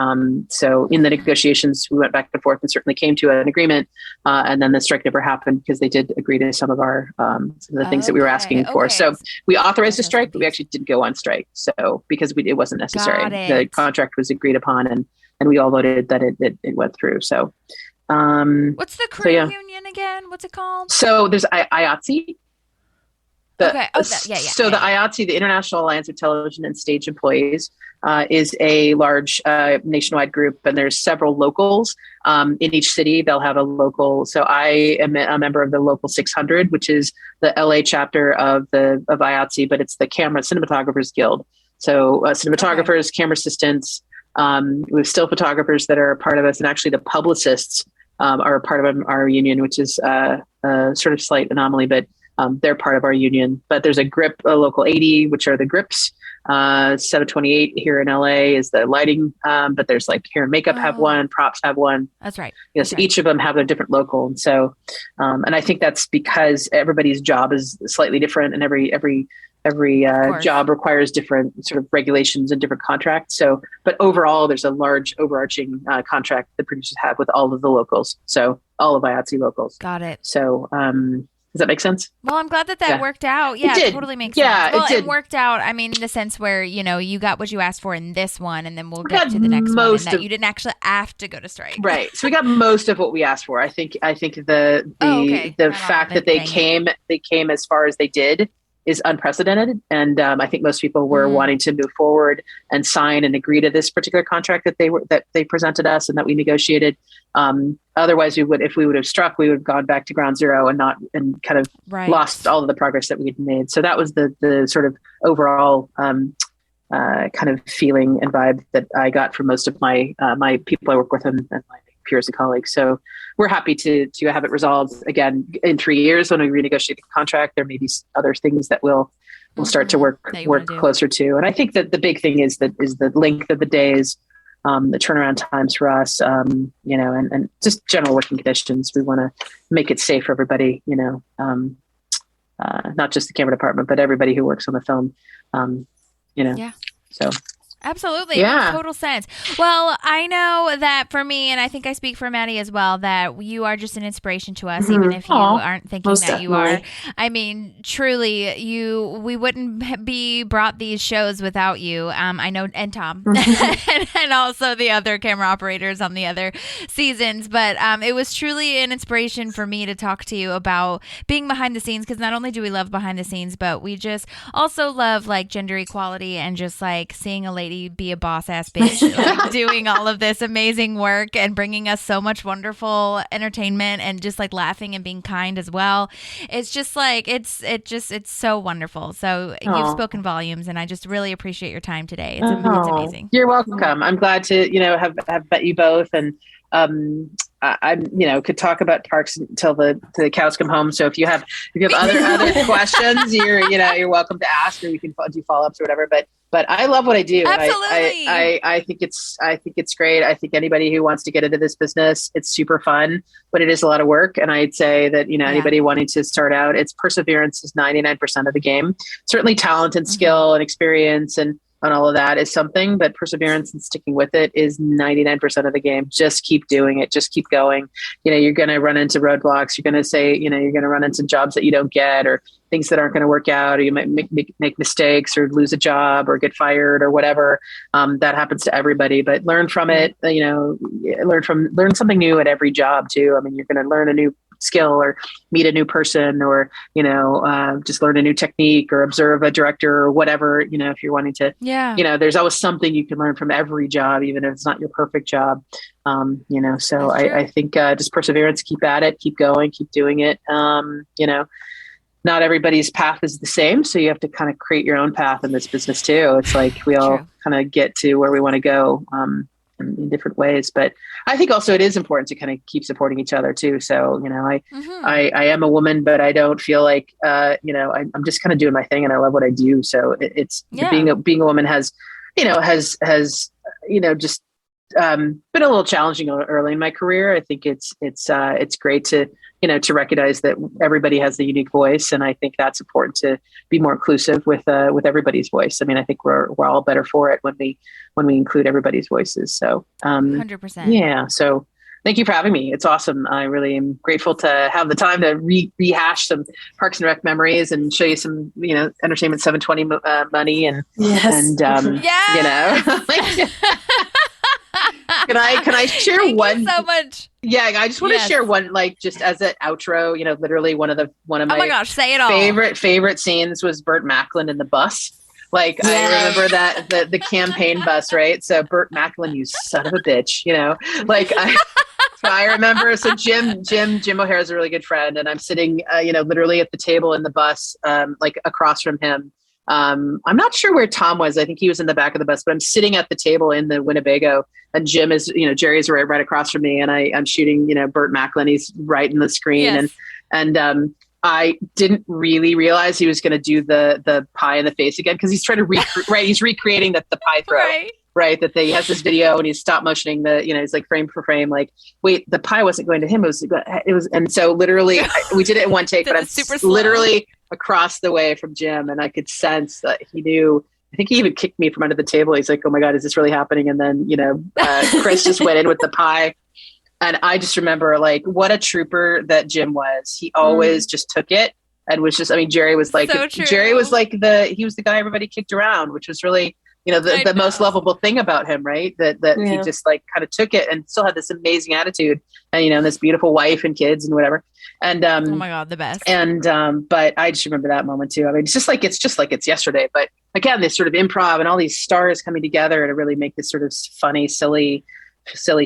So in the negotiations, we went back and forth and certainly came to an agreement. And then the strike never happened because they did agree to some of the things that we were asking for. So we authorized a strike, but we actually didn't go on strike. So because it wasn't necessary, the contract was agreed upon and we all voted that it went through. So what's the crew union again? What's it called? So there's IATSE. The IATSE, the International Alliance of Television and Stage Employees, is a large nationwide group, and there's several locals in each city. They'll have a local. So I am a member of the Local 600, which is the LA chapter of IATSE, but it's the Cinematographers Guild. So cinematographers, camera assistants, we have still photographers that are a part of us, and actually the publicists are a part of our union, which is a sort of slight anomaly, but they're part of our union. But there's a local 80, which are the grips. 728 here in LA is the lighting. But there's hair and makeup have one, props have one. That's right. Yes, each of them have a different local. And so, and I think that's because everybody's job is slightly different, and every job requires different sort of regulations and different contracts. So, but overall, there's a large overarching contract the producers have with all of the locals. So all of IATSE locals. Got it. So, does that make sense? Well, I'm glad that worked out. Yeah, it totally makes sense. Well, it worked out. I mean, in the sense where, you got what you asked for in this one, and then we'll get to the next one, and that you didn't actually have to go to strike. Right. So we got most of what we asked for. I think the fact that they came as far as they did is unprecedented. And I think most people were wanting to move forward and sign and agree to this particular contract that they presented us and that we negotiated. Otherwise, if we would have struck, we would have gone back to ground zero and kind of lost all of the progress that we had made. So that was the sort of overall kind of feeling and vibe that I got from most of my people I work with and my peers and colleagues. So we're happy to have it resolved again in 3 years when we renegotiate the contract. There may be other things that we'll start to work closer to. And I think that the big thing is the length of the days, the turnaround times for us, and just general working conditions. We want to make it safe for everybody, not just the camera department, but everybody who works on the film, so. Absolutely. Yeah. Makes total sense. Well, I know that for me, and I think I speak for Maddie as well, that you are just an inspiration to us, even if you aren't thinking that you are. I mean, truly, we wouldn't be brought these shows without you. I know, and Tom, and also the other camera operators on the other seasons. But it was truly an inspiration for me to talk to you about being behind the scenes, because not only do we love behind the scenes, but we just also love like gender equality and just like seeing a lady be a boss ass bitch, like doing all of this amazing work and bringing us so much wonderful entertainment and just like laughing and being kind as well. It's just like it's so wonderful. So you've spoken volumes, and I just really appreciate your time today. It's amazing. You're welcome. I'm glad to have met you both, and I could talk about parks until the cows come home. So if you have other questions, you're welcome to ask, or we can do follow-ups or whatever. But I love what I do. Absolutely. I think it's great. I think anybody who wants to get into this business, it's super fun, but it is a lot of work. And I'd say that, anybody wanting to start out, it's perseverance is 99% of the game. Certainly talent and skill and experience and all of that is something, but perseverance and sticking with it is 99% of the game. Just keep doing it. Just keep going. You're going to run into roadblocks. You're going to say, you're going to run into jobs that you don't get, or things that aren't going to work out, or you might make mistakes or lose a job or get fired or whatever. That happens to everybody, but learn from it. Learn something new at every job too. I mean, you're going to learn a new skill or meet a new person, or just learn a new technique or observe a director or whatever, if you're wanting to, there's always something you can learn from every job, even if it's not your perfect job. So I think just perseverance, keep at it, keep going, keep doing it. Not everybody's path is the same, so you have to kind of create your own path in this business too. It's like we all kind of get to where we want to go in different ways, but I think also it is important to kind of keep supporting each other too. So I am a woman, but I don't feel like I'm just kind of doing my thing, and I love what I do. So being a woman has just been a little challenging early in my career. I think it's great to recognize that everybody has a unique voice, and I think that's important to be more inclusive with everybody's voice. I mean, I think we're all better for it when we include everybody's voices. So 100%. Yeah. So thank you for having me. It's awesome. I really am grateful to have the time to rehash some Parks and Rec memories and show you some, Entertainment 720 money and Can I share Thank one? You so much. Yeah, I just want to share one, like just as an outro. Literally one of my oh my gosh, say it all. favorite scenes was Burt Macklin in the bus. Like I remember that the campaign bus, right? So Burt Macklin, you son of a bitch, I remember. So Jim O'Hare is a really good friend, and I'm sitting, literally at the table in the bus, like across from him. I'm not sure where Tom was. I think he was in the back of the bus, but I'm sitting at the table in the Winnebago, and Jim is, Jerry's right across from me, and I'm shooting, Burt Macklin. He's right in the screen, and I didn't really realize he was going to do the pie in the face again, because he's trying to he's recreating the pie throw. Right. That he has this video and he's stop motioning he's like frame for frame, like, wait, the pie wasn't going to him. It was, and so literally we did it in one take, but I'm across the way from Jim, and I could sense that he knew. I think he even kicked me from under the table. He's like, "Oh my God, is this really happening?" And then, Chris just went in with the pie. And I just remember, like, what a trooper that Jim was. He always just took it and was just, Jerry was like, he was the guy everybody kicked around, which was really, the most lovable thing about him, right? That he just like kind of took it and still had this amazing attitude and, this beautiful wife and kids and whatever. And, oh my God, the best. And, but I just remember that moment too. It's just like it's yesterday, but again, this sort of improv and all these stars coming together to really make this sort of funny, silly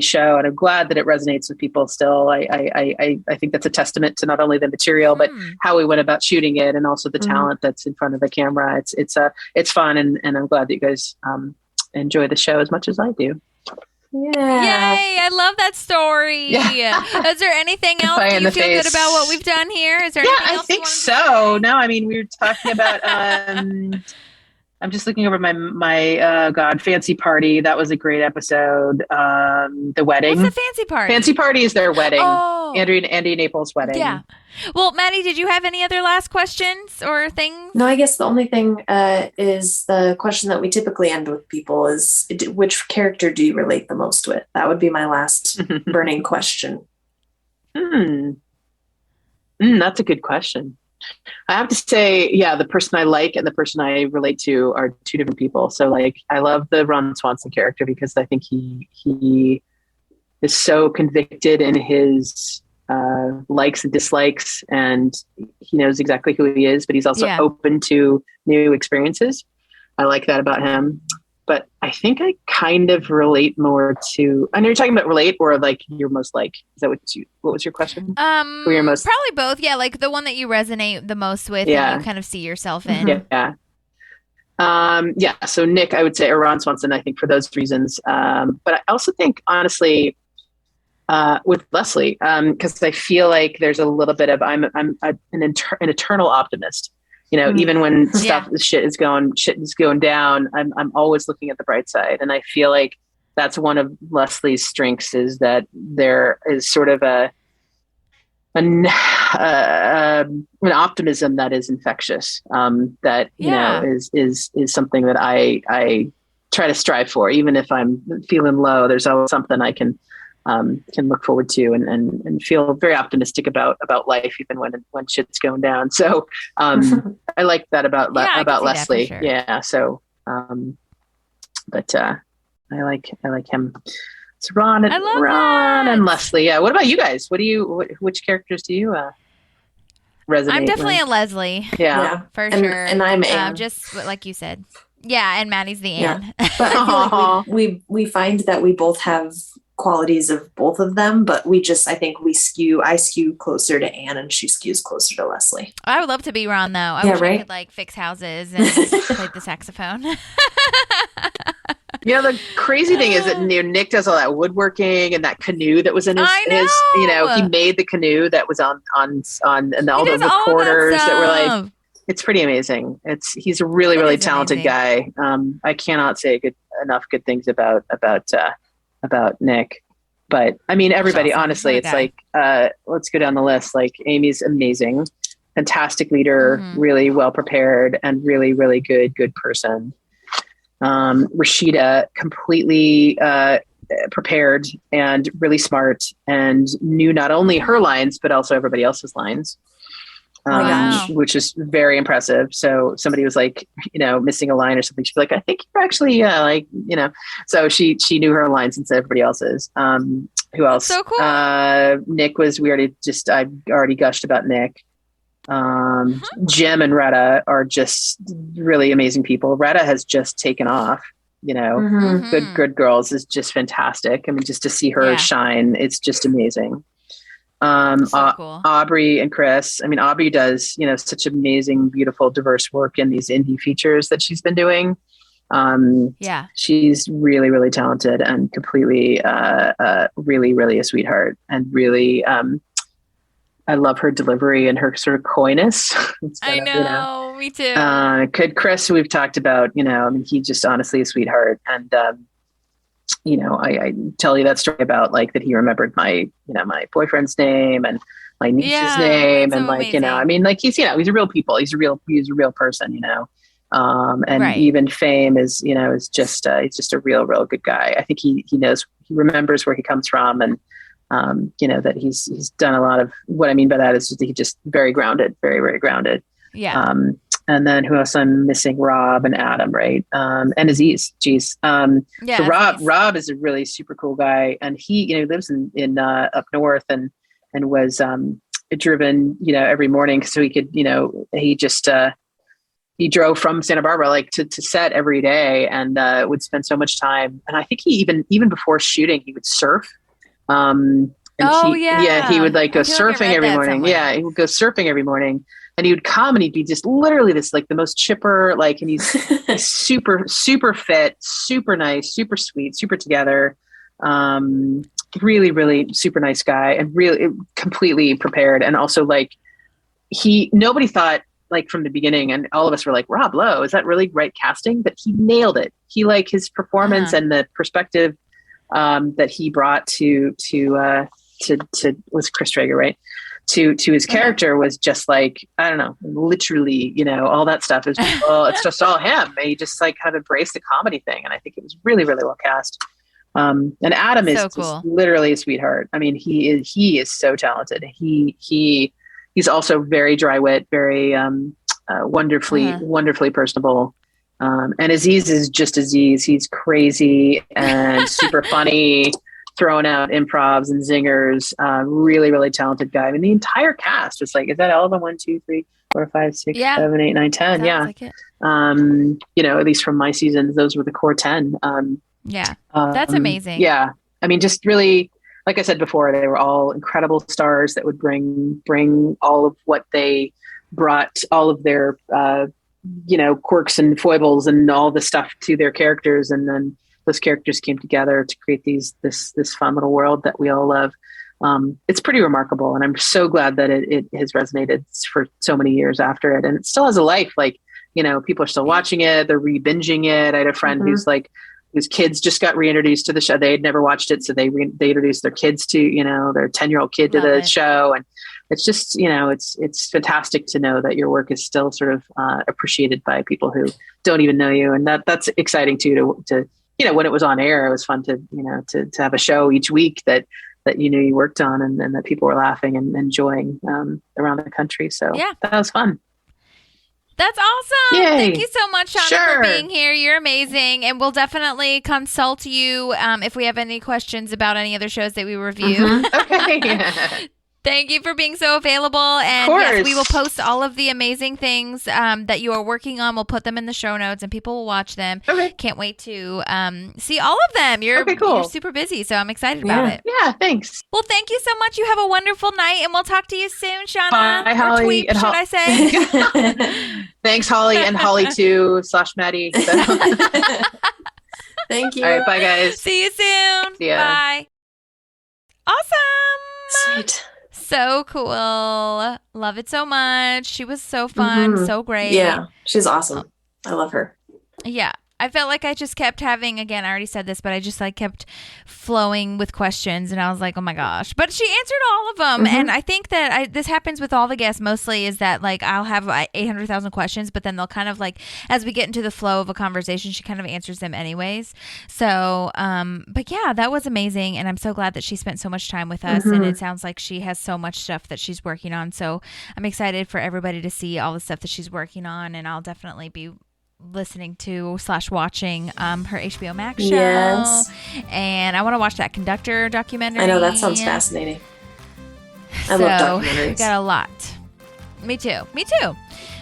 show. And I'm glad that it resonates with people still. I think that's a testament to not only the material, but how we went about shooting it and also the talent that's in front of the camera. It's fun. And I'm glad that you guys, enjoy the show as much as I do. Yeah. Yay. I love that story. Yeah. Is there anything else? Do you feel good about what we've done here? Is there anything else? I think so. No, we were talking about, I'm just looking over my fancy party. That was a great episode. The wedding. What's the fancy party? Fancy party is their wedding. Oh. Andy Naples' wedding. Yeah. Well, Maddie, did you have any other last questions or things? No, I guess the only thing is the question that we typically end with people is, which character do you relate the most with? That would be my last burning question. That's a good question. I have to say, the person I like and the person I relate to are two different people. So, like, I love the Ron Swanson character because I think he is so convicted in his likes and dislikes, and he knows exactly who he is, but he's also open to new experiences. I like that about him. But I think I kind of relate more to, I know you're talking about relate or like you're most like, is that what was your question? Who you're most, probably both. Yeah. Like the one that you resonate the most with and you kind of see yourself in. Yeah. So Nick, I would say, or Ron Swanson, I think for those reasons. But I also think honestly, with Leslie, because I feel like there's a little bit of, I'm an eternal optimist. Even when shit is going down, I'm always looking at the bright side. And I feel like that's one of Leslie's strengths, is that there is sort of an optimism that is infectious. That, is something that I try to strive for. Even if I'm feeling low, there's always something I can look forward to and feel very optimistic about life, even when shit's going down. So I like that about Leslie. That for sure. Yeah. So, but I like him. It's Ron and Leslie. Yeah. What about you guys? Which characters do you resonate? I'm definitely with? A Leslie. Yeah, for sure. And I'm Anne. Just like you said. Yeah, and Maddie's the Anne. But I feel like we find that we both have qualities of both of them, but I think I skew closer to Anne and she skews closer to Leslie. I would love to be Ron though. I wish I could like fix houses and play the saxophone. The crazy thing is that Nick does all that woodworking and that canoe that was in his he made the canoe that was on and all the recorders that were like, it's pretty amazing. He's a really, really talented guy. I cannot say enough good things about Nick, but everybody, honestly, it's like, let's go down the list. Like Amy's amazing, fantastic leader, really well prepared and really, really good person. Rashida, completely, prepared and really smart and knew not only her lines, but also everybody else's lines. Which is very impressive. So somebody was like, missing a line or something. She'd be like, I think you're actually, so she knew her lines instead of everybody else's. Who else? That's so cool. Nick I already gushed about Nick. Jim and Retta are just really amazing people. Retta has just taken off, Good Girls is just fantastic. Just to see her shine, it's just amazing. Cool. Aubrey and Chris. Aubrey does, such amazing, beautiful, diverse work in these indie features that she's been doing. She's really, really talented and completely, really, really a sweetheart. And really, I love her delivery and her sort of coyness. I know, me too. Chris, we've talked about, he just honestly a sweetheart. And, I tell you that story about like that he remembered my, my boyfriend's name and my niece's Yeah, name, that's and so like, you know, I amazing. mean, like he's a real people. He's a real person, you know. And Right. even Fame is, you know, is just he's just a real good guy. I think he remembers where he comes from, and you know, that he's done a lot of, what I mean by that is he's just very grounded, very grounded. Yeah. And then who else I'm missing? Rob and Adam, right? And Aziz. Geez. Yeah, So Aziz. Rob is a really super cool guy, and he, you know, lives in up north, and was driven, you know, every morning so he could, you know, he drove from Santa Barbara like to set every day, and would spend so much time. And I think he even before shooting, he would surf. And he would like go surfing every morning. Somewhere. Yeah, he would go surfing every morning. And he would come and he'd be just literally this, like the most chipper, like, and he's super fit, super nice, super sweet, super together. Really super nice guy, and really completely prepared. And also like nobody thought, like from the beginning, and all of us were like, Rob Lowe, is that really right casting? But he nailed it. He, like, his performance and the perspective that he brought to was Chris Traeger, right? To his character was just like, I don't know, literally, you know, all that stuff is just, it's just all him. He just like kind of embraced the comedy thing. And I think it was really well cast. And Adam is cool. just literally a sweetheart. I mean, he is so talented. He's also very dry wit, very wonderfully personable. And Aziz is just Aziz. He's crazy and super funny, throwing out improvs and zingers. Really talented guy. I mean, the entire cast was like, is that all of them? 1, 2, 3, 4, 5, 6, 7, 8, 9, 10. Yeah. Like it. You know, at least from my seasons, those were the core 10. That's amazing. Yeah. I mean, just really, like I said before, they were all incredible stars that would bring all of what they brought, all of their, you know, quirks and foibles and all the stuff to their characters. And then those characters came together to create this fun little world that we all love. It's pretty remarkable. And I'm so glad that it has resonated for so many years after it. And it still has a life. Like, you know, people are still watching it. They're re-binging it. I had a friend whose kids just got reintroduced to the show. They had never watched it. So they introduced their kids to, you know, their 10-year-old kid to the show. And it's just, you know, it's fantastic to know that your work is still sort of appreciated by people who don't even know you. And that's exciting too, to, you know, when it was on air, it was fun to, you know, to have a show each week that you knew you worked on, and that people were laughing and enjoying around the country. So that was fun. That's awesome. Yay. Thank you so much, Shana, for being here. You're amazing. And we'll definitely consult you if we have any questions about any other shows that we review. Okay. Thank you for being so available. And yes, we will post all of the amazing things that you are working on. We'll put them in the show notes and people will watch them. Okay. Can't wait to see all of them. You're super busy, so I'm excited about it. Yeah, thanks. Well, thank you so much. You have a wonderful night, and we'll talk to you soon, Shana. Bye, Holly. Or Tweep, should I say? Thanks, Holly, and Holly too, /Maddie. Thank you. All right, bye, guys. See you soon. See ya. Bye. Awesome. Sweet. So cool. Love it so much. She was so fun, so great. Yeah, she's awesome. I love her. Yeah. I felt like I just kept having, again, I already said this, but I just like kept flowing with questions, and I was like, oh my gosh. But she answered all of them. And I think that this happens with all the guests mostly, is that like I'll have 800,000 questions, but then they'll kind of like, as we get into the flow of a conversation, she kind of answers them anyways. So, but yeah, that was amazing. And I'm so glad that she spent so much time with us. And it sounds like she has so much stuff that she's working on. So I'm excited for everybody to see all the stuff that she's working on. And I'll definitely be listening to / watching her HBO Max show. Yes. And I want to watch that conductor documentary. I know, that sounds fascinating. I love documentaries. Got a lot. Me too.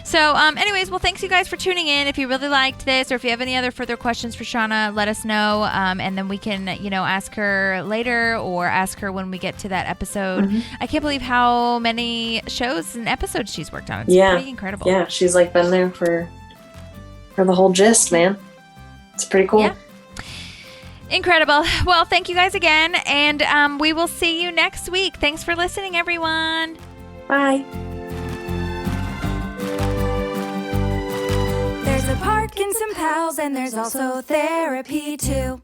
So anyways, well, thanks you guys for tuning in. If you really liked this, or if you have any other further questions for Shana, let us know, and then we can, you know, ask her later or ask her when we get to that episode. I can't believe how many shows and episodes she's worked on. It's pretty incredible. Yeah, she's like been there for the whole gist, man. It's pretty cool. Yeah. Incredible. Well, thank you guys again, and we will see you next week. Thanks for listening, everyone. Bye. There's a park and some pals, and there's also therapy too.